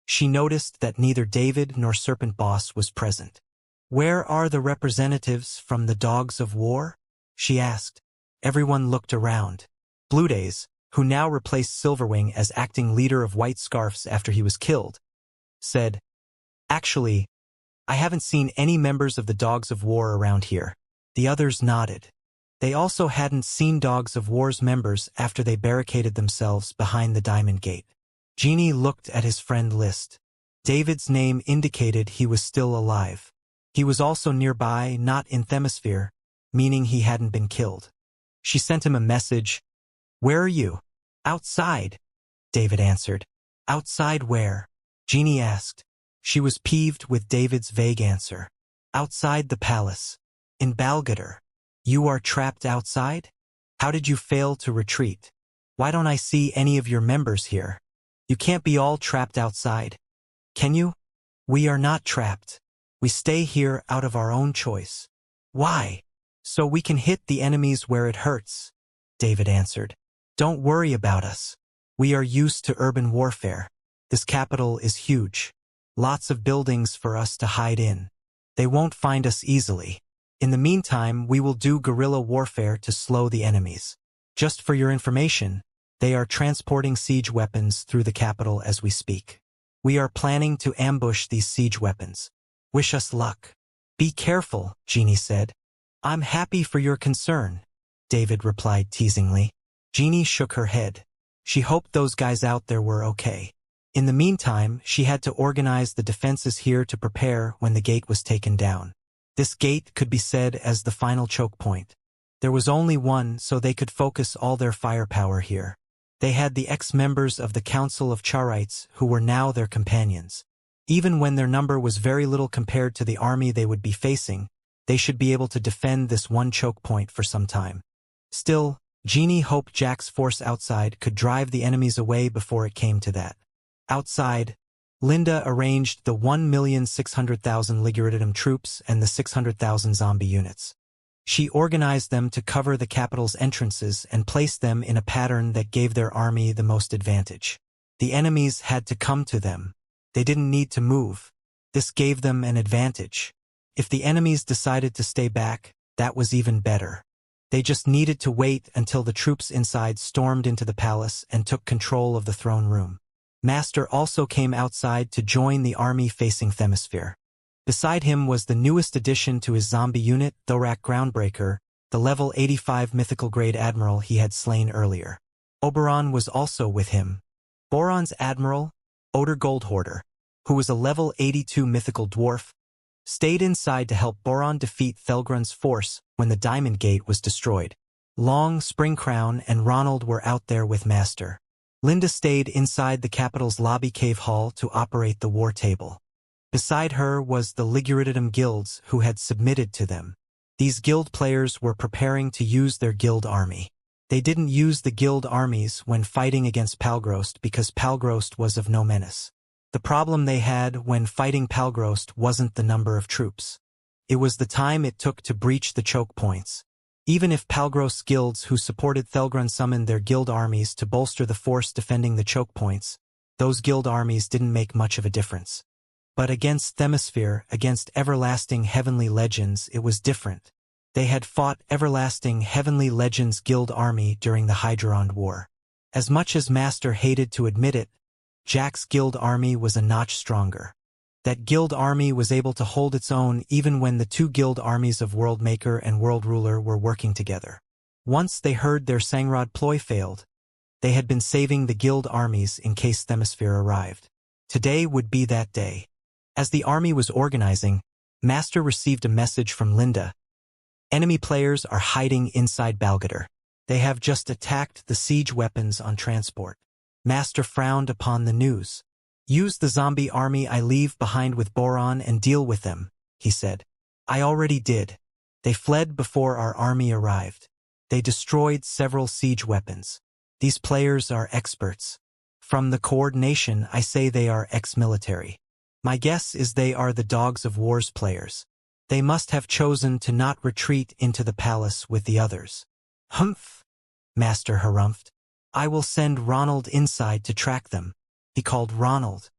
[SPEAKER 1] she noticed that neither David nor Serpent Boss was present. "Where are the representatives from the Dogs of War?" she asked. Everyone looked around. Blue Days, who now replaced Silverwing as acting leader of White Scarfs after he was killed, said, "Actually, I haven't seen any members of the Dogs of War around here." The others nodded. They also hadn't seen Dogs of War's members after they barricaded themselves behind the Diamond Gate. Genie looked at his friend list. David's name indicated he was still alive. He was also nearby, not in Themisphere, meaning he hadn't been killed. She sent him a message. "Where are you?" "Outside," David answered. "Outside where?" Genie asked. She was peeved with David's vague answer. "Outside the palace. In Balgador." "You are trapped outside? How did you fail to retreat? Why don't I see any of your members here? You can't be all trapped outside. Can you?" "We are not trapped. We stay here out of our own choice." "Why?" "So we can hit the enemies where it hurts," David answered. "Don't worry about us. We are used to urban warfare. This capital is huge. Lots of buildings for us to hide in. They won't find us easily. In the meantime, we will do guerrilla warfare to slow the enemies. Just for your information, they are transporting siege weapons through the capital as we speak. We are planning to ambush these siege weapons. Wish us luck." "Be careful," Genie said. "I'm happy for your concern," David replied teasingly. Genie shook her head. She hoped those guys out there were okay. In the meantime, she had to organize the defenses here to prepare when the gate was taken down. This gate could be said as the final choke point. There was only one, so they could focus all their firepower here. They had the ex-members of the Council of Charites who were now their companions. Even when their number was very little compared to the army they would be facing, they should be able to defend this one choke point for some time. Still, Genie hoped Jack's force outside could drive the enemies away before it came to that. Outside, Linda arranged the 1,600,000 Liguridium troops and the 600,000 zombie units. She organized them to cover the capital's entrances and placed them in a pattern that gave their army the most advantage. The enemies had to come to them. They didn't need to move. This gave them an advantage. If the enemies decided to stay back, that was even better. They just needed to wait until the troops inside stormed into the palace and took control of the throne room. Master also came outside to join the army facing Themisphere. Beside him was the newest addition to his zombie unit, Thorak Groundbreaker, the level 85 mythical grade admiral he had slain earlier. Oberon was also with him. Boron's admiral, Oder Goldhoarder, who was a level 82 mythical dwarf, stayed inside to help Boron defeat Thelgrun's force when the Diamond Gate was destroyed. Long, Springcrown, and Ronald were out there with Master. Linda stayed inside the capital's lobby cave hall to operate the war table. Beside her was the Liguridium guilds who had submitted to them. These guild players were preparing to use their guild army. They didn't use the guild armies when fighting against Palgrost because Palgrost was of no menace. The problem they had when fighting Palgrost wasn't the number of troops. It was the time it took to breach the choke points. Even if Palgrost's guilds who supported Thelgrun summoned their guild armies to bolster the force defending the choke points, those guild armies didn't make much of a difference. But against Themisphere, against Everlasting Heavenly Legends, it was different. They had fought Everlasting Heavenly Legends guild army during the Hydrond War. As much as Master hated to admit it, Jack's guild army was a notch stronger. That guild army was able to hold its own even when the two guild armies of Worldmaker and World Ruler were working together. Once they heard their Sangrod ploy failed, they had been saving the guild armies in case Themisphere arrived. Today would be that day. As the army was organizing, Master received a message from Linda. Enemy players are hiding inside Balgador. They have just attacked the siege weapons on transport. Master frowned upon the news. "Use the zombie army I leave behind with Boron and deal with them," he said. "I already did. They fled before our army arrived. They destroyed several siege weapons. These players are experts. From the coordination, I say they are ex-military. My guess is they are the Dogs of War's players. They must have chosen to not retreat into the palace with the others. Humph, Master harumphed. I will send Ronald inside to track them. He called Ronald.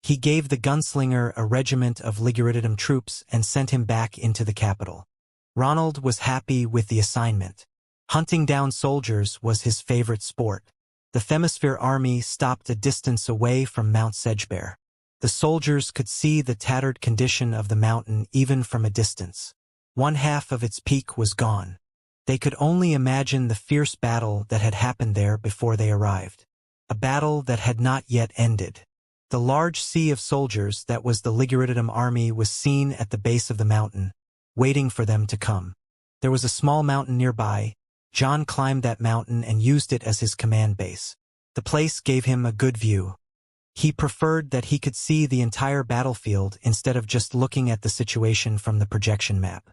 [SPEAKER 1] He gave the gunslinger a regiment of Liguridium troops and sent him back into the capital. Ronald was happy with the assignment. Hunting down soldiers was his favorite sport. The Themisphere army stopped a distance away from Mount Sedgebear. The soldiers could see the tattered condition of the mountain even from a distance. One half of its peak was gone. They could only imagine the fierce battle that had happened there before they arrived. A battle that had not yet ended. The large sea of soldiers that was the Liguridium army was seen at the base of the mountain, waiting for them to come. There was a small mountain nearby. John climbed that mountain and used it as his command base. The place gave him a good view. He preferred that he could see the entire battlefield instead of just looking at the situation from the projection map.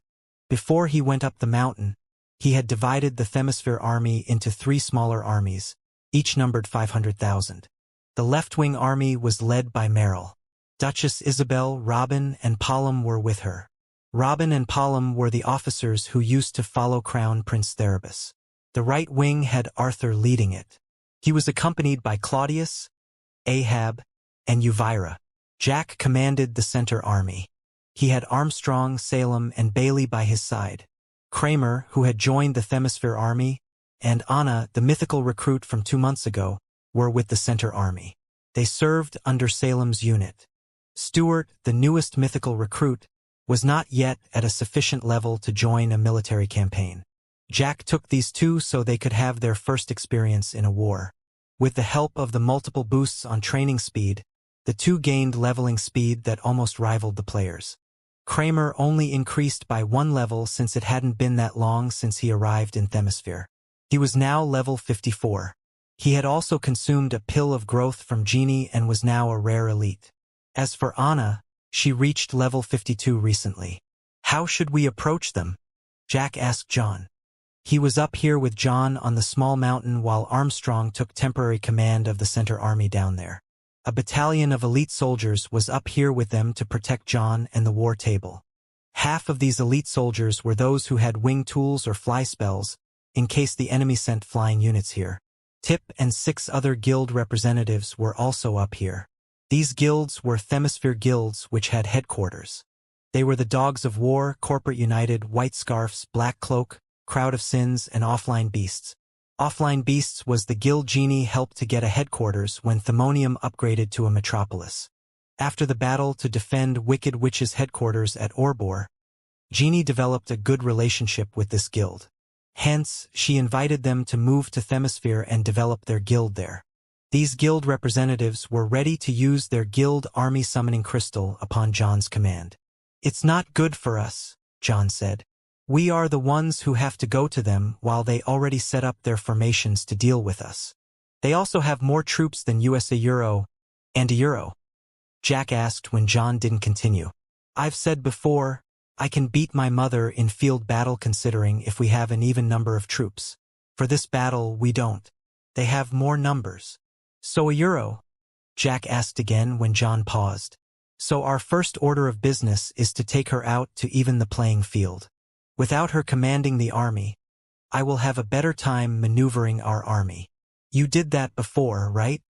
[SPEAKER 1] Before he went up the mountain, he had divided the Themisphere army into 3 smaller armies, each numbered 500,000. The left-wing army was led by Meryl. Duchess Isabel, Robin, and Palom were with her. Robin and Palom were the officers who used to follow Crown Prince Therabus. The right wing had Arthur leading it. He was accompanied by Claudius, Ahab, and Uvira. Jack commanded the center army. He had Armstrong, Salem, and Bailey by his side. Kramer, who had joined the Themisphere army, and Anna, the mythical recruit from 2 months ago, were with the center army. They served under Salem's unit. Stuart, the newest mythical recruit, was not yet at a sufficient level to join a military campaign. Jack took these 2 so they could have their first experience in a war. With the help of the multiple boosts on training speed, the 2 gained leveling speed that almost rivaled the players. Kramer only increased by 1 level since it hadn't been that long since he arrived in Themisphere. He was now level 54. He had also consumed a pill of growth from Genie and was now a rare elite. As for Anna, she reached level 52 recently. How should we approach them? Jack asked John. He was up here with John on the small mountain while Armstrong took temporary command of the center army down there. A battalion of elite soldiers was up here with them to protect John and the war table. Half of these elite soldiers were those who had wing tools or fly spells, in case the enemy sent flying units here. Tip and 6 other guild representatives were also up here. These guilds were Themisphere guilds which had headquarters. They were the Dogs of War, Corporate United, White Scarfs, Black Cloak, Crowd of Sins, and Offline Beasts. Offline Beasts was the guild Genie helped to get a headquarters when Themonium upgraded to a metropolis. After the battle to defend Wicked Witch's headquarters at Orbor, Genie developed a good relationship with this guild. Hence, she invited them to move to Themisphere and develop their guild there. These guild representatives were ready to use their guild army summoning crystal upon John's command. It's not good for us, John said. We are the ones who have to go to them while they already set up their formations to deal with us. They also have more troops than US a Euro and a Euro. Jack asked when John didn't continue. I've said before, I can beat my mother in field battle considering if we have an even number of troops. For this battle, we don't. They have more numbers. So a Euro? Jack asked again when John paused. So our first order of business is to take her out to even the playing field. Without her commanding the army, I will have a better time maneuvering our army. You did that before, right?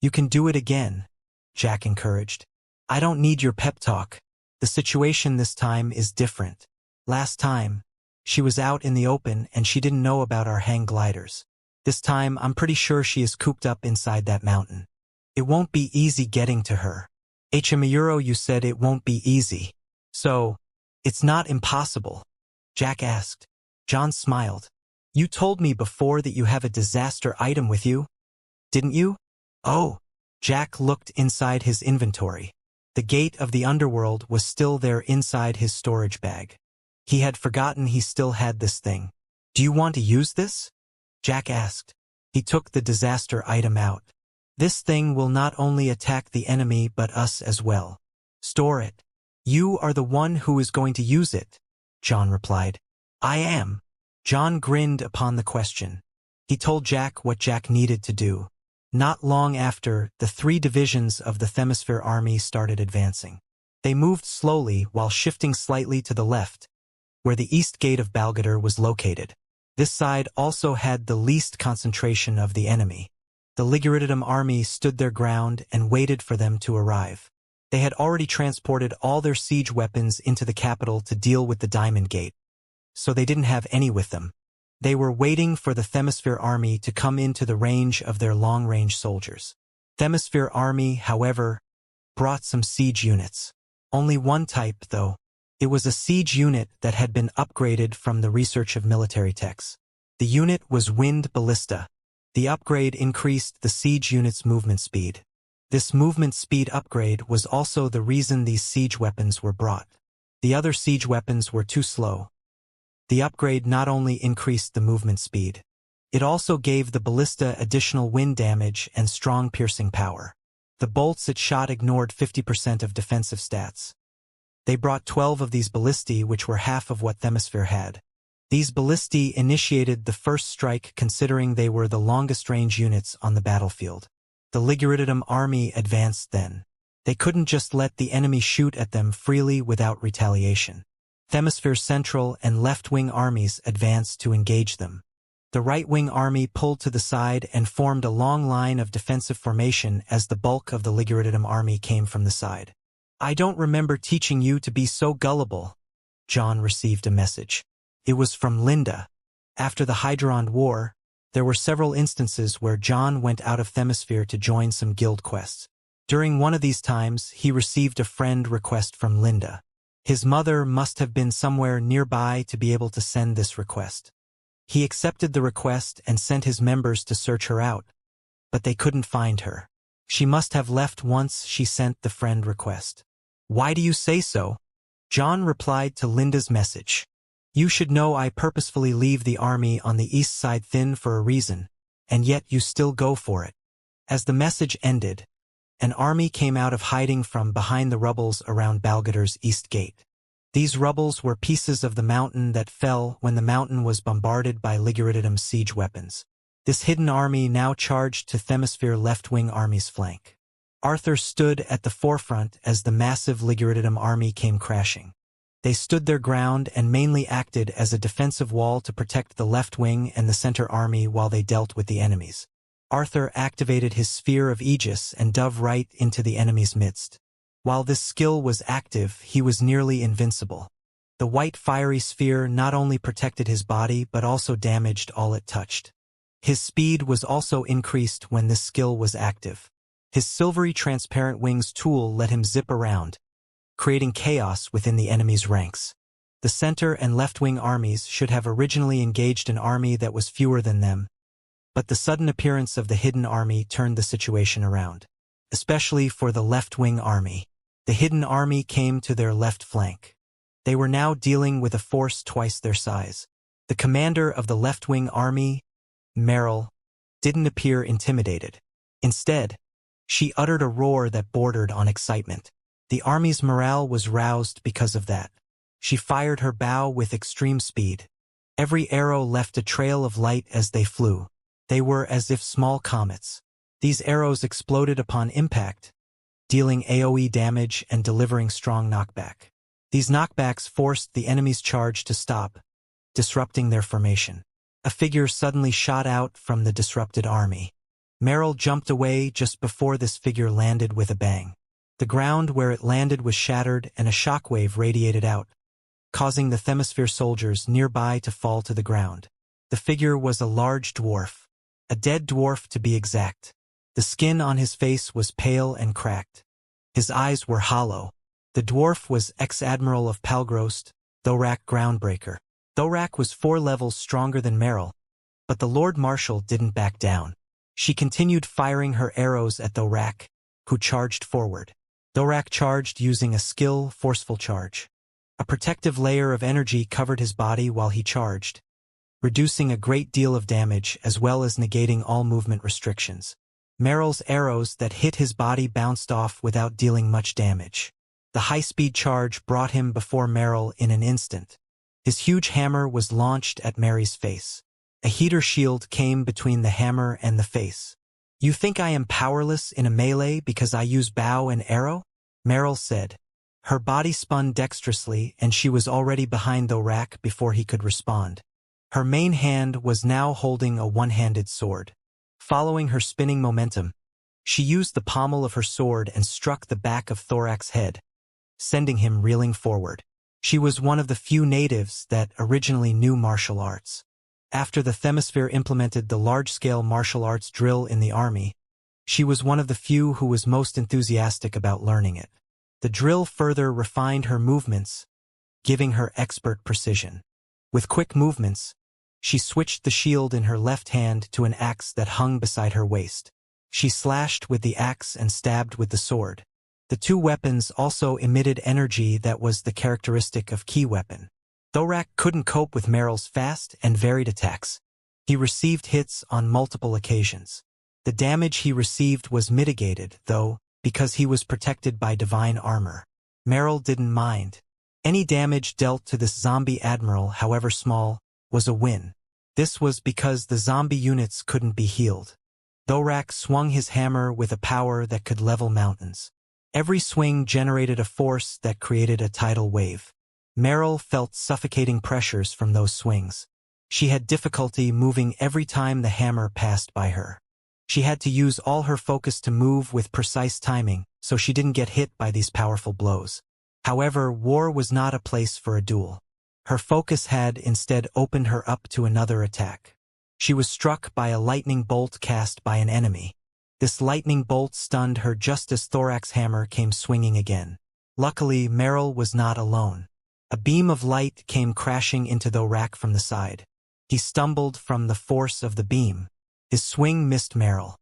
[SPEAKER 1] You can do it again, Jack encouraged. I don't need your pep talk. The situation this time is different. Last time, she was out in the open and she didn't know about our hang gliders. This time, I'm pretty sure she is cooped up inside that mountain. It won't be easy getting to her. Euro, you said it won't be easy. So, it's not impossible. Jack asked. John smiled. You told me before that you have a disaster item with you, didn't you? Oh. Jack looked inside his inventory. The gate of the underworld was still there inside his storage bag. He had forgotten he still had this thing. Do you want to use this? Jack asked. He took the disaster item out. This thing will not only attack the enemy but us as well. Store it. You are the one who is going to use it, John replied. I am. John grinned upon the question. He told Jack what Jack needed to do. Not long after, the 3 divisions of the Themisphere army started advancing. They moved slowly while shifting slightly to the left, where the east gate of Balgadar was located. This side also had the least concentration of the enemy. The Liguridium army stood their ground and waited for them to arrive. They had already transported all their siege weapons into the capital to deal with the Diamond Gate, so they didn't have any with them. They were waiting for the Themisphere army to come into the range of their long-range soldiers. Themisphere army, however, brought some siege units. Only one type, though. It was a siege unit that had been upgraded from the research of military techs. The unit was Wind Ballista. The upgrade increased the siege unit's movement speed. This movement speed upgrade was also the reason these siege weapons were brought. The other siege weapons were too slow. The upgrade not only increased the movement speed, it also gave the ballista additional wind damage and strong piercing power. The bolts it shot ignored 50% of defensive stats. They brought 12 of these ballistae, which were half of what Themisphere had. These ballistae initiated the first strike considering they were the longest-range units on the battlefield. The Liguridium army advanced then. They couldn't just let the enemy shoot at them freely without retaliation. Themisphere's central and left-wing armies advanced to engage them. The right-wing army pulled to the side and formed a long line of defensive formation as the bulk of the Liguridium army came from the side. "I don't remember teaching you to be so gullible." John received a message. It was from Linda. After the Hydron War, there were several instances where John went out of Themisphere to join some guild quests. During one of these times, he received a friend request from Linda. His mother must have been somewhere nearby to be able to send this request. He accepted the request and sent his members to search her out, but they couldn't find her. She must have left once she sent the friend request. "Why do you say so?" John replied to Linda's message. "You should know I purposefully leave the army on the east side thin for a reason, and yet you still go for it." As the message ended, an army came out of hiding from behind the rubbles around Balgadar's east gate. These rubbles were pieces of the mountain that fell when the mountain was bombarded by Liguridium's siege weapons. This hidden army now charged to Themisphere left-wing army's flank. Arthur stood at the forefront as the massive Liguridium army came crashing. They stood their ground and mainly acted as a defensive wall to protect the left wing and the center army while they dealt with the enemies. Arthur activated his sphere of Aegis and dove right into the enemy's midst. While this skill was active, he was nearly invincible. The white fiery sphere not only protected his body but also damaged all it touched. His speed was also increased when this skill was active. His silvery transparent wings tool let him zip around, creating chaos within the enemy's ranks. The center and left-wing armies should have originally engaged an army that was fewer than them, but the sudden appearance of the hidden army turned the situation around. Especially for the left-wing army. The hidden army came to their left flank. They were now dealing with a force twice their size. The commander of the left-wing army, Meryl, didn't appear intimidated. Instead, she uttered a roar that bordered on excitement. The army's morale was roused because of that. She fired her bow with extreme speed. Every arrow left a trail of light as they flew. They were as if small comets. These arrows exploded upon impact, dealing AoE damage and delivering strong knockback. These knockbacks forced the enemy's charge to stop, disrupting their formation. A figure suddenly shot out from the disrupted army. Meryl jumped away just before this figure landed with a bang. The ground where it landed was shattered and a shockwave radiated out, causing the Themisphere soldiers nearby to fall to the ground. The figure was a large dwarf. A dead dwarf to be exact. The skin on his face was pale and cracked. His eyes were hollow. The dwarf was ex-admiral of Palgrost, Thorak Groundbreaker. Thorak was 4 levels stronger than Meryl, but the Lord Marshal didn't back down. She continued firing her arrows at Thorak, who charged forward. Thorak charged using a skill, Forceful Charge. A protective layer of energy covered his body while he charged, reducing a great deal of damage as well as negating all movement restrictions. Meryl's arrows that hit his body bounced off without dealing much damage. The high-speed charge brought him before Meryl in an instant. His huge hammer was launched at Mary's face. A heater shield came between the hammer and the face. "You think I am powerless in a melee because I use bow and arrow?" Meryl said. Her body spun dexterously and she was already behind Thorak before he could respond. Her main hand was now holding a one-handed sword. Following her spinning momentum, she used the pommel of her sword and struck the back of Thorak's head, sending him reeling forward. She was one of the few natives that originally knew martial arts. After the Themisphere implemented the large-scale martial arts drill in the army, she was one of the few who was most enthusiastic about learning it. The drill further refined her movements, giving her expert precision. With quick movements, she switched the shield in her left hand to an axe that hung beside her waist. She slashed with the axe and stabbed with the sword. The two weapons also emitted energy that was the characteristic of key weapon. Thorak couldn't cope with Meryl's fast and varied attacks. He received hits on multiple occasions. The damage he received was mitigated, though, because he was protected by divine armor. Meryl didn't mind. Any damage dealt to this zombie admiral, however small, was a win. This was because the zombie units couldn't be healed. Thorak swung his hammer with a power that could level mountains. Every swing generated a force that created a tidal wave. Meryl felt suffocating pressures from those swings. She had difficulty moving every time the hammer passed by her. She had to use all her focus to move with precise timing, so she didn't get hit by these powerful blows. However, war was not a place for a duel. Her focus had instead opened her up to another attack. She was struck by a lightning bolt cast by an enemy. This lightning bolt stunned her just as Thorak's hammer came swinging again. Luckily, Meryl was not alone. A beam of light came crashing into Thorak from the side. He stumbled from the force of the beam. His swing missed Meryl.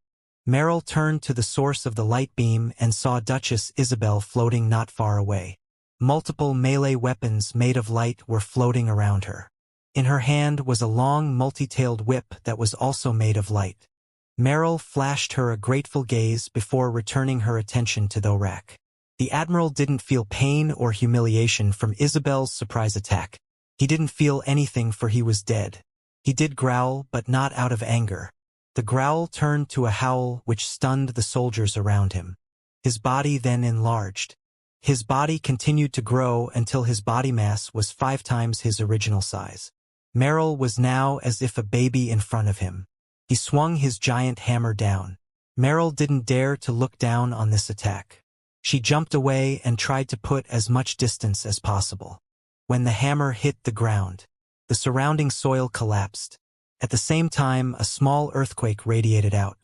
[SPEAKER 1] Meryl turned to the source of the light beam and saw Duchess Isabel floating not far away. Multiple melee weapons made of light were floating around her. In her hand was a long multi-tailed whip that was also made of light. Meryl flashed her a grateful gaze before returning her attention to Thorak. The Admiral didn't feel pain or humiliation from Isabel's surprise attack. He didn't feel anything for he was dead. He did growl, but not out of anger. The growl turned to a howl which stunned the soldiers around him. His body then enlarged. His body continued to grow until his body mass was 5 times his original size. Meryl was now as if a baby in front of him. He swung his giant hammer down. Meryl didn't dare to look down on this attack. She jumped away and tried to put as much distance as possible. When the hammer hit the ground, the surrounding soil collapsed. At the same time, a small earthquake radiated out.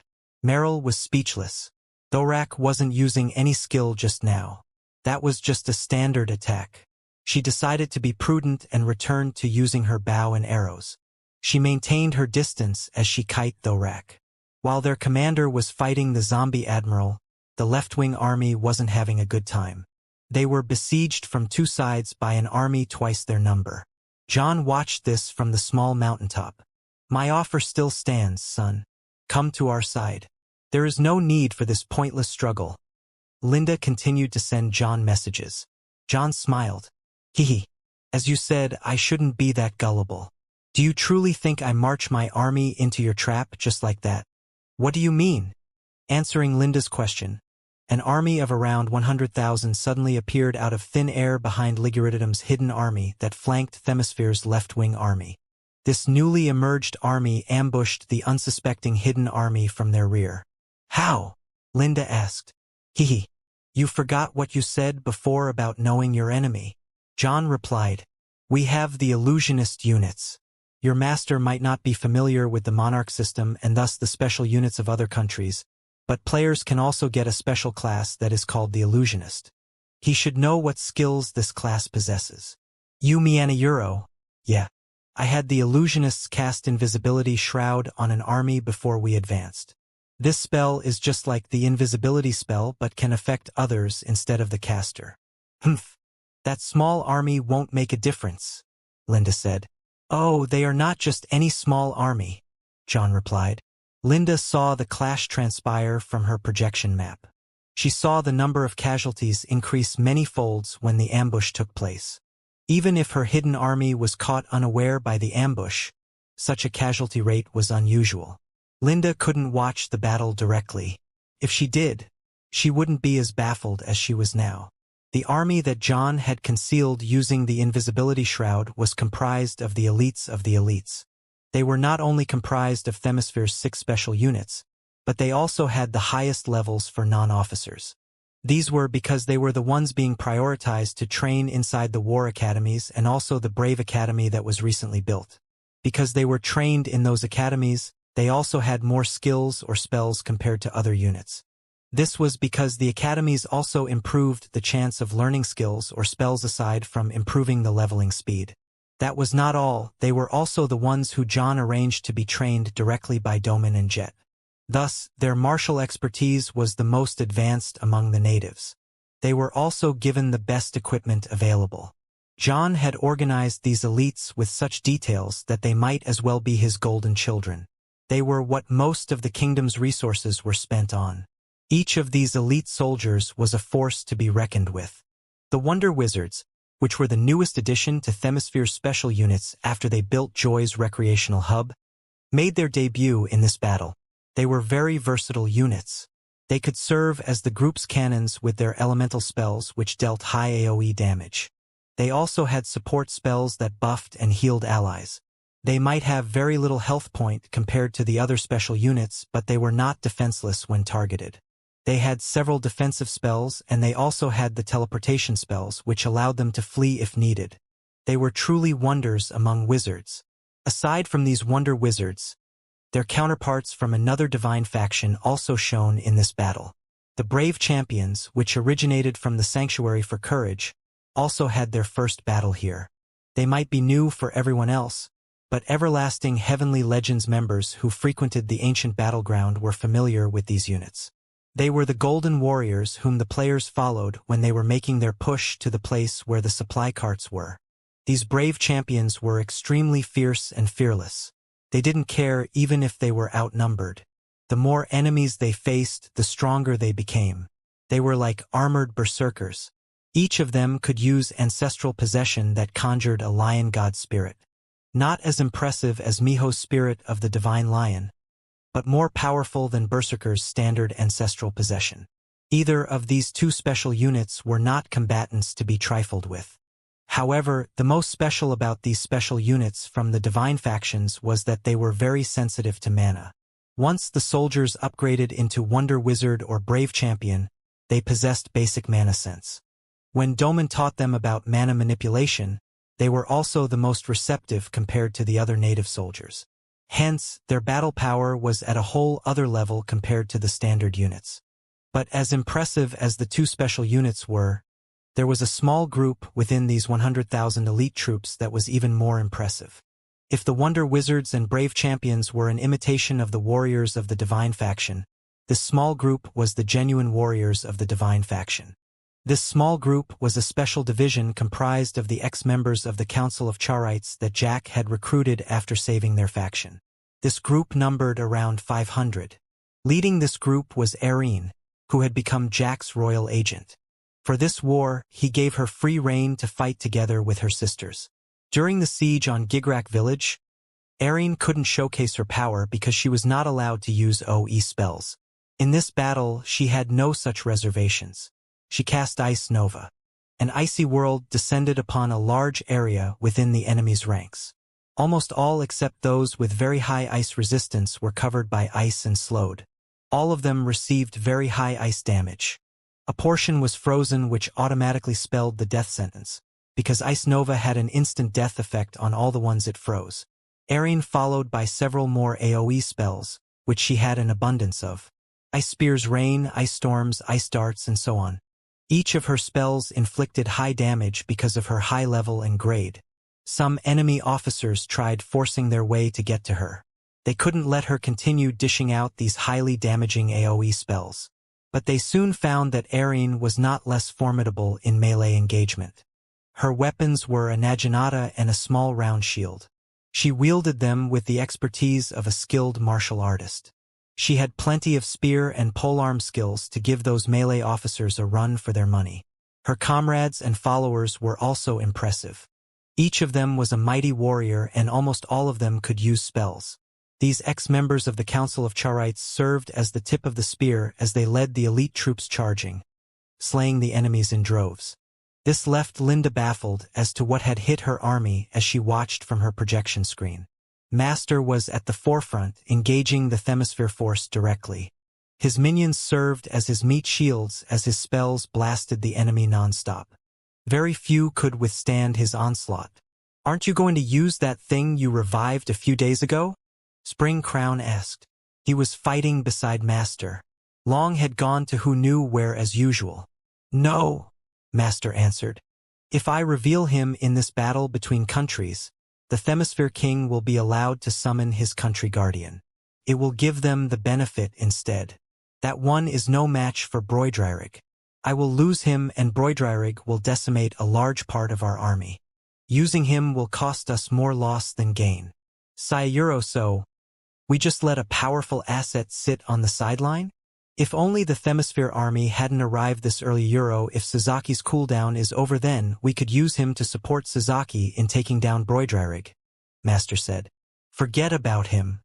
[SPEAKER 1] Meryl was speechless. Thorak wasn't using any skill just now. That was just a standard attack. She decided to be prudent and returned to using her bow and arrows. She maintained her distance as she kite Thorak. While their commander was fighting the zombie admiral, the left-wing army wasn't having a good time. They were besieged from 2 sides by an army twice their number. John watched this from the small mountaintop. "My offer still stands, son. Come to our side. There is no need for this pointless struggle." Linda continued to send John messages. John smiled. "Hee. As you said, I shouldn't be that gullible. Do you truly think I march my army into your trap just like that?" "What do you mean?" Answering Linda's question, an army of around 100,000 suddenly appeared out of thin air behind Liguridium's hidden army that flanked Themisphere's left-wing army. This newly emerged army ambushed the unsuspecting hidden army from their rear. "How?" Linda asked. "Hee. You forgot what you said before about knowing your enemy." John replied, "We have the illusionist units. Your master might not be familiar with the monarch system and thus the special units of other countries, but players can also get a special class that is called the illusionist. He should know what skills this class possesses." "You mean a euro?" "Yeah. I had the illusionists cast invisibility shroud on an army before we advanced. This spell is just like the invisibility spell but can affect others instead of the caster." "Humph. That small army won't make a difference," Linda said. "Oh, they are not just any small army," John replied. Linda saw the clash transpire from her projection map. She saw the number of casualties increase many folds when the ambush took place. Even if her hidden army was caught unaware by the ambush, such a casualty rate was unusual. Linda couldn't watch the battle directly. If she did, she wouldn't be as baffled as she was now. The army that John had concealed using the invisibility shroud was comprised of the elites of the elites. They were not only comprised of Themisphere's 6 special units, but they also had the highest levels for non-officers. These were because they were the ones being prioritized to train inside the war academies and also the Brave Academy that was recently built. Because they were trained in those academies, they also had more skills or spells compared to other units. This was because the academies also improved the chance of learning skills or spells aside from improving the leveling speed. That was not all, they were also the ones who John arranged to be trained directly by Doman and Jet. Thus, their martial expertise was the most advanced among the natives. They were also given the best equipment available. John had organized these elites with such details that they might as well be his golden children. They were what most of the kingdom's resources were spent on. Each of these elite soldiers was a force to be reckoned with. The Wonder Wizards, which were the newest addition to Themisphere's special units after they built Joy's recreational hub, made their debut in this battle. They were very versatile units. They could serve as the group's cannons with their elemental spells which dealt high AoE damage. They also had support spells that buffed and healed allies. They might have very little health point compared to the other special units, but they were not defenseless when targeted. They had several defensive spells and they also had the teleportation spells which allowed them to flee if needed. They were truly wonders among wizards. Aside from these wonder wizards, their counterparts from another divine faction also shone in this battle. The brave champions, which originated from the Sanctuary for Courage, also had their first battle here. They might be new for everyone else, but everlasting Heavenly Legends members who frequented the ancient battleground were familiar with these units. They were the Golden Warriors whom the players followed when they were making their push to the place where the supply carts were. These brave champions were extremely fierce and fearless. They didn't care even if they were outnumbered. The more enemies they faced, the stronger they became. They were like armored berserkers. Each of them could use ancestral possession that conjured a lion god spirit. Not as impressive as Miho's spirit of the divine lion, but more powerful than Berserker's standard ancestral possession. Either of these 2 special units were not combatants to be trifled with. However, the most special about these special units from the divine factions was that they were very sensitive to mana. Once the soldiers upgraded into Wonder Wizard or Brave Champion, they possessed basic mana sense. When Doman taught them about mana manipulation, they were also the most receptive compared to the other native soldiers. Hence, their battle power was at a whole other level compared to the standard units. But as impressive as the 2 special units were, there was a small group within these 100,000 elite troops that was even more impressive. If the Wonder Wizards and Brave Champions were an imitation of the warriors of the Divine faction, this small group was the genuine warriors of the Divine faction. This small group was a special division comprised of the ex-members of the Council of Charites that Jack had recruited after saving their faction. This group numbered around 500. Leading this group was Erin, who had become Jack's royal agent. For this war, he gave her free rein to fight together with her sisters. During the siege on Gigrak village, Erin couldn't showcase her power because she was not allowed to use OE spells. In this battle, she had no such reservations. She cast Ice Nova. An icy world descended upon a large area within the enemy's ranks. Almost all except those with very high ice resistance were covered by ice and slowed. All of them received very high ice damage. A portion was frozen, which automatically spelled the death sentence, because Ice Nova had an instant death effect on all the ones it froze. Erin followed by several more AoE spells, which she had an abundance of. Ice Spear's Rain, Ice Storms, Ice Darts, and so on. Each of her spells inflicted high damage because of her high level and grade. Some enemy officers tried forcing their way to get to her. They couldn't let her continue dishing out these highly damaging AoE spells. But they soon found that Erin was not less formidable in melee engagement. Her weapons were a Naginata and a small round shield. She wielded them with the expertise of a skilled martial artist. She had plenty of spear and polearm skills to give those melee officers a run for their money. Her comrades and followers were also impressive. Each of them was a mighty warrior and almost all of them could use spells. These ex-members of the Council of Charites served as the tip of the spear as they led the elite troops charging, slaying the enemies in droves. This left Linda baffled as to what had hit her army as she watched from her projection screen. Master was at the forefront, engaging the Themisphere force directly. His minions served as his meat shields as his spells blasted the enemy nonstop. Very few could withstand his onslaught. "Aren't you going to use that thing you revived a few days ago?" Spring Crown asked. He was fighting beside Master. Long had gone to who knew where as usual. "No," Master answered. "If I reveal him in this battle between countries, the Themisphere King will be allowed to summon his country guardian. It will give them the benefit instead. That one is no match for Broidryrig. I will lose him and Broidryrig will decimate a large part of our army. Using him will cost us more loss than gain. So, we just let a powerful asset sit on the sideline? If only the Themisphere army hadn't arrived this early. If Sazaki's cooldown is over, then we could use him to support Sazaki in taking down Broidryrig," Master said. "Forget about him.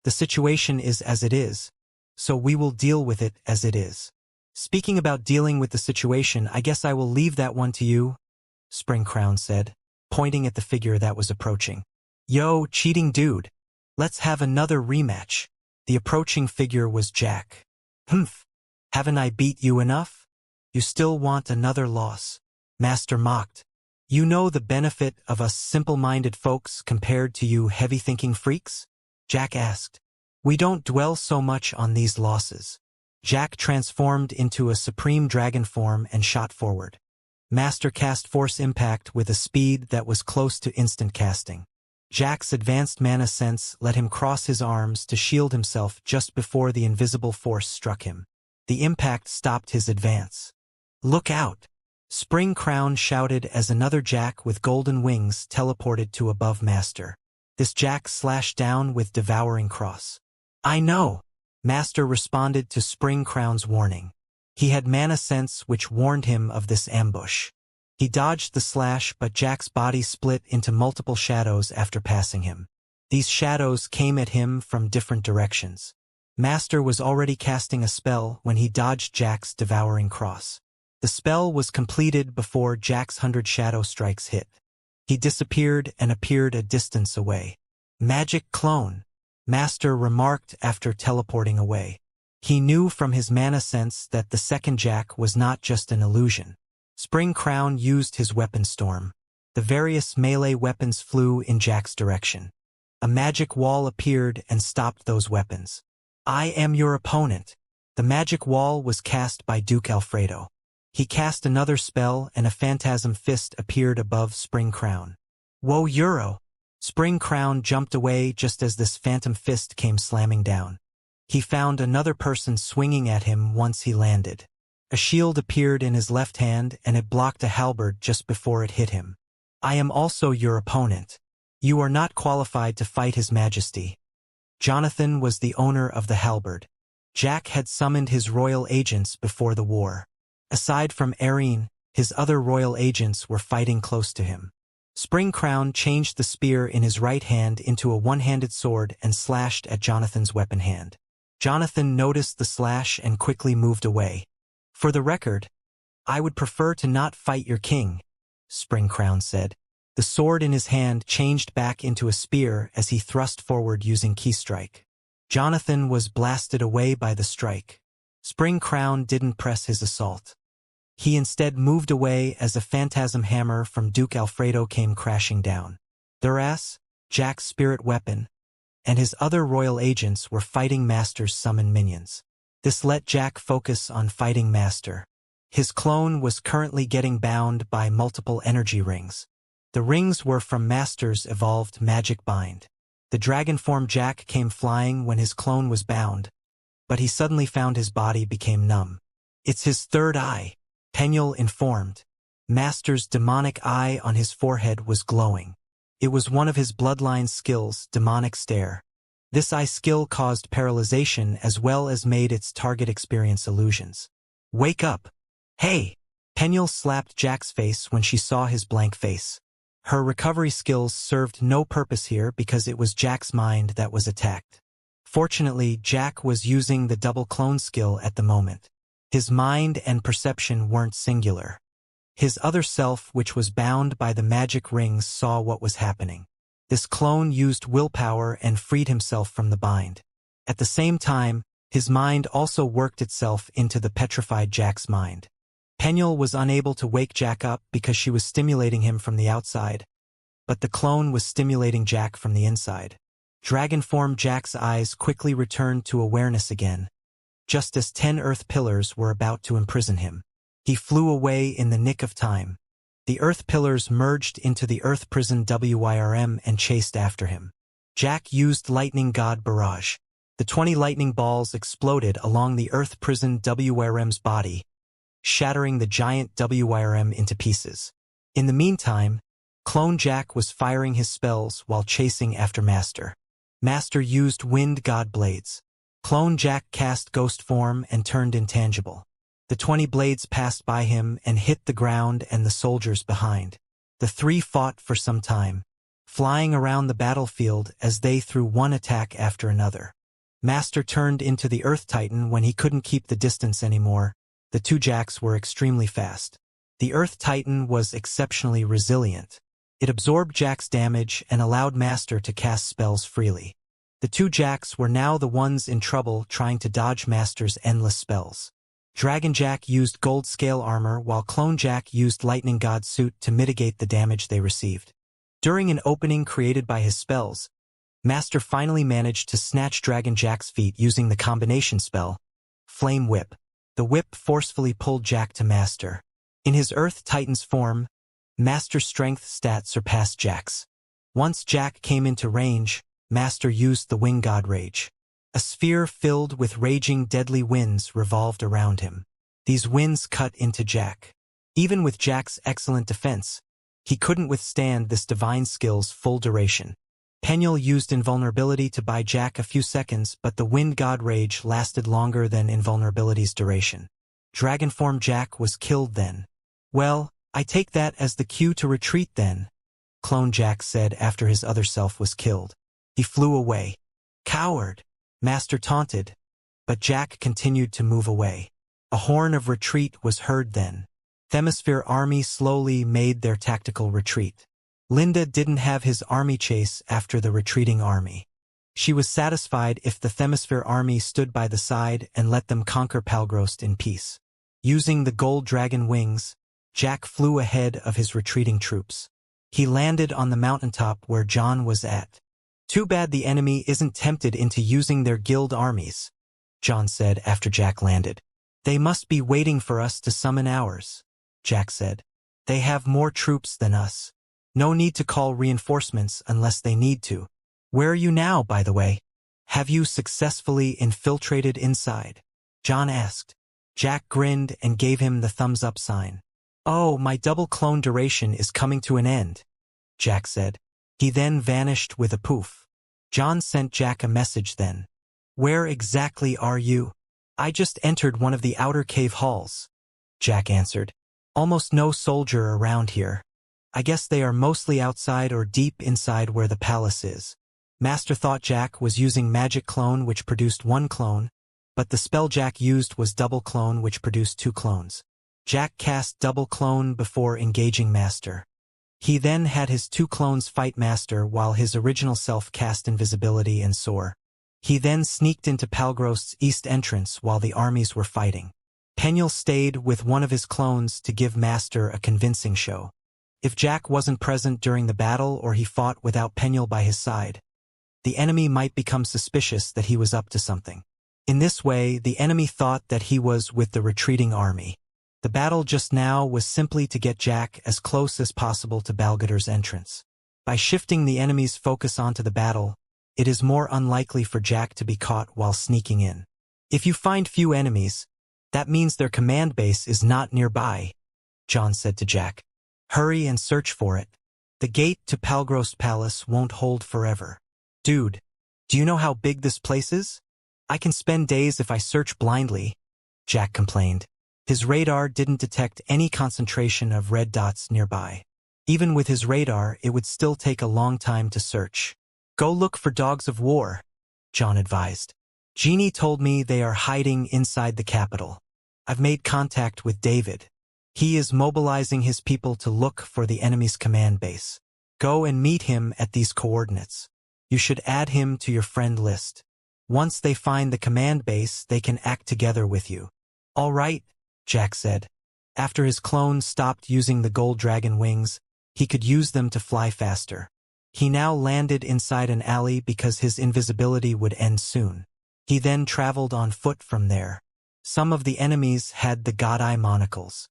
[SPEAKER 1] The situation is as it is, so we will deal with it as it is." "Speaking about dealing with the situation, I guess I will leave that one to you," Spring Crown said, pointing at the figure that was approaching. "Yo, cheating dude. Let's have another rematch." The approaching figure was Jack. "Humph. Haven't I beat you enough? You still want another loss?" Master mocked. "You know the benefit of us simple-minded folks compared to you heavy-thinking freaks?" Jack asked. "We don't dwell so much on these losses." Jack transformed into a supreme dragon form and shot forward. Master cast Force Impact with a speed that was close to instant casting. Jack's advanced mana sense let him cross his arms to shield himself just before the invisible force struck him. The impact stopped his advance. "Look out!" Spring Crown shouted as another Jack with golden wings teleported to above Master. This Jack slashed down with devouring cross. "I know!" Master responded to Spring Crown's warning. He had mana sense which warned him of this ambush. He dodged the slash, but Jack's body split into multiple shadows after passing him. These shadows came at him from different directions. Master was already casting a spell when he dodged Jack's devouring cross. The spell was completed before Jack's 100 shadow strikes hit. He disappeared and appeared a distance away. "Magic clone," Master remarked after teleporting away. He knew from his mana sense that the second Jack was not just an illusion. Spring Crown used his weapon storm. The various melee weapons flew in Jack's direction. A magic wall appeared and stopped those weapons. "I am your opponent." The magic wall was cast by Duke Alfredo. He cast another spell and a phantasm fist appeared above Spring Crown. "Whoa, Euro!" Spring Crown jumped away just as this phantom fist came slamming down. He found another person swinging at him once he landed. A shield appeared in his left hand and it blocked a halberd just before it hit him. "I am also your opponent. You are not qualified to fight His Majesty." Jonathan was the owner of the halberd. Jack had summoned his royal agents before the war. Aside from Erin, his other royal agents were fighting close to him. Spring Crown changed the spear in his right hand into a one-handed sword and slashed at Jonathan's weapon hand. Jonathan noticed the slash and quickly moved away. "For the record, I would prefer to not fight your king," Spring Crown said. The sword in his hand changed back into a spear as he thrust forward using keystrike. Jonathan was blasted away by the strike. Spring Crown didn't press his assault. He instead moved away as a phantasm hammer from Duke Alfredo came crashing down. Thuras, Jack's spirit weapon, and his other royal agents were fighting Master's summoned minions. This let Jack focus on fighting Master. His clone was currently getting bound by multiple energy rings. The rings were from Master's evolved magic bind. The dragon form Jack came flying when his clone was bound, but he suddenly found his body became numb. "It's his third eye," Penuel informed. Master's demonic eye on his forehead was glowing. It was one of his bloodline skills, demonic stare. This eye skill caused paralyzation as well as made its target experience illusions. "Wake up! Hey!" Penuel slapped Jack's face when she saw his blank face. Her recovery skills served no purpose here because it was Jack's mind that was attacked. Fortunately, Jack was using the double clone skill at the moment. His mind and perception weren't singular. His other self, which was bound by the magic rings, saw what was happening. This clone used willpower and freed himself from the bind. At the same time, his mind also worked itself into the petrified Jack's mind. Penuel was unable to wake Jack up because she was stimulating him from the outside, but the clone was stimulating Jack from the inside. Dragon form Jack's eyes quickly returned to awareness again, just as 10 earth pillars were about to imprison him. He flew away in the nick of time. The earth pillars merged into the earth prison VRMMO and chased after him. Jack used lightning god barrage. The 20 lightning balls exploded along the earth prison VRMMO's body, shattering the giant VRMMO into pieces. In the meantime, Clone Jack was firing his spells while chasing after Master. Master used wind god blades. Clone Jack cast ghost form and turned intangible. The 20 blades passed by him and hit the ground and the soldiers behind. The three fought for some time, flying around the battlefield as they threw one attack after another. Master turned into the Earth Titan when he couldn't keep the distance anymore. The two Jacks were extremely fast. The Earth Titan was exceptionally resilient. It absorbed Jack's damage and allowed Master to cast spells freely. The two Jacks were now the ones in trouble trying to dodge Master's endless spells. Dragon Jack used gold scale armor while Clone Jack used lightning god suit to mitigate the damage they received. During an opening created by his spells, Master finally managed to snatch Dragon Jack's feet using the combination spell, Flame Whip. The whip forcefully pulled Jack to Master. In his Earth Titan's form, Master's strength stat surpassed Jack's. Once Jack came into range, Master used the Wing God Rage. A sphere filled with raging deadly winds revolved around him. These winds cut into Jack. Even with Jack's excellent defense, he couldn't withstand this divine skill's full duration. Penuel used invulnerability to buy Jack a few seconds, but the Wind God Rage lasted longer than invulnerability's duration. Dragon form Jack was killed then. "Well, I take that as the cue to retreat then," Clone Jack said after his other self was killed. He flew away. "Coward," Master taunted, but Jack continued to move away. A horn of retreat was heard then. Themisphere army slowly made their tactical retreat. Linda didn't have his army chase after the retreating army. She was satisfied if the Themisphere army stood by the side and let them conquer Palgrost in peace. Using the gold dragon wings, Jack flew ahead of his retreating troops. He landed on the mountaintop where John was at. "Too bad the enemy isn't tempted into using their guild armies," John said after Jack landed. "They must be waiting for us to summon ours," Jack said. "They have more troops than us. No need to call reinforcements unless they need to. Where are you now, by the way? Have you successfully infiltrated inside?" John asked. Jack grinned and gave him the thumbs up sign. "Oh, my double clone duration is coming to an end," Jack said. He then vanished with a poof. John sent Jack a message then. "Where exactly are you?" "I just entered one of the outer cave halls," Jack answered. "Almost no soldier around here. I guess they are mostly outside or deep inside where the palace is." Master thought Jack was using magic clone, which produced one clone, but the spell Jack used was double clone, which produced two clones. Jack cast double clone before engaging Master. He then had his two clones fight Master while his original self cast invisibility and soar. He then sneaked into Palgrost's east entrance while the armies were fighting. Penuel stayed with one of his clones to give Master a convincing show. If Jack wasn't present during the battle or he fought without Penuel by his side, the enemy might become suspicious that he was up to something. In this way, the enemy thought that he was with the retreating army. The battle just now was simply to get Jack as close as possible to Balgador's entrance. By shifting the enemy's focus onto the battle, it is more unlikely for Jack to be caught while sneaking in. If you find few enemies, that means their command base is not nearby, John said to Jack. Hurry and search for it. The gate to Palgrost Palace won't hold forever. Dude, do you know how big this place is? I can spend days if I search blindly, Jack complained. His radar didn't detect any concentration of red dots nearby. Even with his radar, it would still take a long time to search. Go look for dogs of war, John advised. Jeannie told me they are hiding inside the capital. I've made contact with David. He is mobilizing his people to look for the enemy's command base. Go and meet him at these coordinates. You should add him to your friend list. Once they find the command base, they can act together with you. All right, Jack said. After his clone stopped using the gold dragon wings, he could use them to fly faster. He now landed inside an alley because his invisibility would end soon. He then traveled on foot from there. Some of the enemies had the God-Eye monocles.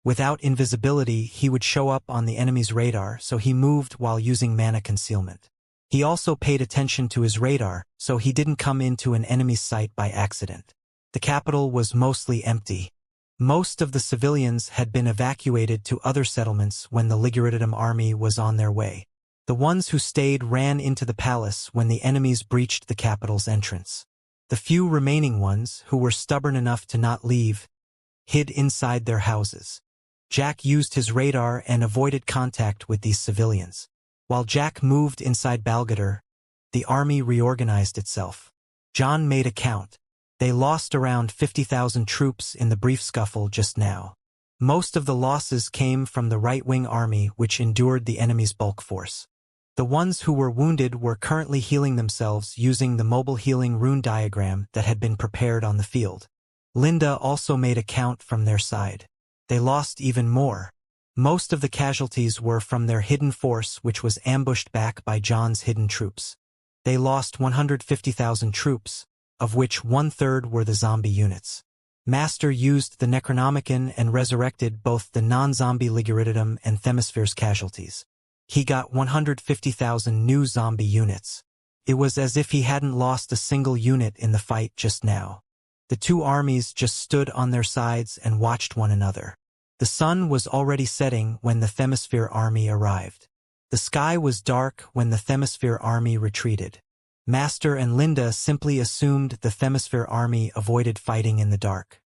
[SPEAKER 1] Without invisibility, he would show up on the enemy's radar, so he moved while using mana concealment. He also paid attention to his radar, so he didn't come into an enemy's sight by accident. The capital was mostly empty. Most of the civilians had been evacuated to other settlements when the LitRPG army was on their way. The ones who stayed ran into the palace when the enemies breached the capital's entrance. The few remaining ones, who were stubborn enough to not leave, hid inside their houses. Jack used his radar and avoided contact with these civilians. While Jack moved inside Balgador, the army reorganized itself. John made a count. They lost around 50,000 troops in the brief scuffle just now. Most of the losses came from the right-wing army, which endured the enemy's bulk force. The ones who were wounded were currently healing themselves using the mobile healing rune diagram that had been prepared on the field. Linda also made a count from their side. They lost even more. Most of the casualties were from their hidden force, which was ambushed back by John's hidden troops. They lost 150,000 troops, of which 1/3 were the zombie units. Master used the Necronomicon and resurrected both the non-zombie Liguridium and Themisphere's casualties. He got 150,000 new zombie units. It was as if he hadn't lost a single unit in the fight just now. The two armies just stood on their sides and watched one another. The sun was already setting when the Themisphere army arrived. The sky was dark when the Themisphere army retreated. Master and Linda simply assumed the Themisphere army avoided fighting in the dark.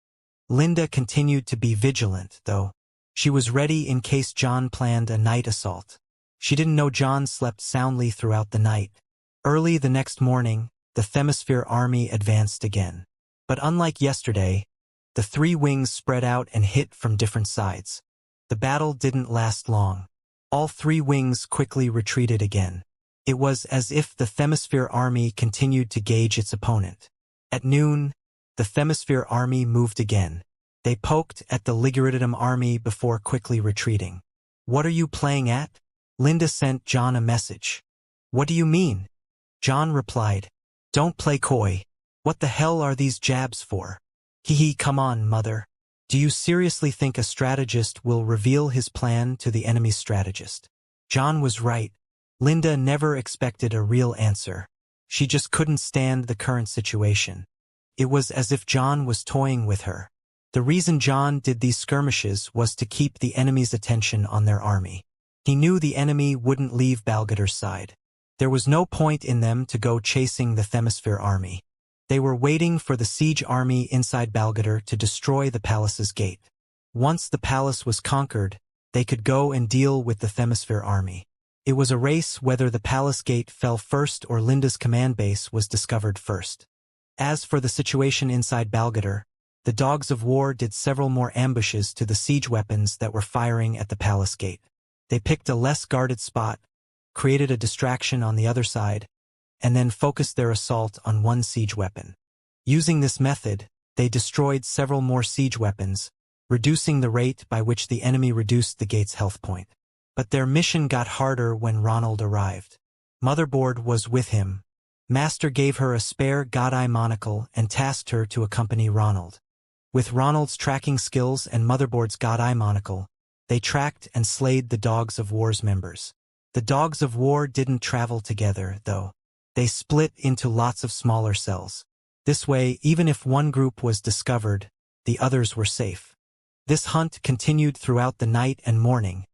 [SPEAKER 1] Linda continued to be vigilant, though. She was ready in case John planned a night assault. She didn't know John slept soundly throughout the night. Early the next morning, the Themisphere army advanced again. But unlike yesterday, the three wings spread out and hit from different sides. The battle didn't last long. All three wings quickly retreated again. It was as if the Themisphere army continued to gauge its opponent. At noon, the Themisphere army moved again. They poked at the Liguridium army before quickly retreating. "What are you playing at?" Linda sent John a message. "What do you mean?" John replied, "Don't play coy. What the hell are these jabs for?" Hee, come on, mother. Do you seriously think a strategist will reveal his plan to the enemy's strategist? John was right. Linda never expected a real answer. She just couldn't stand the current situation. It was as if John was toying with her. The reason John did these skirmishes was to keep the enemy's attention on their army. He knew the enemy wouldn't leave Balgador's side. There was no point in them to go chasing the Themisphere army. They were waiting for the siege army inside Balgador to destroy the palace's gate. Once the palace was conquered, they could go and deal with the Themisphere army. It was a race whether the palace gate fell first or Linda's command base was discovered first. As for the situation inside Balgador, the dogs of war did several more ambushes to the siege weapons that were firing at the palace gate. They picked a less guarded spot, created a distraction on the other side, and then focused their assault on one siege weapon. Using this method, they destroyed several more siege weapons, reducing the rate by which the enemy reduced the gate's health point. But their mission got harder when Ronald arrived. Motherboard was with him. Master gave her a spare God-Eye monocle and tasked her to accompany Ronald. With Ronald's tracking skills and Motherboard's God-Eye monocle, they tracked and slayed the Dogs of War's members. The Dogs of War didn't travel together, though. They split into lots of smaller cells. This way, even if one group was discovered, the others were safe. This hunt continued throughout the night and morning,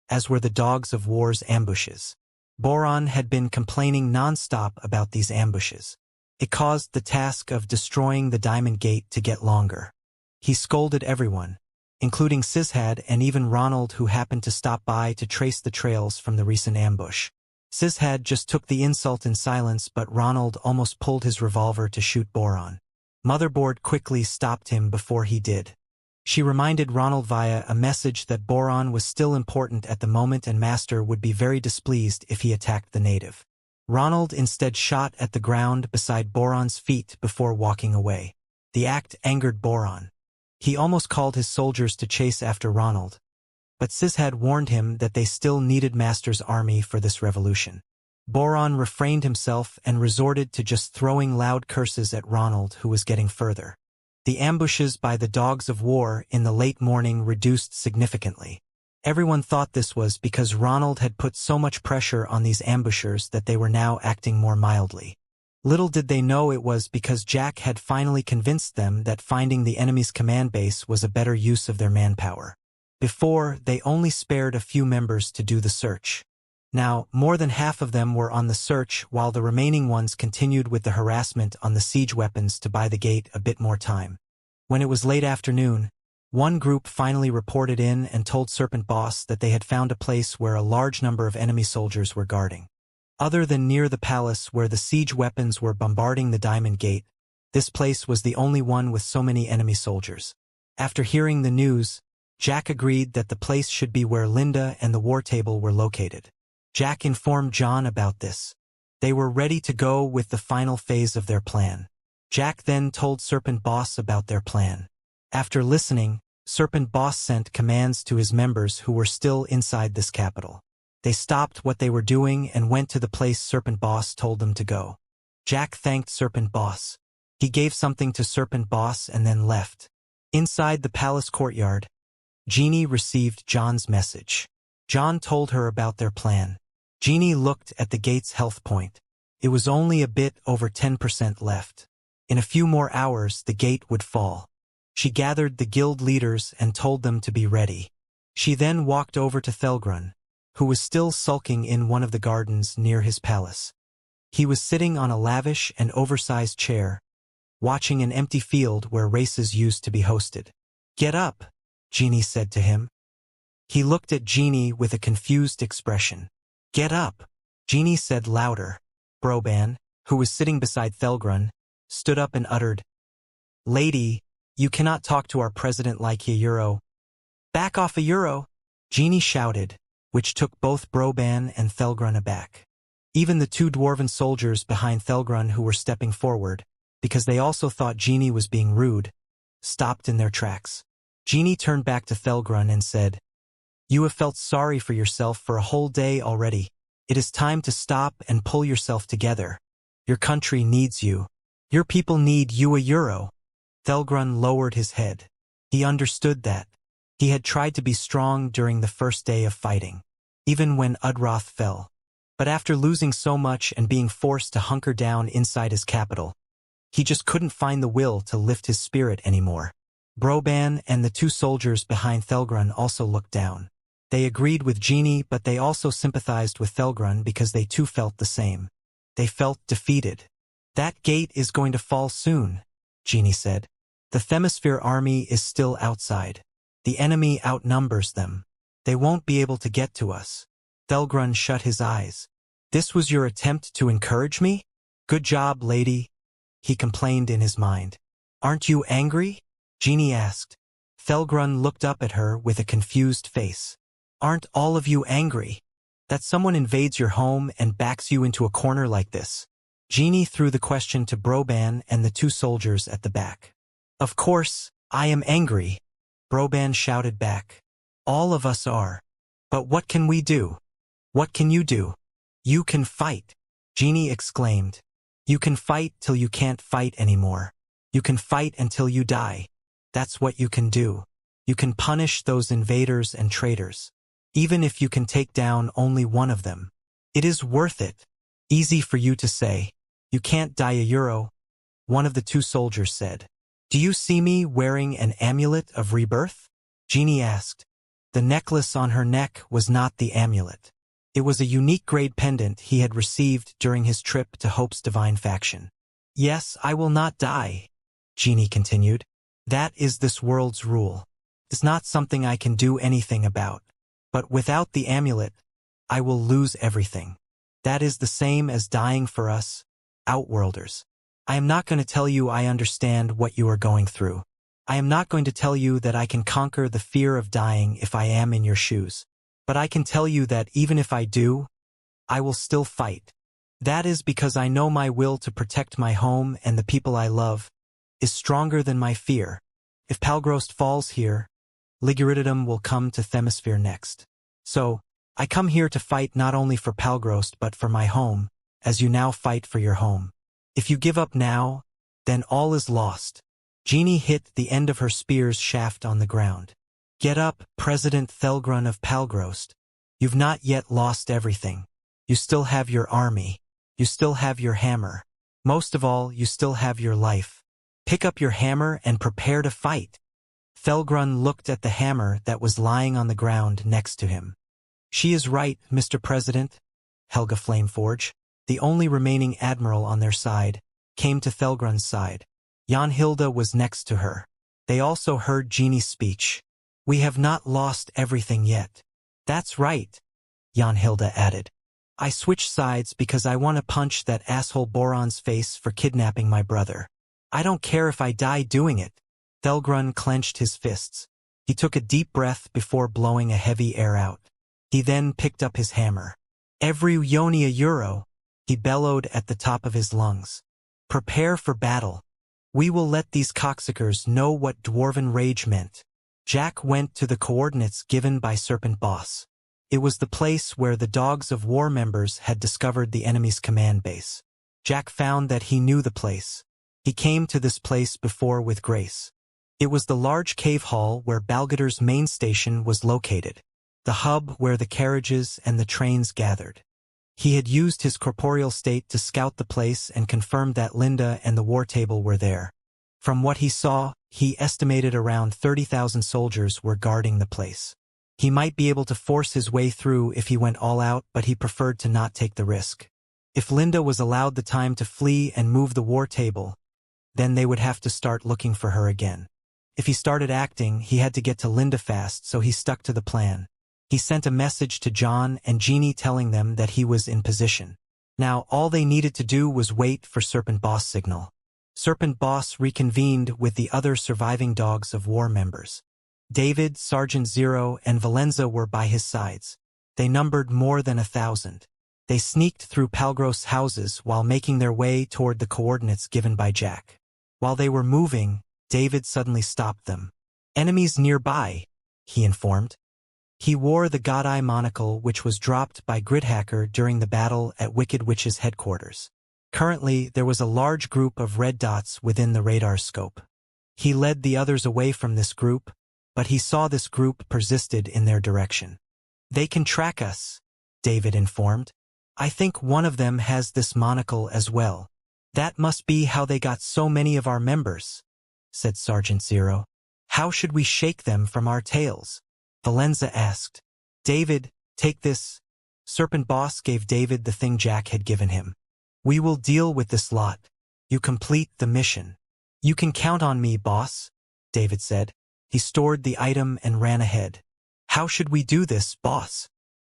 [SPEAKER 1] as were the Dogs of War's ambushes. Boron had been complaining non-stop about these ambushes. It caused the task of destroying the Diamond Gate to get longer. He scolded everyone, including Sizhad and even Ronald, who happened to stop by to trace the trails from the recent ambush. Sizhad just took the insult in silence, but Ronald almost pulled his revolver to shoot Boron. Motherboard quickly stopped him before he did. She reminded Ronald via a message that Boron was still important at the moment and Master would be very displeased if he attacked the native. Ronald instead shot at the ground beside Boron's feet before walking away. The act angered Boron. He almost called his soldiers to chase after Ronald, but Sis had warned him that they still needed Master's army for this revolution. Boron refrained himself and resorted to just throwing loud curses at Ronald, who was getting further. The ambushes by the dogs of war in the late morning reduced significantly. Everyone thought this was because Ronald had put so much pressure on these ambushers that they were now acting more mildly. Little did they know it was because Jack had finally convinced them that finding the enemy's command base was a better use of their manpower. Before, they only spared a few members to do the search. Now, more than half of them were on the search while the remaining ones continued with the harassment on the siege weapons to buy the gate a bit more time. When it was late afternoon, one group finally reported in and told Serpent Boss that they had found a place where a large number of enemy soldiers were guarding. Other than near the palace where the siege weapons were bombarding the Diamond Gate, this place was the only one with so many enemy soldiers. After hearing the news, Jack agreed that the place should be where Linda and the war table were located. Jack informed John about this. They were ready to go with the final phase of their plan. Jack then told Serpent Boss about their plan. After listening, Serpent Boss sent commands to his members who were still inside this capital. They stopped what they were doing and went to the place Serpent Boss told them to go. Jack thanked Serpent Boss. He gave something to Serpent Boss and then left. Inside the palace courtyard, Jeannie received John's message. John told her about their plan. Jeannie looked at the gate's health point. It was only a bit over 10% left. In a few more hours, the gate would fall. She gathered the guild leaders and told them to be ready. She then walked over to Thelgrun, who was still sulking in one of the gardens near his palace. He was sitting on a lavish and oversized chair, watching an empty field where races used to be hosted. "Get up," Jeannie said to him. He looked at Jeannie with a confused expression. "Get up," Jeannie said louder. Broban, who was sitting beside Thelgrun, stood up and uttered, "Lady, you cannot talk to our president like a Euro." "Back off a Euro," Jeannie shouted, which took both Broban and Thelgrun aback. Even the two dwarven soldiers behind Thelgrun who were stepping forward, because they also thought Jeannie was being rude, stopped in their tracks. Jeannie turned back to Thelgrun and said, "You have felt sorry for yourself for a whole day already. It is time to stop and pull yourself together. Your country needs you. Your people need you a Euro." Thelgrun lowered his head. He understood that. He had tried to be strong during the first day of fighting, even when Udroth fell. But after losing so much and being forced to hunker down inside his capital, he just couldn't find the will to lift his spirit anymore. Broban and the two soldiers behind Thelgrun also looked down. They agreed with Jeannie, but they also sympathized with Thelgrun because they too felt the same. They felt defeated. "That gate is going to fall soon," Jeannie said. "The Themisphere army is still outside. The enemy outnumbers them. They won't be able to get to us." Thelgrun shut his eyes. "This was your attempt to encourage me? Good job, lady," he complained in his mind. "Aren't you angry?" Jeannie asked. Thelgrun looked up at her with a confused face. "Aren't all of you angry that someone invades your home and backs you into a corner like this?" Jeannie threw the question to Broban and the two soldiers at the back. "Of course, I am angry," Broban shouted back. "All of us are. But what can we do?" "What can you do?" "You can fight," Jeannie exclaimed. "You can fight till you can't fight anymore. You can fight until you die. That's what you can do. You can punish those invaders and traitors. Even if you can take down only one of them. It is worth it." "Easy for you to say. You can't die a Euro," one of the two soldiers said. "Do you see me wearing an amulet of rebirth?" Jeannie asked. The necklace on her neck was not the amulet. It was a unique grade pendant he had received during his trip to Hope's divine faction. "Yes, I will not die," Jeannie continued. "That is this world's rule. It's not something I can do anything about. But without the amulet, I will lose everything. That is the same as dying for us, Outworlders. I am not going to tell you I understand what you are going through. I am not going to tell you that I can conquer the fear of dying if I am in your shoes. But I can tell you that even if I do, I will still fight. That is because I know my will to protect my home and the people I love is stronger than my fear. If Palgrost falls here, Liguridium will come to Themisphere next. So, I come here to fight not only for Palgrost but for my home, as you now fight for your home. If you give up now, then all is lost. Jeannie hit the end of her spear's shaft on the ground. Get up, President Thelgrun of Palgrost. You've not yet lost everything. You still have your army. You still have your hammer. Most of all, you still have your life. Pick up your hammer and prepare to fight. Thelgrun looked at the hammer that was lying on the ground next to him. She is right, Mr. President. Helga Flameforge, the only remaining admiral on their side, came to Thelgrun's side. Janhilda was next to her. They also heard Jeannie's speech. We have not lost everything yet. That's right, Janhilda added. I switched sides because I want to punch that asshole Boron's face for kidnapping my brother. I don't care if I die doing it. Thelgrun clenched his fists. He took a deep breath before blowing a heavy air out. He then picked up his hammer. Every Ionia euro, he bellowed at the top of his lungs. Prepare for battle. We will let these cocksuckers know what dwarven rage meant. Jack went to the coordinates given by Serpent Boss. It was the place where the Dogs of War members had discovered the enemy's command base. Jack found that he knew the place. He came to this place before with grace. It was the large cave hall where Balgador's main station was located, the hub where the carriages and the trains gathered. He had used his corporeal state to scout the place and confirmed that Linda and the war table were there. From what he saw, he estimated around 30,000 soldiers were guarding the place. He might be able to force his way through if he went all out, but he preferred to not take the risk. If Linda was allowed the time to flee and move the war table, then they would have to start looking for her again. If he started acting, he had to get to Linda fast, so he stuck to the plan. He sent a message to John and Jeannie telling them that he was in position. Now all they needed to do was wait for Serpent Boss' signal. Serpent Boss reconvened with the other surviving Dogs of War members. David, Sergeant Zero, and Valenza were by his sides. They numbered more than 1,000. They sneaked through Palgrost's houses while making their way toward the coordinates given by Jack. While they were moving, David suddenly stopped them. Enemies nearby, he informed. He wore the God Eye monocle which was dropped by Gridhacker during the battle at Wicked Witch's headquarters. Currently, there was a large group of red dots within the radar scope. He led the others away from this group, but he saw this group persisted in their direction. They can track us, David informed. I think one of them has this monocle as well. That must be how they got so many of our members, said Sergeant Zero. How should we shake them from our tails? Valenza asked. David, take this. Serpent Boss gave David the thing Jack had given him. We will deal with this lot. You complete the mission. You can count on me, boss, David said. He stored the item and ran ahead. How should we do this, boss?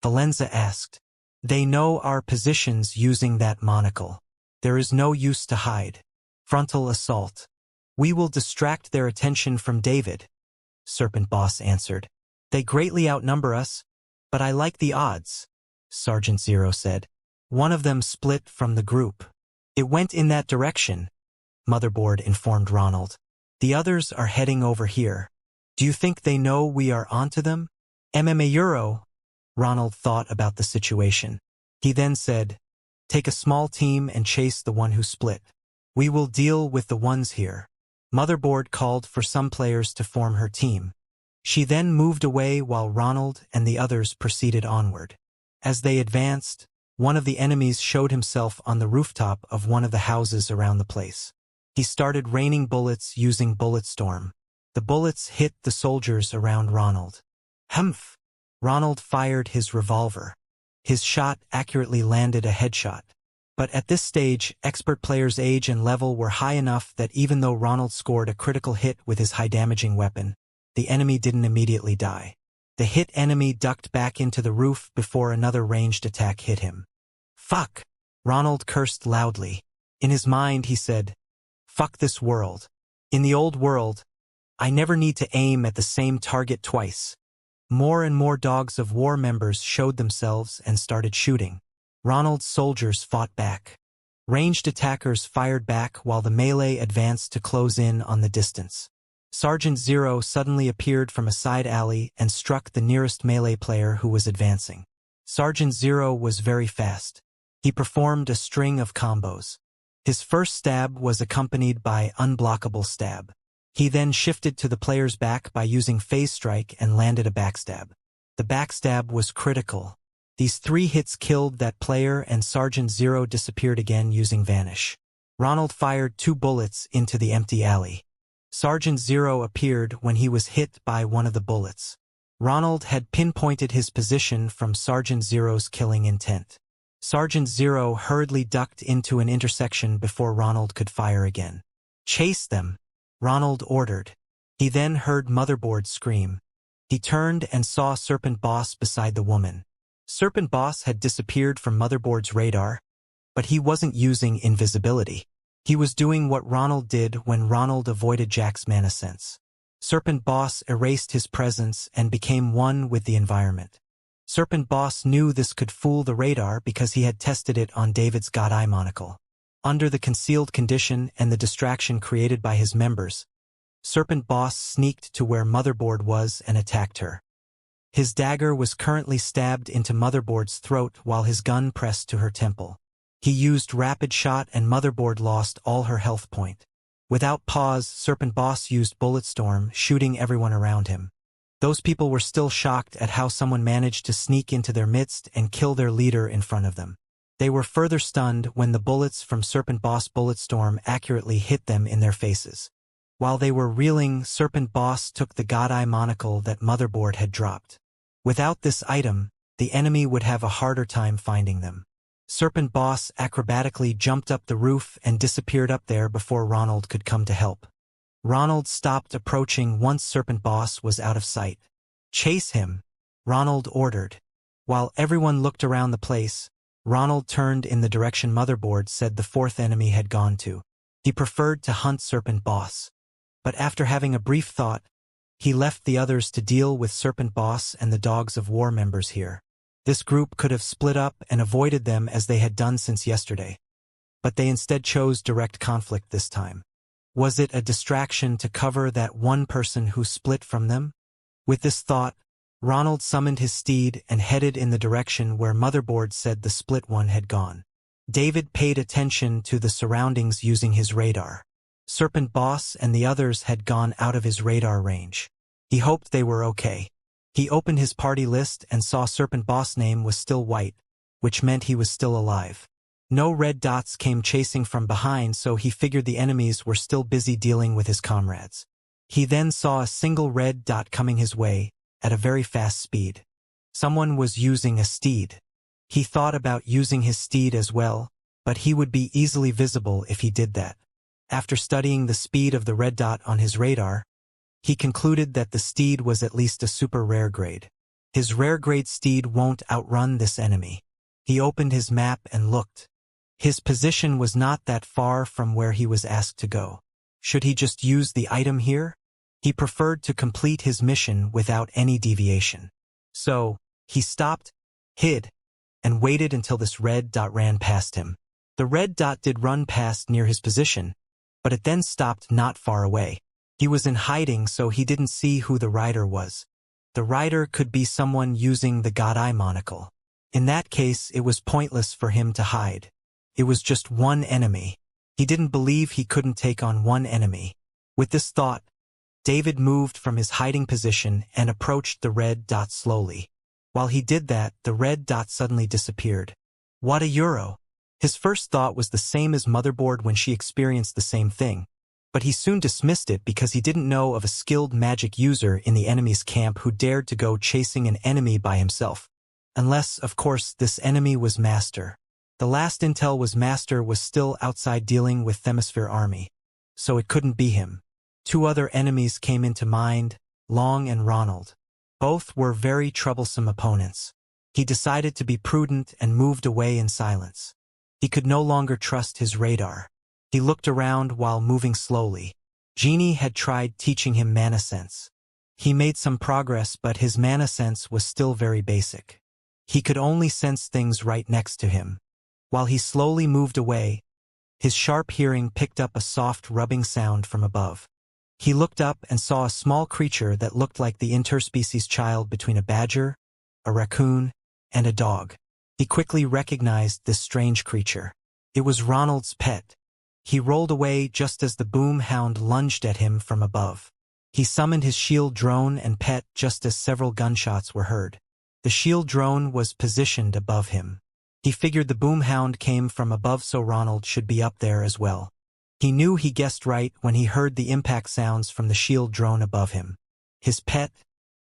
[SPEAKER 1] Valenza asked. They know our positions using that monocle. There is no use to hide. Frontal assault. We will distract their attention from David, Serpent Boss answered. They greatly outnumber us, but I like the odds, Sergeant Zero said. One of them split from the group. It went in that direction, Motherboard informed Ronald. The others are heading over here. Do you think they know we are onto them? MMA Euro, Ronald thought about the situation. He then said, take a small team and chase the one who split. We will deal with the ones here. Motherboard called for some players to form her team. She then moved away while Ronald and the others proceeded onward. As they advanced, one of the enemies showed himself on the rooftop of one of the houses around the place. He started raining bullets using Bulletstorm. The bullets hit the soldiers around Ronald. Humph! Ronald fired his revolver. His shot accurately landed a headshot. But at this stage, expert players' age and level were high enough that even though Ronald scored a critical hit with his high-damaging weapon, the enemy didn't immediately die. The hit enemy ducked back into the roof before another ranged attack hit him. Fuck! Ronald cursed loudly. In his mind, he said, fuck this world. In the old world, I never need to aim at the same target twice. More and more dogs of war members showed themselves and started shooting. Ronald's soldiers fought back. Ranged attackers fired back while the melee advanced to close in on the distance. Sergeant Zero suddenly appeared from a side alley and struck the nearest melee player who was advancing. Sergeant Zero was very fast. He performed a string of combos. His first stab was accompanied by unblockable stab. He then shifted to the player's back by using phase strike and landed a backstab. The backstab was critical. These 3 hits killed that player and Sergeant Zero disappeared again using vanish. Ronald fired 2 bullets into the empty alley. Sergeant Zero appeared when he was hit by one of the bullets. Ronald had pinpointed his position from Sergeant Zero's killing intent. Sergeant Zero hurriedly ducked into an intersection before Ronald could fire again. "Chase them," Ronald ordered. He then heard Motherboard scream. He turned and saw Serpent Boss beside the woman. Serpent Boss had disappeared from Motherboard's radar, but he wasn't using invisibility. He was doing what Ronald did when Ronald avoided Jack's mana sense. Serpent Boss erased his presence and became one with the environment. Serpent Boss knew this could fool the radar because he had tested it on David's God Eye monocle. Under the concealed condition and the distraction created by his members, Serpent Boss sneaked to where Motherboard was and attacked her. His dagger was currently stabbed into Motherboard's throat while his gun pressed to her temple. He used rapid shot and Motherboard lost all her health point. Without pause, Serpent Boss used Bulletstorm, shooting everyone around him. Those people were still shocked at how someone managed to sneak into their midst and kill their leader in front of them. They were further stunned when the bullets from Serpent Boss Bulletstorm accurately hit them in their faces. While they were reeling, Serpent Boss took the God Eye monocle that Motherboard had dropped. Without this item, the enemy would have a harder time finding them. Serpent Boss acrobatically jumped up the roof and disappeared up there before Ronald could come to help. Ronald stopped approaching once Serpent Boss was out of sight. "Chase him," Ronald ordered. While everyone looked around the place, Ronald turned in the direction Motherboard said the 4th enemy had gone to. He preferred to hunt Serpent Boss. But after having a brief thought, he left the others to deal with Serpent Boss and the Dogs of War members here. This group could have split up and avoided them as they had done since yesterday. But they instead chose direct conflict this time. Was it a distraction to cover that one person who split from them? With this thought, Ronald summoned his steed and headed in the direction where Motherboard said the split one had gone. David paid attention to the surroundings using his radar. Serpent Boss and the others had gone out of his radar range. He hoped they were okay. He opened his party list and saw Serpent Boss' name was still white, which meant he was still alive. No red dots came chasing from behind, so he figured the enemies were still busy dealing with his comrades. He then saw a single red dot coming his way, at a very fast speed. Someone was using a steed. He thought about using his steed as well, but he would be easily visible if he did that. After studying the speed of the red dot on his radar, he concluded that the steed was at least a super rare grade. His rare grade steed won't outrun this enemy. He opened his map and looked. His position was not that far from where he was asked to go. Should he just use the item here? He preferred to complete his mission without any deviation. So, he stopped, hid, and waited until this red dot ran past him. The red dot did run past near his position, but it then stopped not far away. He was in hiding, so he didn't see who the rider was. The rider could be someone using the God Eye monocle. In that case, it was pointless for him to hide. It was just one enemy. He didn't believe he couldn't take on one enemy. With this thought, David moved from his hiding position and approached the red dot slowly. While he did that, the red dot suddenly disappeared. What a euro! His first thought was the same as Motherboard when she experienced the same thing, but he soon dismissed it because he didn't know of a skilled magic user in the enemy's camp who dared to go chasing an enemy by himself. Unless, of course, this enemy was Master. The last intel was Master was still outside dealing with Themisphere army, so it couldn't be him. Two other enemies came into mind, Long and Ronald. Both were very troublesome opponents. He decided to be prudent and moved away in silence. He could no longer trust his radar. He looked around while moving slowly. Genie had tried teaching him mana sense. He made some progress, but his mana sense was still very basic. He could only sense things right next to him. While he slowly moved away, his sharp hearing picked up a soft rubbing sound from above. He looked up and saw a small creature that looked like the interspecies child between a badger, a raccoon, and a dog. He quickly recognized this strange creature. It was Ronald's pet. He rolled away just as the boom hound lunged at him from above. He summoned his shield drone and pet just as several gunshots were heard. The shield drone was positioned above him. He figured the boom hound came from above, so Ronald should be up there as well. He knew he guessed right when he heard the impact sounds from the shield drone above him. His pet,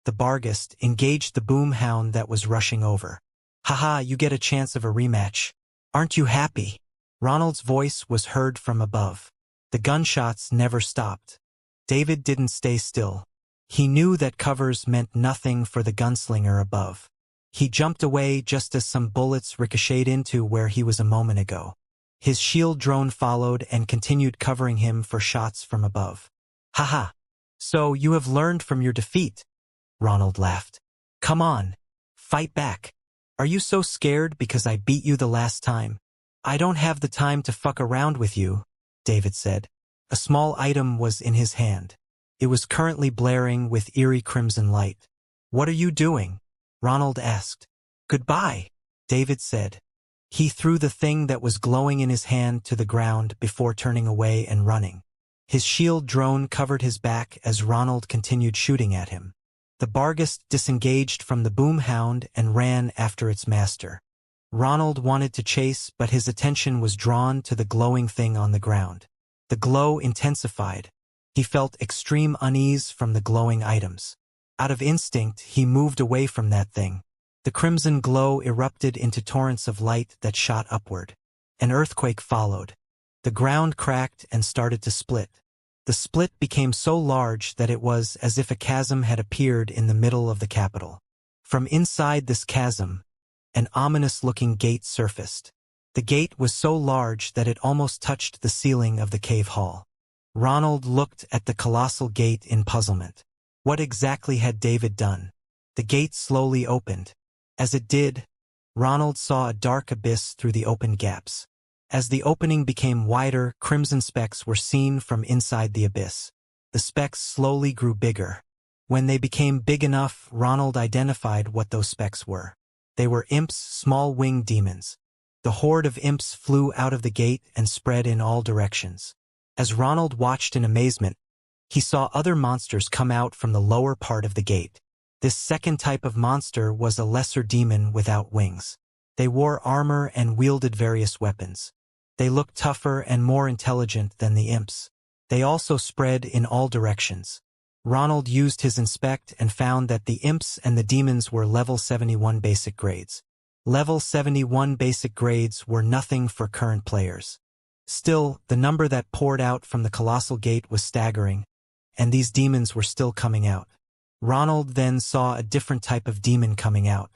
[SPEAKER 1] the Barghest, engaged the boom hound that was rushing over. "Haha, you get a chance of a rematch. Aren't you happy?" Ronald's voice was heard from above. The gunshots never stopped. David didn't stay still. He knew that covers meant nothing for the gunslinger above. He jumped away just as some bullets ricocheted into where he was a moment ago. His shield drone followed and continued covering him for shots from above. "Haha. So you have learned from your defeat," Ronald laughed. "Come on. Fight back. Are you so scared because I beat you the last time?" "I don't have the time to fuck around with you," David said. A small item was in his hand. It was currently blaring with eerie crimson light. "What are you doing?" Ronald asked. "Goodbye," David said. He threw the thing that was glowing in his hand to the ground before turning away and running. His shield drone covered his back as Ronald continued shooting at him. The Barghest disengaged from the boom hound and ran after its master. Ronald wanted to chase, but his attention was drawn to the glowing thing on the ground. The glow intensified. He felt extreme unease from the glowing items. Out of instinct, he moved away from that thing. The crimson glow erupted into torrents of light that shot upward. An earthquake followed. The ground cracked and started to split. The split became so large that it was as if a chasm had appeared in the middle of the capital. From inside this chasm, an ominous-looking gate surfaced. The gate was so large that it almost touched the ceiling of the cave hall. Ronald looked at the colossal gate in puzzlement. What exactly had David done? The gate slowly opened. As it did, Ronald saw a dark abyss through the open gaps. As the opening became wider, crimson specks were seen from inside the abyss. The specks slowly grew bigger. When they became big enough, Ronald identified what those specks were. They were imps, small winged demons. The horde of imps flew out of the gate and spread in all directions. As Ronald watched in amazement, he saw other monsters come out from the lower part of the gate. This second type of monster was a lesser demon without wings. They wore armor and wielded various weapons. They looked tougher and more intelligent than the imps. They also spread in all directions. Ronald used his inspect and found that the imps and the demons were level 71 basic grades. Level 71 basic grades were nothing for current players. Still, the number that poured out from the colossal gate was staggering, and these demons were still coming out. Ronald then saw a different type of demon coming out.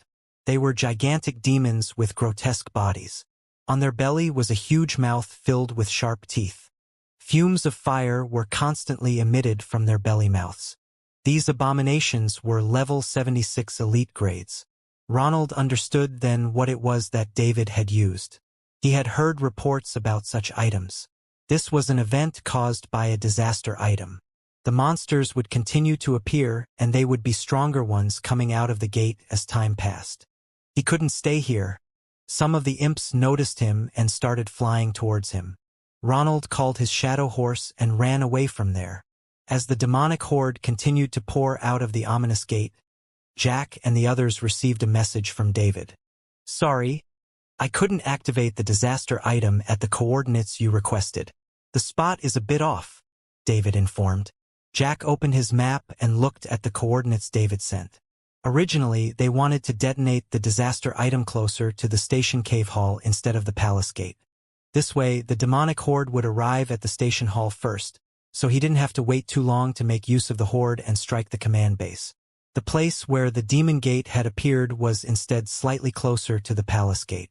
[SPEAKER 1] They were gigantic demons with grotesque bodies. On their belly was a huge mouth filled with sharp teeth. Fumes of fire were constantly emitted from their belly mouths. These abominations were level 76 elite grades. Ronald understood then what it was that David had used. He had heard reports about such items. This was an event caused by a disaster item. The monsters would continue to appear, and they would be stronger ones coming out of the gate as time passed. He couldn't stay here. Some of the imps noticed him and started flying towards him. Ronald called his shadow horse and ran away from there. As the demonic horde continued to pour out of the ominous gate, Jack and the others received a message from David. "Sorry, I couldn't activate the disaster item at the coordinates you requested. The spot is a bit off," David informed. Jack opened his map and looked at the coordinates David sent. Originally, they wanted to detonate the disaster item closer to the station cave hall instead of the palace gate. This way, the demonic horde would arrive at the station hall first, so he didn't have to wait too long to make use of the horde and strike the command base. The place where the demon gate had appeared was instead slightly closer to the palace gate.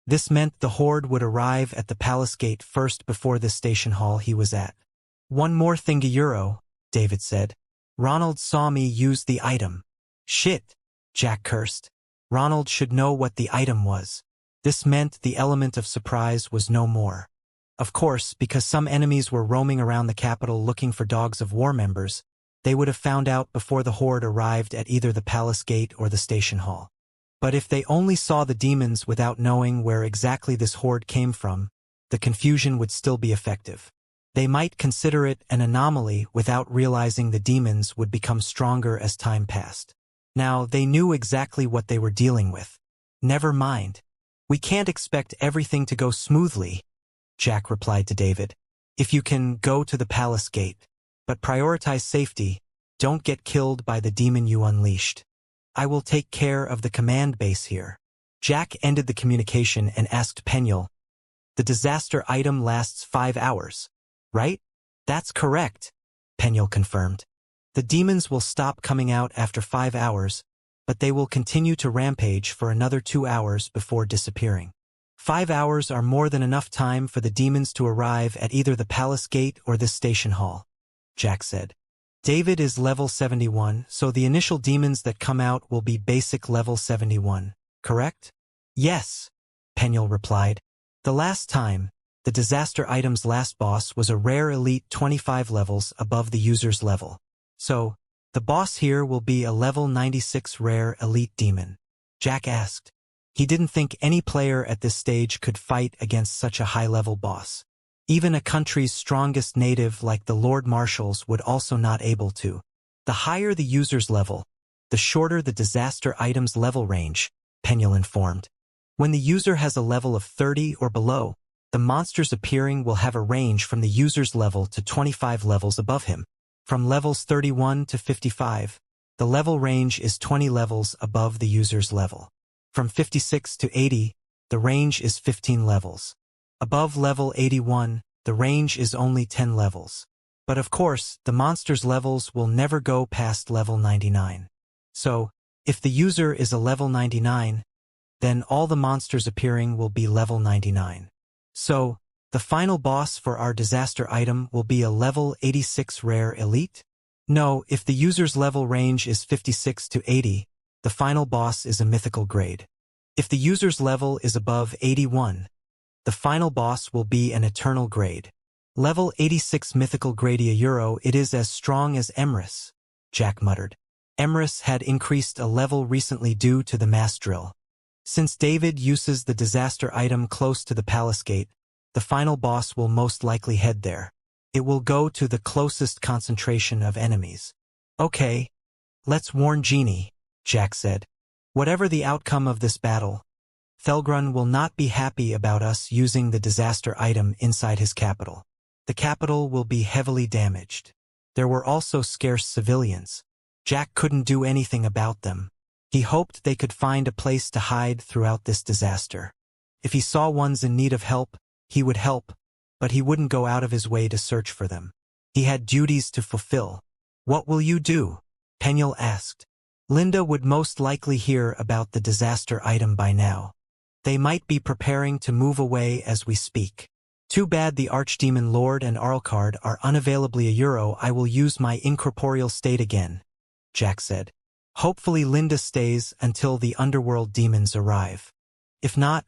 [SPEAKER 1] This meant the horde would arrive at the palace gate first before the station hall he was at. One more thing, Euro, David said. Ronald saw me use the item. Shit, Jack cursed. Ronald should know what the item was. This meant the element of surprise was no more. Of course, because some enemies were roaming around the capital looking for dogs of war members, they would have found out before the horde arrived at either the palace gate or the station hall. But if they only saw the demons without knowing where exactly this horde came from, the confusion would still be effective. They might consider it an anomaly without realizing the demons would become stronger as time passed. Now, they knew exactly what they were dealing with. Never mind. We can't expect everything to go smoothly, Jack replied to David. If you can, go to the palace gate. But prioritize safety. Don't get killed by the demon you unleashed. I will take care of the command base here. Jack ended the communication and asked Penuel, the disaster item lasts 5 hours, right? That's correct, Penuel confirmed. The demons will stop coming out after 5 hours, but they will continue to rampage for another 2 hours before disappearing. 5 hours are more than enough time for the demons to arrive at either the palace gate or this station hall, Jack said. David is level 71, so the initial demons that come out will be basic level 71, correct? Yes, Penuel replied. The last time, the disaster item's last boss was a rare elite 25 levels above the user's level. So, the boss here will be a level 96 rare elite demon. Jack asked. He didn't think any player at this stage could fight against such a high-level boss. Even a country's strongest native like the Lord Marshals would also not able to. The higher the user's level, the shorter the disaster item's level range, Penuel informed. When the user has a level of 30 or below, the monsters appearing will have a range from the user's level to 25 levels above him. From levels 31 to 55, the level range is 20 levels above the user's level. From 56 to 80, the range is 15 levels. Above level 81, the range is only 10 levels. But of course, the monster's levels will never go past level 99. So, if the user is a level 99, then all the monsters appearing will be level 99. So, the final boss for our disaster item will be a level 86 rare elite? No, if the user's level range is 56 to 80, the final boss is a mythical grade. If the user's level is above 81, the final boss will be an eternal grade. Level 86 mythical grade Euro, it is as strong as Emrys, Jack muttered. Emrys had increased a level recently due to the mass drill. Since David uses the disaster item close to the palace gate, the final boss will most likely head there. It will go to the closest concentration of enemies. Okay, let's warn Genie, Jack said. Whatever the outcome of this battle, Thelgrun will not be happy about us using the disaster item inside his capital. The capital will be heavily damaged. There were also scarce civilians. Jack couldn't do anything about them. He hoped they could find a place to hide throughout this disaster. If he saw ones in need of help, he would help, but he wouldn't go out of his way to search for them. He had duties to fulfill. What will you do? Penuel asked. Linda would most likely hear about the disaster item by now. They might be preparing to move away as we speak. Too bad the Archdemon Lord and Arlcard are unavailably Euro. I will use my incorporeal state again, Jack said. Hopefully Linda stays until the underworld demons arrive. If not,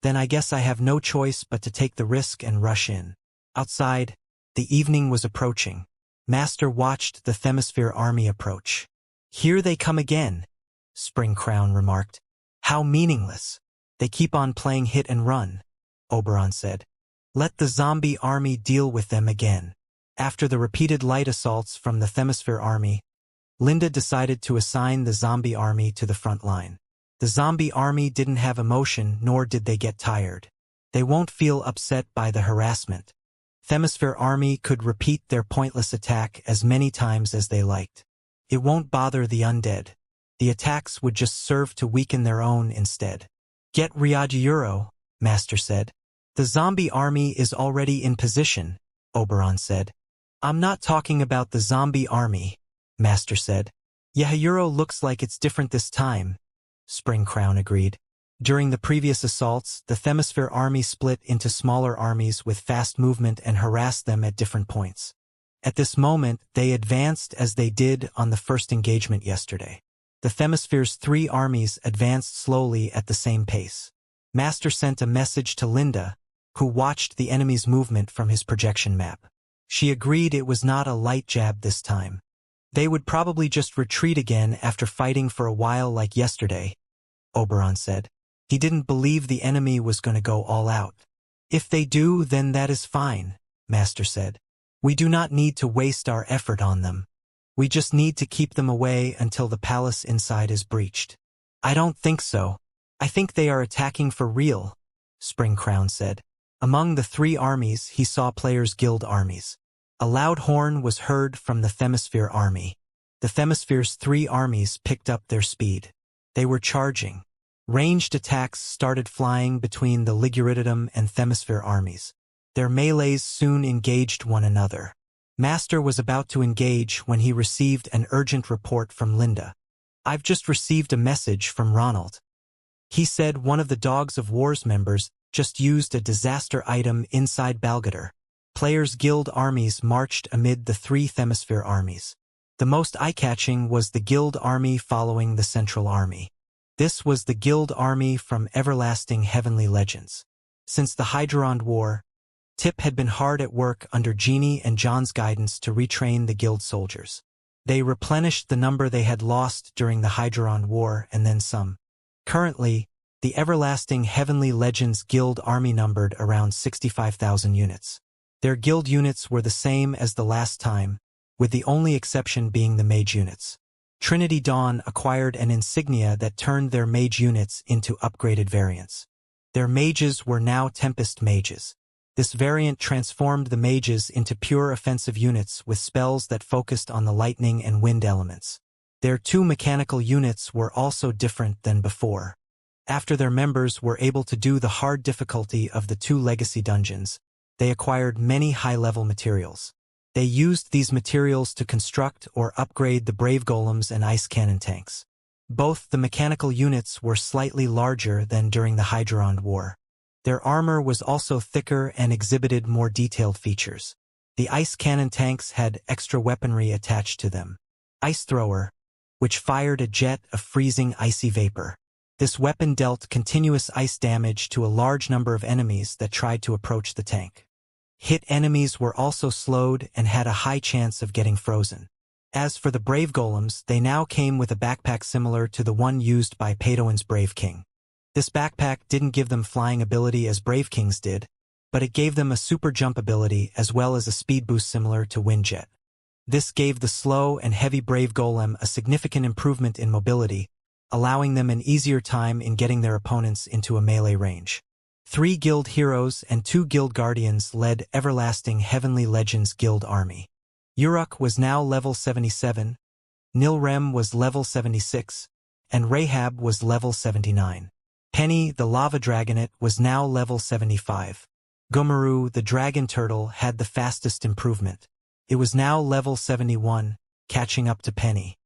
[SPEAKER 1] then I guess I have no choice but to take the risk and rush in. Outside, the evening was approaching. Master watched the Themisphere army approach. Here they come again, Spring Crown remarked. How meaningless. They keep on playing hit and run, Oberon said. Let the zombie army deal with them again. After the repeated light assaults from the Themisphere army, Linda decided to assign the zombie army to the front line. The zombie army didn't have emotion, nor did they get tired. They won't feel upset by the harassment. Themisphere army could repeat their pointless attack as many times as they liked. It won't bother the undead. The attacks would just serve to weaken their own instead. Get Riagiuro, Master said. The zombie army is already in position, Oberon said. I'm not talking about the zombie army, Master said. Yehayuro looks like it's different this time, Spring Crown agreed. During the previous assaults, the Themisphere army split into smaller armies with fast movement and harassed them at different points. At this moment, they advanced as they did on the first engagement yesterday. The Themisphere's 3 armies advanced slowly at the same pace. Master sent a message to Linda, who watched the enemy's movement from his projection map. She agreed it was not a light jab this time. They would probably just retreat again after fighting for a while like yesterday, Oberon said. He didn't believe the enemy was going to go all out. If they do, then that is fine, Master said. We do not need to waste our effort on them. We just need to keep them away until the palace inside is breached. I don't think so. I think they are attacking for real, Spring Crown said. Among the 3 armies, he saw players' guild armies. A loud horn was heard from the Themisphere army. The Themisphere's 3 armies picked up their speed. They were charging. Ranged attacks started flying between the Liguridium and Themisphere armies. Their melees soon engaged one another. Master was about to engage when he received an urgent report from Linda. I've just received a message from Ronald. He said one of the Dogs of War's members just used a disaster item inside Balgador. Players' guild armies marched amid the 3 Themisphere armies. The most eye-catching was the guild army following the central army. This was the guild army from Everlasting Heavenly Legends. Since the Hydrond War, Tip had been hard at work under Jeannie and John's guidance to retrain the guild soldiers. They replenished the number they had lost during the Hydrond War and then some. Currently, the Everlasting Heavenly Legends guild army numbered around 65,000 units. Their guild units were the same as the last time, with the only exception being the mage units. Trinity Dawn acquired an insignia that turned their mage units into upgraded variants. Their mages were now Tempest mages. This variant transformed the mages into pure offensive units with spells that focused on the lightning and wind elements. Their 2 mechanical units were also different than before. After their members were able to do the hard difficulty of the 2 legacy dungeons, they acquired many high-level materials. They used these materials to construct or upgrade the brave golems and ice cannon tanks. Both the mechanical units were slightly larger than during the Hydrond War. Their armor was also thicker and exhibited more detailed features. The ice cannon tanks had extra weaponry attached to them. Ice Thrower, which fired a jet of freezing icy vapor. This weapon dealt continuous ice damage to a large number of enemies that tried to approach the tank. Hit enemies were also slowed and had a high chance of getting frozen. As for the brave golems, they now came with a backpack similar to the one used by Padawan's Brave King. This backpack didn't give them flying ability as Brave King's did, but it gave them a super jump ability as well as a speed boost similar to Windjet. This gave the slow and heavy Brave Golem a significant improvement in mobility, allowing them an easier time in getting their opponents into a melee range. 3 guild heroes and 2 guild guardians led Everlasting Heavenly Legends guild army. Uruk was now level 77, Nilrem was level 76, and Rahab was level 79. Penny, the lava dragonet, was now level 75. Gumaru, the dragon turtle, had the fastest improvement. It was now level 71, catching up to Penny.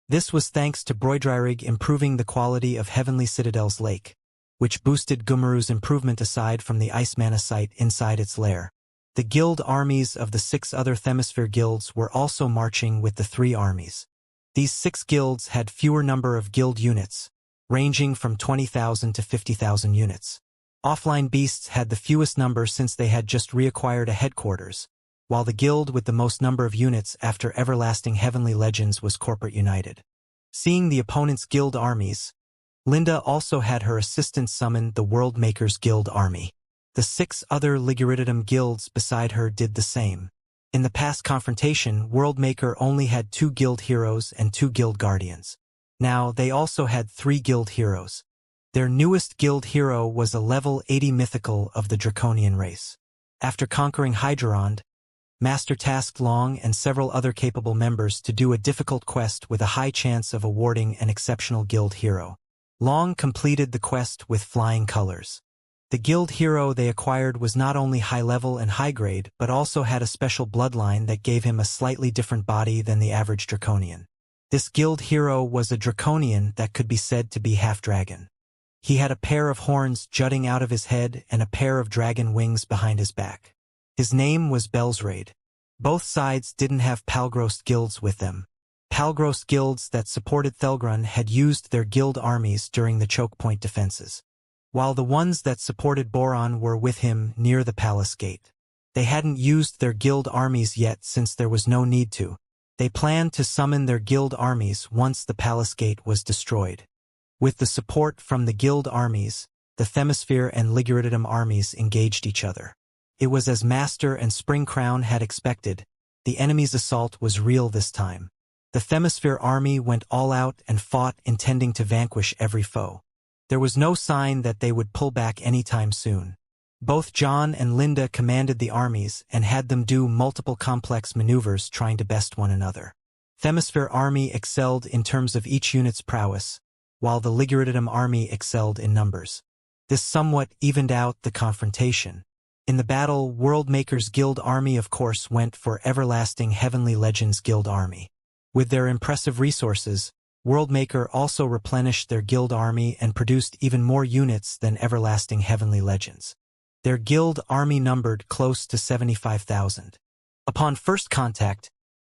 [SPEAKER 1] This was thanks to Broidryrig improving the quality of Heavenly Citadel's lake, which boosted Gumaru's improvement aside from the ice mana site inside its lair. The guild armies of the 6 other Themisphere guilds were also marching with the 3 armies. These 6 guilds had fewer number of guild units, ranging from 20,000 to 50,000 units. Offline Beasts had the fewest number since they had just reacquired a headquarters, while the guild with the most number of units after Everlasting Heavenly Legends was Corporate United. Seeing the opponent's guild armies, Linda also had her assistant summon the Worldmaker's guild army. The 6 other Liguridium guilds beside her did the same. In the past confrontation, Worldmaker only had 2 guild heroes and 2 guild guardians. Now they also had 3 guild heroes. Their newest guild hero was a level 80 mythical of the Draconian race. After conquering Hydrond, Master tasked Long and several other capable members to do a difficult quest with a high chance of awarding an exceptional guild hero. Long completed the quest with flying colors. The guild hero they acquired was not only high level and high grade, but also had a special bloodline that gave him a slightly different body than the average Draconian. This guild hero was a Draconian that could be said to be half-dragon. He had a pair of horns jutting out of his head and a pair of dragon wings behind his back. His name was Belsraid. Both sides didn't have Palgrost guilds with them. Palgrost guilds that supported Thelgrun had used their guild armies during the choke point defenses, while the ones that supported Boron were with him near the palace gate. They hadn't used their guild armies yet since there was no need to. They planned to summon their guild armies once the palace gate was destroyed. With the support from the guild armies, the Themisphere and Liguritum armies engaged each other. It was as Master and Spring Crown had expected. The enemy's assault was real this time. The Themisphere army went all out and fought, intending to vanquish every foe. There was no sign that they would pull back anytime soon. Both John and Linda commanded the armies and had them do multiple complex maneuvers trying to best one another. Themisphere army excelled in terms of each unit's prowess, while the Liguritum army excelled in numbers. This somewhat evened out the confrontation. In the battle, Worldmaker's Guild army of course went for Everlasting Heavenly Legends Guild army. With their impressive resources, Worldmaker also replenished their guild army and produced even more units than Everlasting Heavenly Legends. Their guild army numbered close to 75,000. Upon first contact,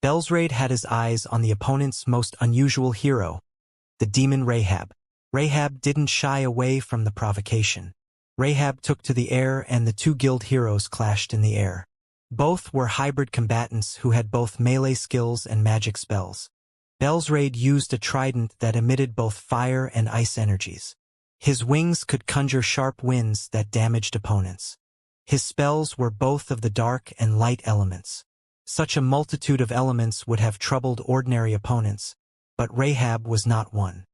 [SPEAKER 1] Belsraid had his eyes on the opponent's most unusual hero, the demon Rahab. Rahab didn't shy away from the provocation. Rahab took to the air and the two guild heroes clashed in the air. Both were hybrid combatants who had both melee skills and magic spells. Belsraid used a trident that emitted both fire and ice energies. His wings could conjure sharp winds that damaged opponents. His spells were both of the dark and light elements. Such a multitude of elements would have troubled ordinary opponents, but Rahab was not one.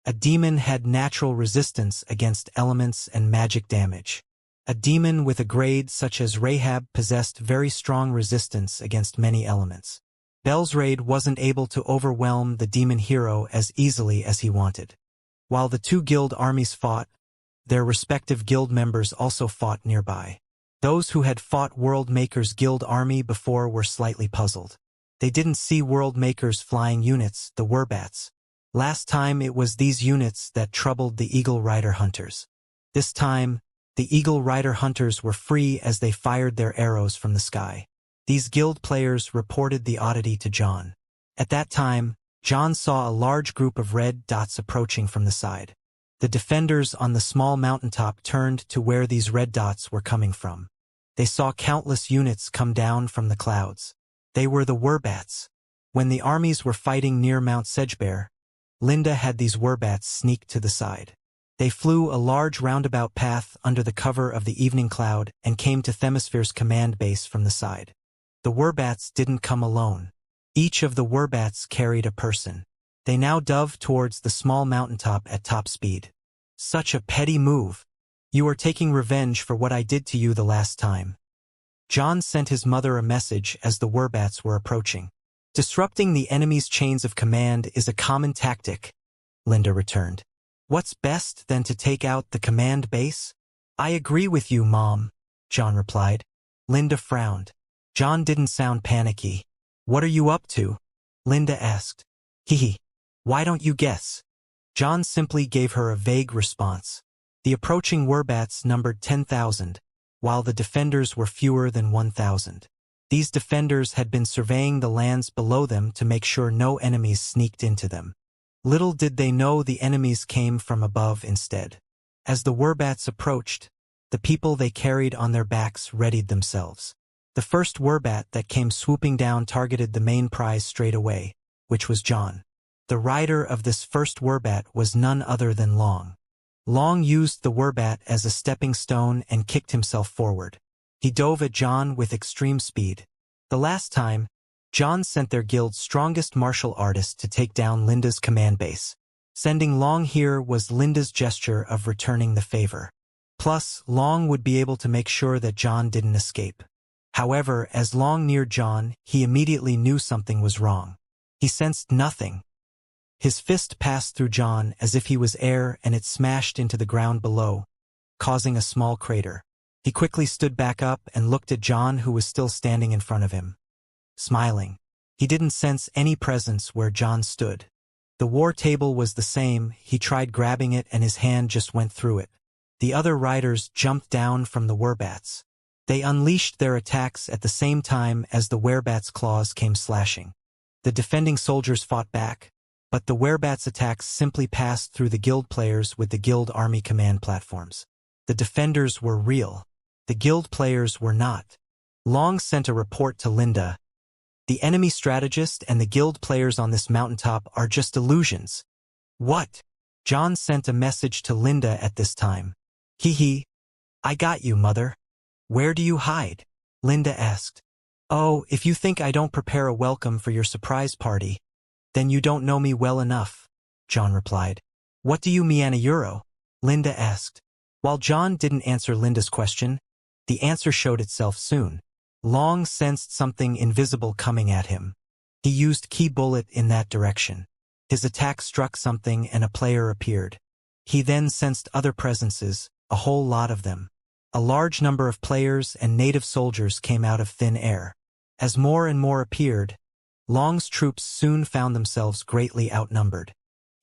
[SPEAKER 1] A demon had natural resistance against elements and magic damage. A demon with a grade such as Rahab possessed very strong resistance against many elements. Belsraid wasn't able to overwhelm the demon hero as easily as he wanted. While the two guild armies fought, their respective guild members also fought nearby. Those who had fought Worldmaker's guild army before were slightly puzzled. They didn't see Worldmaker's flying units, the Werbats. Last time it was these units that troubled the Eagle Rider hunters. This time, the Eagle Rider hunters were free as they fired their arrows from the sky. These guild players reported the oddity to John. At that time, John saw a large group of red dots approaching from the side. The defenders on the small mountaintop turned to where these red dots were coming from. They saw countless units come down from the clouds. They were the Werbats. When the armies were fighting near Mount Sedgebear, Linda had these Werbats sneak to the side. They flew a large roundabout path under the cover of the evening cloud and came to Themisphere's command base from the side. The Werbats didn't come alone. Each of the Werbats carried a person. They now dove towards the small mountaintop at top speed. Such a petty move. You are taking revenge for what I did to you the last time. John sent his mother a message as the Werbats were approaching. Disrupting the enemy's chains of command is a common tactic, Linda returned. What's best than to take out the command base? I agree with you, Mom, John replied. Linda frowned. John didn't sound panicky. What are you up to? Linda asked. Hee. Why don't you guess? John simply gave her a vague response. The approaching Werbats numbered 10,000, while the defenders were fewer than 1,000. These defenders had been surveying the lands below them to make sure no enemies sneaked into them. Little did they know the enemies came from above instead. As the Werbats approached, the people they carried on their backs readied themselves. The first Werbat that came swooping down targeted the main prize straight away, which was John. The rider of this first Werbat was none other than Long. Long used the Werbat as a stepping stone and kicked himself forward. He dove at John with extreme speed. The last time, John sent their guild's strongest martial artist to take down Linda's command base. Sending Long here was Linda's gesture of returning the favor. Plus, Long would be able to make sure that John didn't escape. However, as Long neared John, he immediately knew something was wrong. He sensed nothing. His fist passed through John as if he was air and it smashed into the ground below, causing a small crater. He quickly stood back up and looked at John, who was still standing in front of him. Smiling. He didn't sense any presence where John stood. The war table was the same. He tried grabbing it and his hand just went through it. The other riders jumped down from the Werbats. They unleashed their attacks at the same time as the werebat's claws came slashing. The defending soldiers fought back, but the werebat's attacks simply passed through the guild players with the guild army command platforms. The defenders were real. The guild players were not. Long sent a report to Linda. The enemy strategist and the guild players on this mountaintop are just illusions. What? John sent a message to Linda at this time. Hee. I got you, mother. Where do you hide? Linda asked. Oh, if you think I don't prepare a welcome for your surprise party, then you don't know me well enough, John replied. What do you mean a euro? Linda asked. While John didn't answer Linda's question, the answer showed itself soon. Long sensed something invisible coming at him. He used key bullet in that direction. His attack struck something and a player appeared. He then sensed other presences, a whole lot of them. A large number of players and native soldiers came out of thin air. As more and more appeared, Long's troops soon found themselves greatly outnumbered.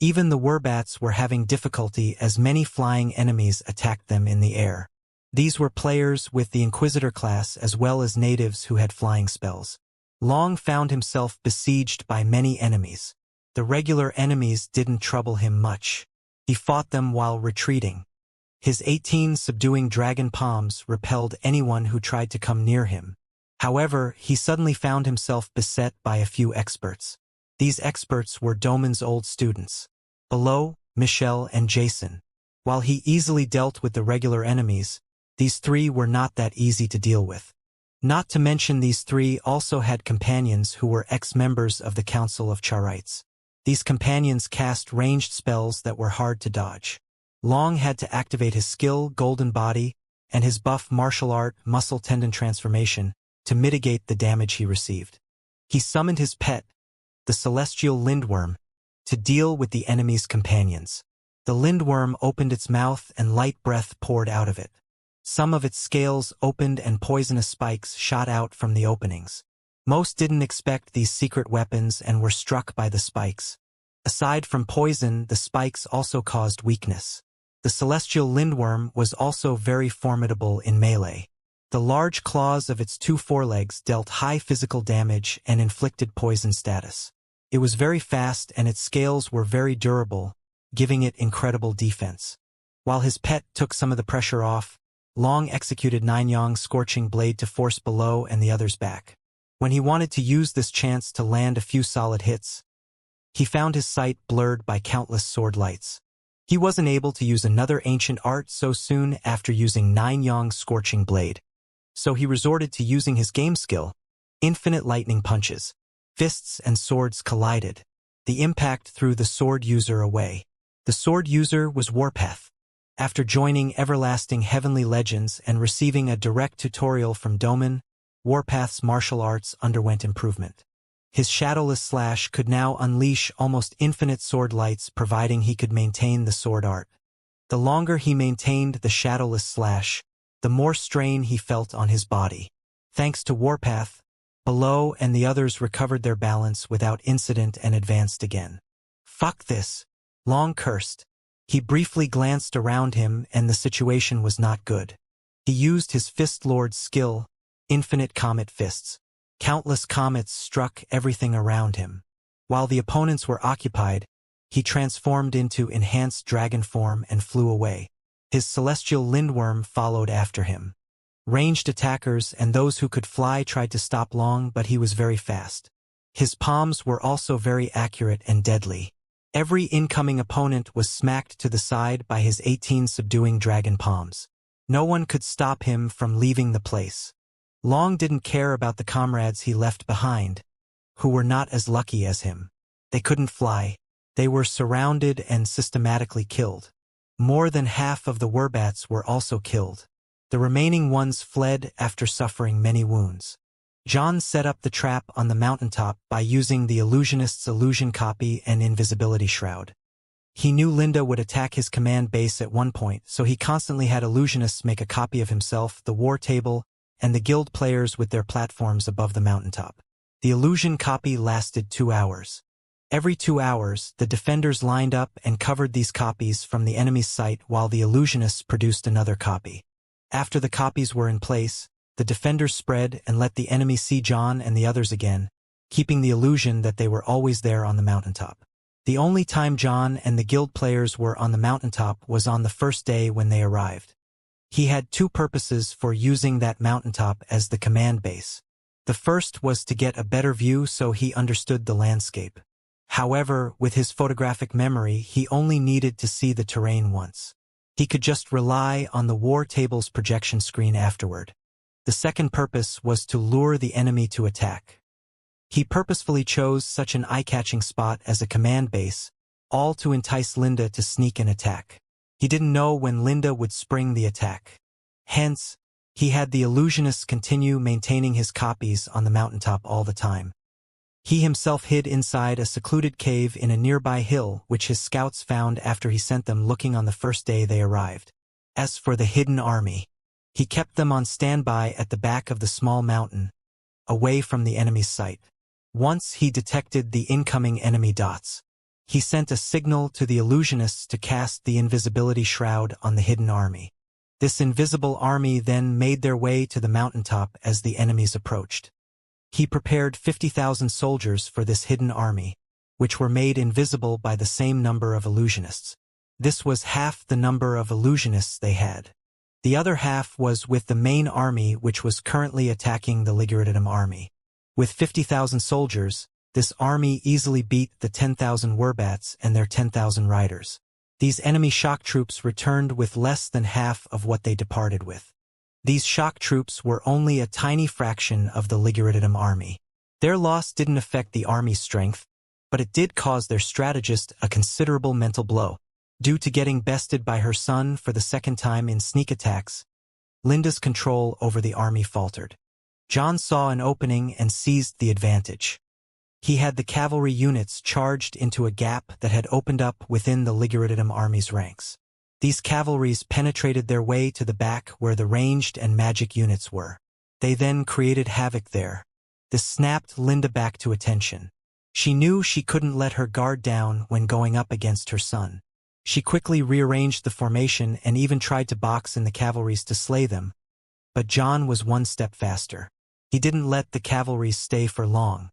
[SPEAKER 1] Even the werebats were having difficulty as many flying enemies attacked them in the air. These were players with the Inquisitor class as well as natives who had flying spells. Long found himself besieged by many enemies. The regular enemies didn't trouble him much. He fought them while retreating. His 18 subduing dragon palms repelled anyone who tried to come near him. However, he suddenly found himself beset by a few experts. These experts were Doman's old students. Below, Michelle and Jason. While he easily dealt with the regular enemies, these three were not that easy to deal with. Not to mention these three also had companions who were ex-members of the Council of Charites. These companions cast ranged spells that were hard to dodge. Long had to activate his skill, Golden Body, and his buff martial art, Muscle Tendon Transformation, to mitigate the damage he received. He summoned his pet, the celestial lindworm, to deal with the enemy's companions. The lindworm opened its mouth and light breath poured out of it. Some of its scales opened and poisonous spikes shot out from the openings. Most didn't expect these secret weapons and were struck by the spikes. Aside from poison, the spikes also caused weakness. The celestial lindworm was also very formidable in melee. The large claws of its two forelegs dealt high physical damage and inflicted poison status. It was very fast and its scales were very durable, giving it incredible defense. While his pet took some of the pressure off, Long executed Ninyong's scorching blade to force below and the others back. When he wanted to use this chance to land a few solid hits, he found his sight blurred by countless sword lights. He wasn't able to use another ancient art so soon after using Ninyong's scorching blade. So he resorted to using his game skill, infinite lightning punches. Fists and swords collided. The impact threw the sword user away. The sword user was Warpath. After joining Everlasting Heavenly Legends and receiving a direct tutorial from Doman, Warpath's martial arts underwent improvement. His shadowless slash could now unleash almost infinite sword lights providing he could maintain the sword art. The longer he maintained the shadowless slash, the more strain he felt on his body. Thanks to Warpath, Below and the others recovered their balance without incident and advanced again. Fuck this, Long cursed. He briefly glanced around him and the situation was not good. He used his Fist Lord's skill, infinite comet fists. Countless comets struck everything around him. While the opponents were occupied, he transformed into enhanced dragon form and flew away. His celestial lindworm followed after him. Ranged attackers and those who could fly tried to stop Long, but he was very fast. His palms were also very accurate and deadly. Every incoming opponent was smacked to the side by his 18 subduing dragon palms. No one could stop him from leaving the place. Long didn't care about the comrades he left behind, who were not as lucky as him. They couldn't fly. They were surrounded and systematically killed. More than half of the werebats were also killed. The remaining ones fled after suffering many wounds. John set up the trap on the mountaintop by using the illusionist's illusion copy and invisibility shroud. He knew Linda would attack his command base at one point, so he constantly had illusionists make a copy of himself, the war table, and the guild players with their platforms above the mountaintop. The illusion copy lasted 2 hours. Every 2 hours, the defenders lined up and covered these copies from the enemy's sight while the illusionists produced another copy. After the copies were in place, the defenders spread and let the enemy see John and the others again, keeping the illusion that they were always there on the mountaintop. The only time John and the guild players were on the mountaintop was on the first day when they arrived. He had two purposes for using that mountaintop as the command base. The first was to get a better view so he understood the landscape. However, with his photographic memory, he only needed to see the terrain once. He could just rely on the war table's projection screen afterward. The second purpose was to lure the enemy to attack. He purposefully chose such an eye-catching spot as a command base, all to entice Linda to sneak an attack. He didn't know when Linda would spring the attack. Hence, he had the illusionists continue maintaining his copies on the mountaintop all the time. He himself hid inside a secluded cave in a nearby hill which his scouts found after he sent them looking on the first day they arrived. As for the hidden army, he kept them on standby at the back of the small mountain, away from the enemy's sight. Once he detected the incoming enemy dots, he sent a signal to the illusionists to cast the invisibility shroud on the hidden army. This invisible army then made their way to the mountaintop as the enemies approached. He prepared 50,000 soldiers for this hidden army, which were made invisible by the same number of illusionists. This was half the number of illusionists they had. The other half was with the main army which was currently attacking the LitRPG army. With 50,000 soldiers, this army easily beat the 10,000 Werbats and their 10,000 riders. These enemy shock troops returned with less than half of what they departed with. These shock troops were only a tiny fraction of the LitRPG army. Their loss didn't affect the army's strength, but it did cause their strategist a considerable mental blow. Due to getting bested by her son for the second time in sneak attacks, Linda's control over the army faltered. John saw an opening and seized the advantage. He had the cavalry units charged into a gap that had opened up within the LitRPG army's ranks. These cavalries penetrated their way to the back where the ranged and magic units were. They then created havoc there. This snapped Linda back to attention. She knew she couldn't let her guard down when going up against her son. She quickly rearranged the formation and even tried to box in the cavalries to slay them. But John was one step faster. He didn't let the cavalries stay for long.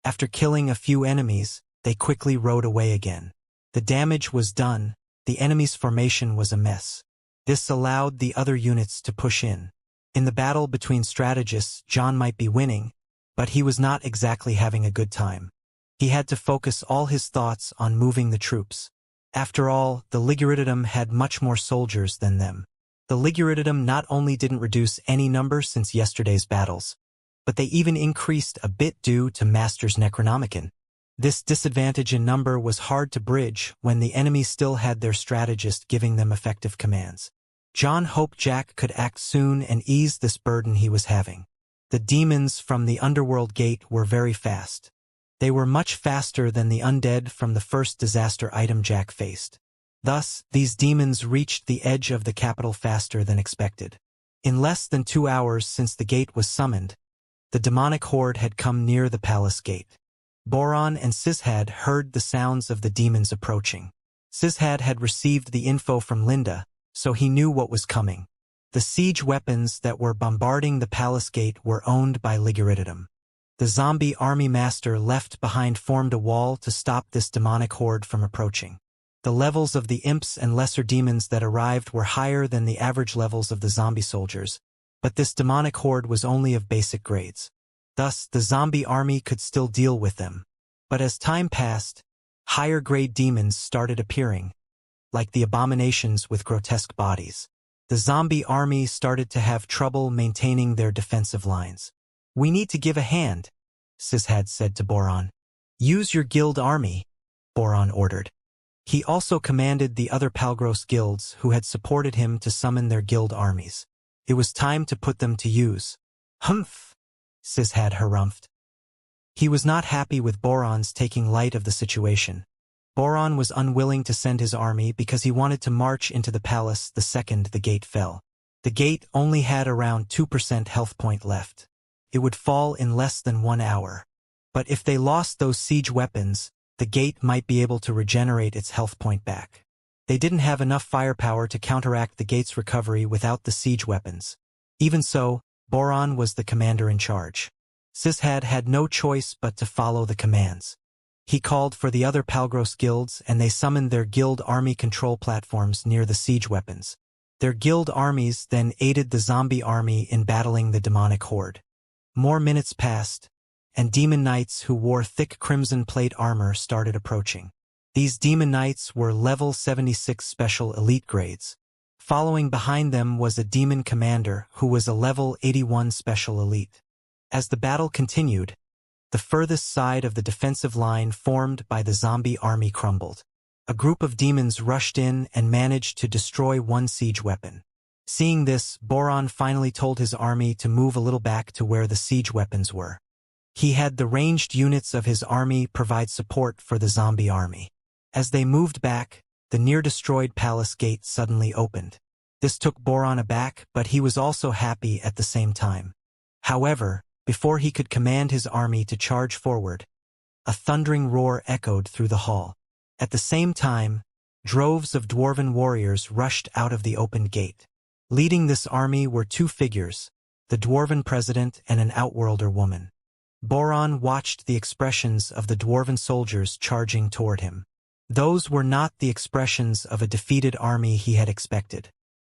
[SPEAKER 1] After killing a few enemies, they quickly rode away again. The damage was done. The enemy's formation was a mess. This allowed the other units to push in. In the battle between strategists, John might be winning, but he was not exactly having a good time. He had to focus all his thoughts on moving the troops. After all, the LitRPG had much more soldiers than them. The LitRPG not only didn't reduce any number since yesterday's battles, but they even increased a bit due to Master's Necronomicon. This disadvantage in number was hard to bridge when the enemy still had their strategist giving them effective commands. John hoped Jack could act soon and ease this burden he was having. The demons from the underworld gate were very fast. They were much faster than the undead from the first disaster item Jack faced. Thus, these demons reached the edge of the capital faster than expected. In less than 2 hours since the gate was summoned, the demonic horde had come near the palace gate. Boron and Sizhad heard the sounds of the demons approaching. Sizhad had received the info from Linda, so he knew what was coming. The siege weapons that were bombarding the palace gate were owned by LitRPG. The zombie army master left behind formed a wall to stop this demonic horde from approaching. The levels of the imps and lesser demons that arrived were higher than the average levels of the zombie soldiers, but this demonic horde was only of basic grades. Thus, the zombie army could still deal with them. But as time passed, higher-grade demons started appearing, like the abominations with grotesque bodies. The zombie army started to have trouble maintaining their defensive lines. "We need to give a hand," Sizhad said to Boron. "Use your guild army," Boron ordered. He also commanded the other Palgros guilds who had supported him to summon their guild armies. It was time to put them to use. "Humph," Sizhad harumphed. He was not happy with Boron's taking light of the situation. Boron was unwilling to send his army because he wanted to march into the palace the second the gate fell. The gate only had around 2% health point left. It would fall in less than 1 hour. But if they lost those siege weapons, the gate might be able to regenerate its health point back. They didn't have enough firepower to counteract the gate's recovery without the siege weapons. Even so, Boron was the commander in charge. Cishad had no choice but to follow the commands. He called for the other Palgros guilds, and they summoned their guild army control platforms near the siege weapons. Their guild armies then aided the zombie army in battling the demonic horde. More minutes passed, and demon knights who wore thick crimson plate armor started approaching. These demon knights were level 76 special elite grades. Following behind them was a demon commander who was a level 81 special elite. As the battle continued, the furthest side of the defensive line formed by the zombie army crumbled. A group of demons rushed in and managed to destroy one siege weapon. Seeing this, Boron finally told his army to move a little back to where the siege weapons were. He had the ranged units of his army provide support for the zombie army. As they moved back, the near-destroyed palace gate suddenly opened. This took Boron aback, but he was also happy at the same time. However, before he could command his army to charge forward, a thundering roar echoed through the hall. At the same time, droves of dwarven warriors rushed out of the opened gate. Leading this army were two figures, the dwarven president and an outworlder woman. Boron watched the expressions of the dwarven soldiers charging toward him. Those were not the expressions of a defeated army he had expected.